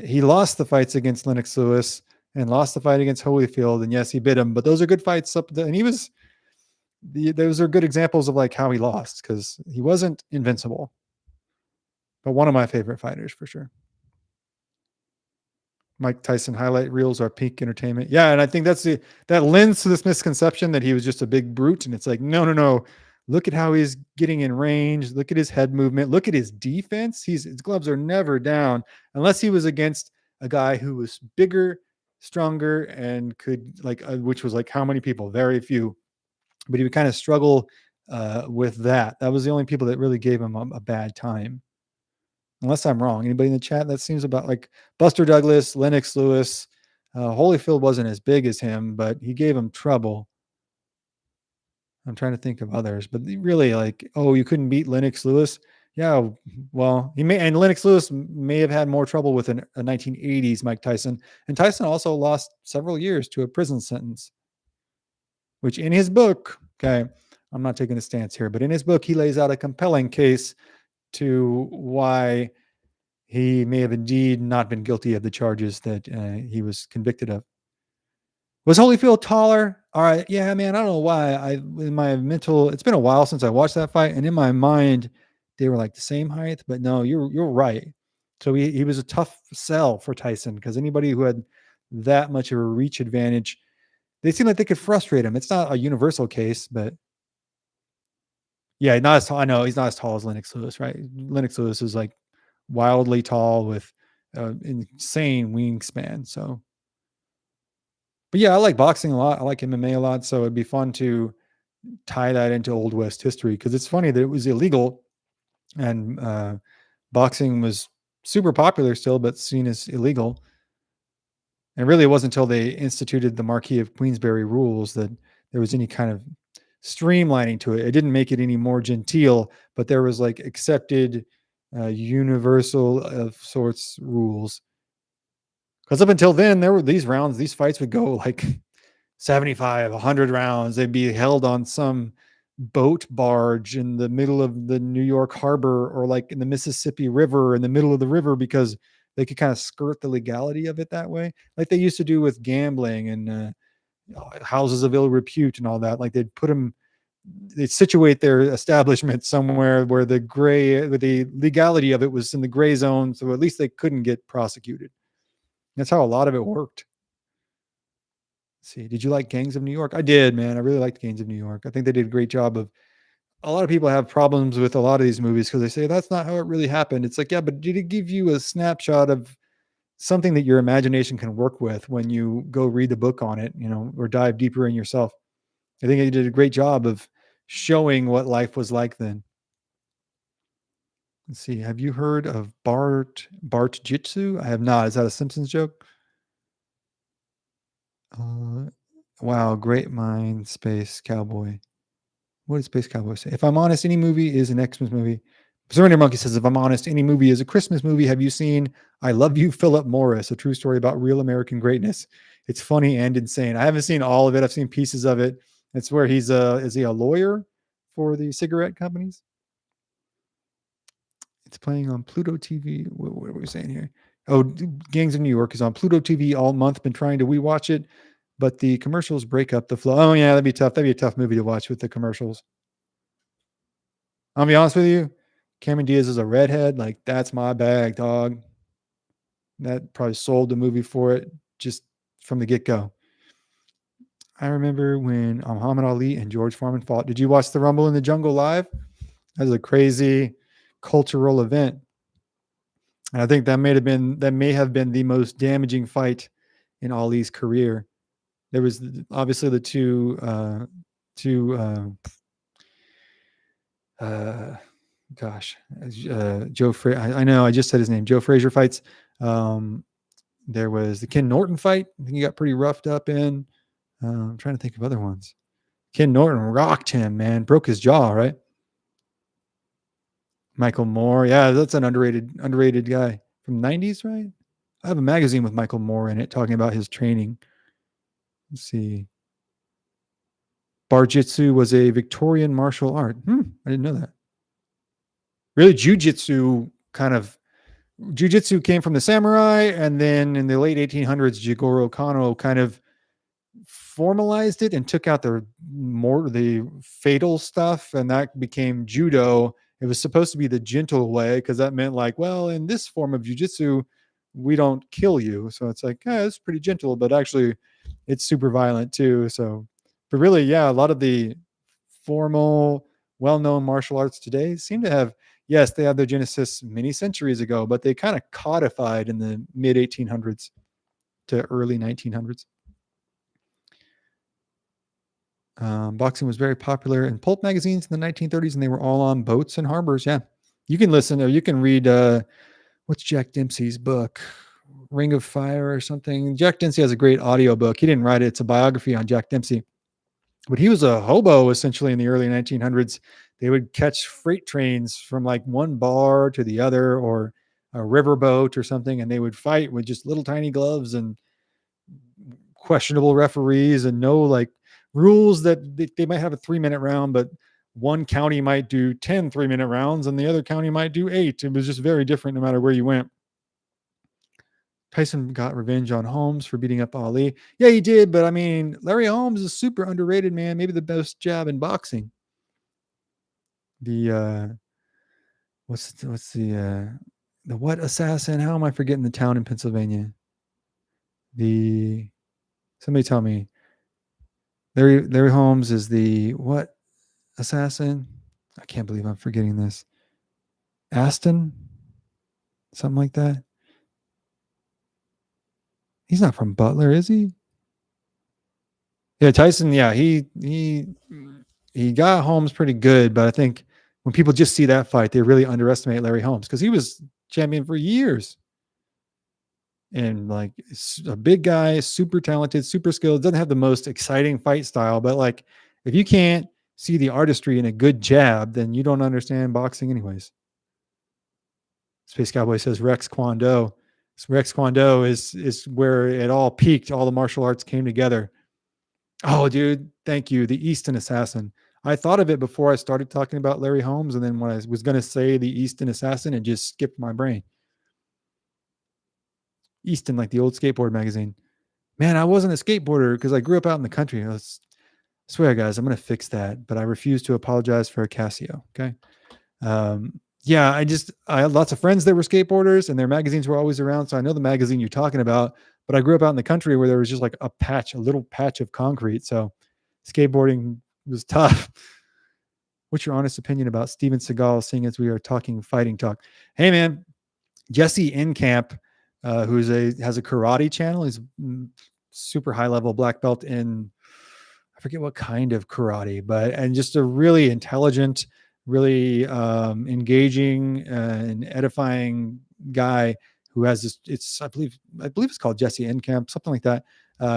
he lost the fights against Lennox Lewis and lost the fight against Holyfield. And yes, he bit him, but those are good fights. Those are good examples of like how he lost because he wasn't invincible. But one of my favorite fighters for sure. Mike Tyson highlight reels are peak entertainment. Yeah, and I think that lends to this misconception that he was just a big brute. And it's like, no. Look at how he's getting in range. Look at his head movement. Look at his defense. His gloves are never down unless he was against a guy who was bigger, stronger, and could which was like how many people? Very few. But he would kind of struggle with that. That was the only people that really gave him a bad time. Unless I'm wrong. Anybody in the chat? That seems about like Buster Douglas, Lennox Lewis. Holyfield wasn't as big as him, but he gave him trouble. I'm trying to think of others, but really you couldn't beat Lennox Lewis. Yeah, well, and Lennox Lewis may have had more trouble with a 1980s Mike Tyson. And Tyson also lost several years to a prison sentence, which in his book, okay, I'm not taking a stance here, but in his book, he lays out a compelling case to why he may have indeed not been guilty of the charges that he was convicted of. Was Holyfield taller? All right. Yeah, man. I don't know why. In my mental, it's been a while since I watched that fight. And in my mind, they were like the same height, but no, you're right. So he was a tough sell for Tyson because anybody who had that much of a reach advantage, they seemed like they could frustrate him. It's not a universal case, but yeah, not as tall. I know he's not as tall as Lennox Lewis, right? Lennox Lewis is like wildly tall with insane wingspan. So, but yeah, I like boxing a lot. I like MMA a lot. So it'd be fun to tie that into Old West history because it's funny that it was illegal and boxing was super popular still, but seen as illegal. And really, it wasn't until they instituted the Marquis of Queensberry rules that there was any kind of streamlining to it. It didn't make it any more genteel, but there was like accepted universal of sorts rules. Because up until then, there were these fights would go like 75, 100 rounds. They'd be held on some boat barge in the middle of the New York harbor or like in the Mississippi River in the middle of the river because they could kind of skirt the legality of it that way. Like they used to do with gambling and houses of ill repute and all that. Like they'd situate their establishment somewhere where the legality of it was in the gray zone. So at least they couldn't get prosecuted. That's how a lot of it worked. Let's see, did you like Gangs of New York? I did, man. I really liked Gangs of New York. I think they did a great job of. A lot of people have problems with a lot of these movies because they say that's not how it really happened. It's like, yeah, but did it give you a snapshot of something that your imagination can work with when you go read the book on it, or dive deeper in yourself? I think they did a great job of showing what life was like then. Let's see. Have you heard of Bart Jitsu? I have not. Is that a Simpsons joke? Wow, great mind, Space Cowboy. What did Space Cowboy say? If I'm honest, any movie is an Xmas movie. Surrender Monkey says, if I'm honest, any movie is a Christmas movie. Have you seen I Love You, Philip Morris, a true story about real American greatness? It's funny and insane. I haven't seen all of it. I've seen pieces of it. It's where is he a lawyer for the cigarette companies? It's playing on Pluto TV. What are we saying here? Oh, Gangs of New York is on Pluto TV all month. Been trying to rewatch it, but the commercials break up the flow. Oh yeah, that'd be tough. That'd be a tough movie to watch with the commercials. I'll be honest with you. Cameron Diaz is a redhead. Like that's my bag, dog. That probably sold the movie for it just from the get-go. I remember when Muhammad Ali and George Foreman fought. Did you watch the Rumble in the Jungle live? That was a crazy cultural event. And I think that may have been the most damaging fight in Ali's career. There was obviously the two Joe Frazier. I know I just said his name. Joe Frazier fights. There was the Ken Norton fight. I think he got pretty roughed up in. I'm trying to think of other ones. Ken Norton rocked him, man. Broke his jaw, right? Michael Moore. Yeah, that's an underrated guy from the 90s, right? I have a magazine with Michael Moore in it talking about his training. Let's see. Barjitsu was a Victorian martial art. I didn't know that. Really, Jiu-Jitsu came from the samurai, and then in the late 1800s, Jigoro Kano kind of formalized it and took out the fatal stuff, and that became judo. It was supposed to be the gentle way because that meant like, well, in this form of jiu-jitsu, we don't kill you. So it's like, it's pretty gentle, but actually it's super violent too. So, but really, yeah, a lot of the formal, well-known martial arts today seem to have, yes, they have their genesis many centuries ago, but they kind of codified in the mid 1800s to early 1900s. Boxing was very popular in pulp magazines in the 1930s, and they were all on boats and harbors. Yeah, you can listen or you can read. What's Jack Dempsey's book? Ring of Fire or something. Jack Dempsey has a great audio book. He didn't write it. It's a biography on Jack Dempsey. But he was a hobo essentially in the early 1900s. They would catch freight trains from like one bar to the other or a riverboat or something, and they would fight with just little tiny gloves and questionable referees and no like rules that they might have a 3-minute round, but one county might do 10 3-minute rounds and the other county might do 8. It was just very different no matter where you went. Tyson got revenge on Holmes for beating up Ali. Yeah, he did. But I mean, Larry Holmes is super underrated, man. Maybe the best jab in boxing. The what's the what assassin? How am I forgetting the town in Pennsylvania? Somebody tell me. Larry Holmes is the what assassin? I can't believe I'm forgetting this. Aston? Something like that. He's not from Butler, is he? Yeah, Tyson, yeah, he got Holmes pretty good, but I think when people just see that fight, they really underestimate Larry Holmes because he was champion for years. And like a big guy, super talented, super skilled, doesn't have the most exciting fight style, but like if you can't see the artistry in a good jab, then you don't understand boxing anyways. Space Cowboy says Rex Kwon Do. So Rex Kwon Do is where it all peaked. All the martial arts came together. Oh, dude, thank you. The Easton Assassin. I thought of it before I started talking about Larry Holmes, and then when I was going to say the Easton Assassin, it just skipped my brain. Easton, like the old skateboard magazine. Man, I wasn't a skateboarder because I grew up out in the country. I swear, guys, I'm going to fix that, but I refuse to apologize for a Casio. Okay. Yeah, I had lots of friends that were skateboarders and their magazines were always around. So I know the magazine you're talking about, but I grew up out in the country where there was just like a little patch of concrete. So skateboarding was tough. What's your honest opinion about Steven Seagal, seeing as we are talking fighting talk? Hey, man, Jesse Incamp, has a karate channel. He's super high level black belt in, I forget what kind of karate, and just a really intelligent, really engaging and edifying guy who has this. I believe it's called Jesse Incamp, something like that.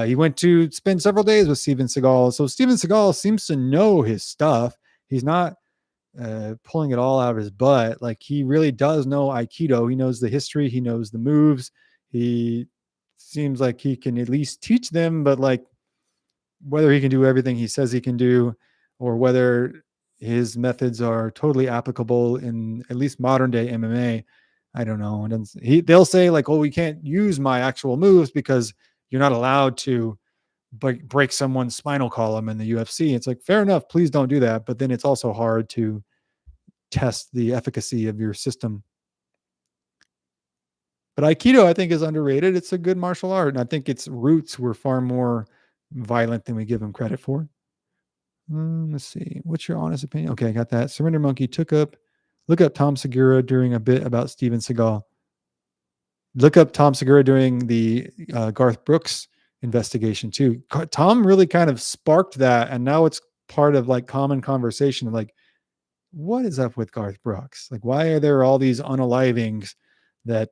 He went to spend several days with Steven Seagal. So Steven Seagal seems to know his stuff. He's not pulling it all out of his butt. Like, he really does know Aikido. He knows the history. He knows the moves. He seems like he can at least teach them, but like, whether he can do everything he says he can do, or whether his methods are totally applicable in at least modern day MMA, I don't know. And they'll say like, "Oh, we can't use my actual moves because you're not allowed to break someone's spinal column in the UFC." It's like, fair enough, please don't do that. But then it's also hard to test the efficacy of your system. But Aikido, I think, is underrated. It's a good martial art, and I think its roots were far more violent than we give them credit for. Let's see. What's your honest opinion? Okay, I got that. Surrender Monkey look up Tom Segura during a bit about Steven Seagal. Look up Tom Segura during the Garth Brooks investigation too. Tom really kind of sparked that, and now it's part of like common conversation. Like, what is up with Garth Brooks? Like, why are there all these unalivings that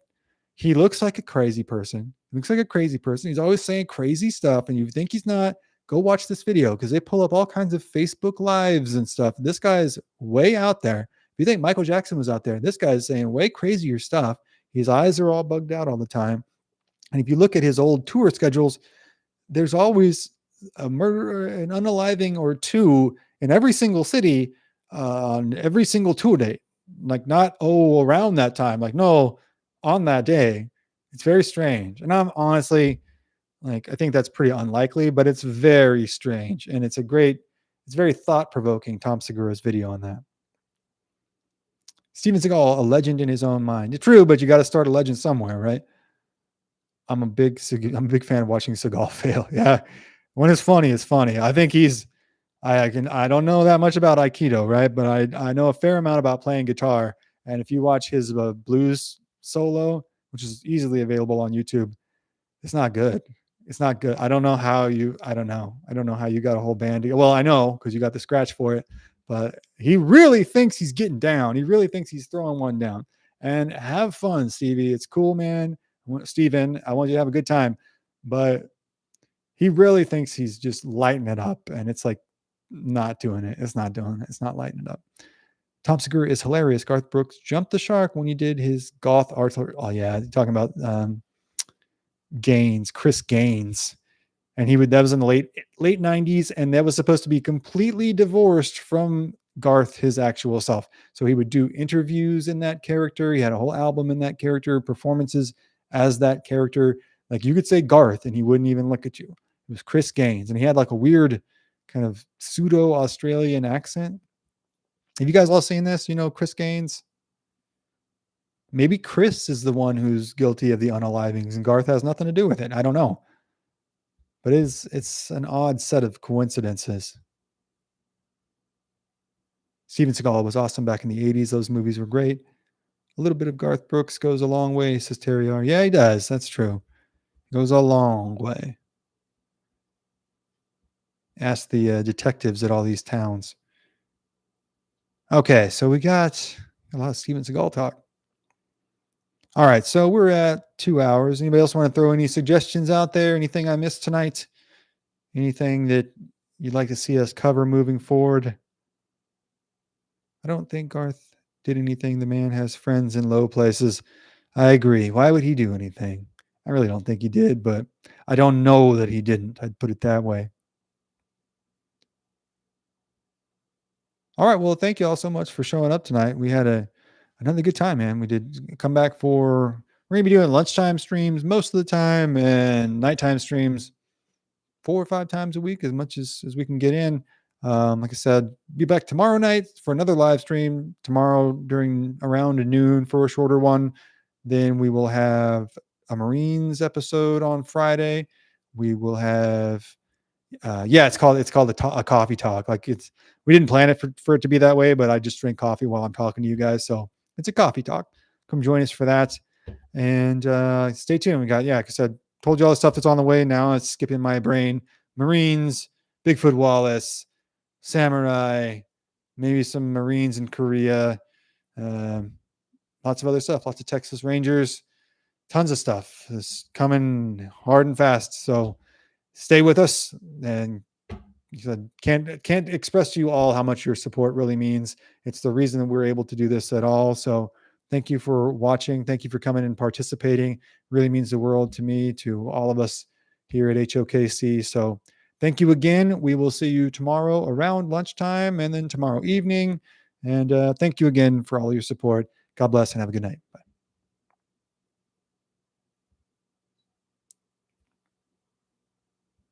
he looks like a crazy person? He looks like a crazy person. He's always saying crazy stuff, and you think he's not. Go watch this video because they pull up all kinds of Facebook lives and stuff. This guy's way out there. If you think Michael Jackson was out there, this guy's saying way crazier stuff. His eyes are all bugged out all the time. And if you look at his old tour schedules, there's always a murder, an unaliving or two in every single city on every single tour date. Like, not, oh, around that time. Like, no, on that day. It's very strange. And I'm honestly, like, I think that's pretty unlikely, but it's very strange. And it's very thought-provoking, Tom Segura's video on that. Steven Seagal, a legend in his own mind. It's true, but you got to start a legend somewhere, right? I'm a big fan of watching Seagal fail. Yeah. When it's funny, it's funny. I think I don't know that much about Aikido, right? But I know a fair amount about playing guitar. And if you watch his blues solo, which is easily available on YouTube, it's not good. It's not good. I don't know how you got a whole band together. Well, I know because you got the scratch for it, but he really thinks he's getting down. He really thinks he's throwing one down. And have fun, Stevie. It's cool, man. Steven, I want you to have a good time. But he really thinks he's just lighting it up. And it's like not doing it. It's not doing it. It's not lighting it up. Tom Segura is hilarious. Garth Brooks jumped the shark when he did his goth art. Oh, yeah. Talking about Chris Gaines, and that was in the late 90s, and that was supposed to be completely divorced from Garth, his actual self. So he would do interviews in that character. He had a whole album in that character, performances as that character. Like, you could say Garth and he wouldn't even look at you. It was Chris Gaines, and he had like a weird kind of pseudo Australian accent. Have you guys all seen this? You know, Chris Gaines? Maybe Chris is the one who's guilty of the unalivings and Garth has nothing to do with it. I don't know. But it's an odd set of coincidences. Steven Seagal was awesome back in the 80s. Those movies were great. A little bit of Garth Brooks goes a long way, says Terry R. Yeah, he does. That's true. Goes a long way. Ask the detectives at all these towns. Okay, so we got a lot of Steven Seagal talk. All right, so we're at 2 hours. Anybody else want to throw any suggestions out there? Anything I missed tonight? Anything that you'd like to see us cover moving forward? I don't think Garth did anything. The man has friends in low places. I agree. Why would he do anything? I really don't think he did, but I don't know that he didn't. I'd put it that way. All right. Well, thank you all so much for showing up tonight. We had another good time, man. We did come back for we're gonna be doing lunchtime streams most of the time and nighttime streams 4 or 5 times a week, as much as we can get in. Like I said, be back tomorrow night for another live stream tomorrow during around noon for a shorter one. Then we will have a Marines episode on Friday. We will have yeah, it's called a coffee talk. Like we didn't plan it for it to be that way, but I just drink coffee while I'm talking to you guys. So it's a coffee talk. Come join us for that. And stay tuned. We got, yeah, like I said, told you all the stuff that's on the way. Now it's skipping my brain. Marines, Bigfoot Wallace, Samurai, maybe some Marines in Korea, um, lots of other stuff, lots of Texas Rangers, tons of stuff is coming hard and fast. So stay with us. And he said, can't express to you all how much your support really means. It's the reason that we're able to do this at all. So thank you for watching. Thank you for coming and participating. Really means the world to me, to all of us here at HOKC. So thank you again. We will see you tomorrow around lunchtime and then tomorrow evening. And thank you again for all your support. God bless and have a good night. Bye.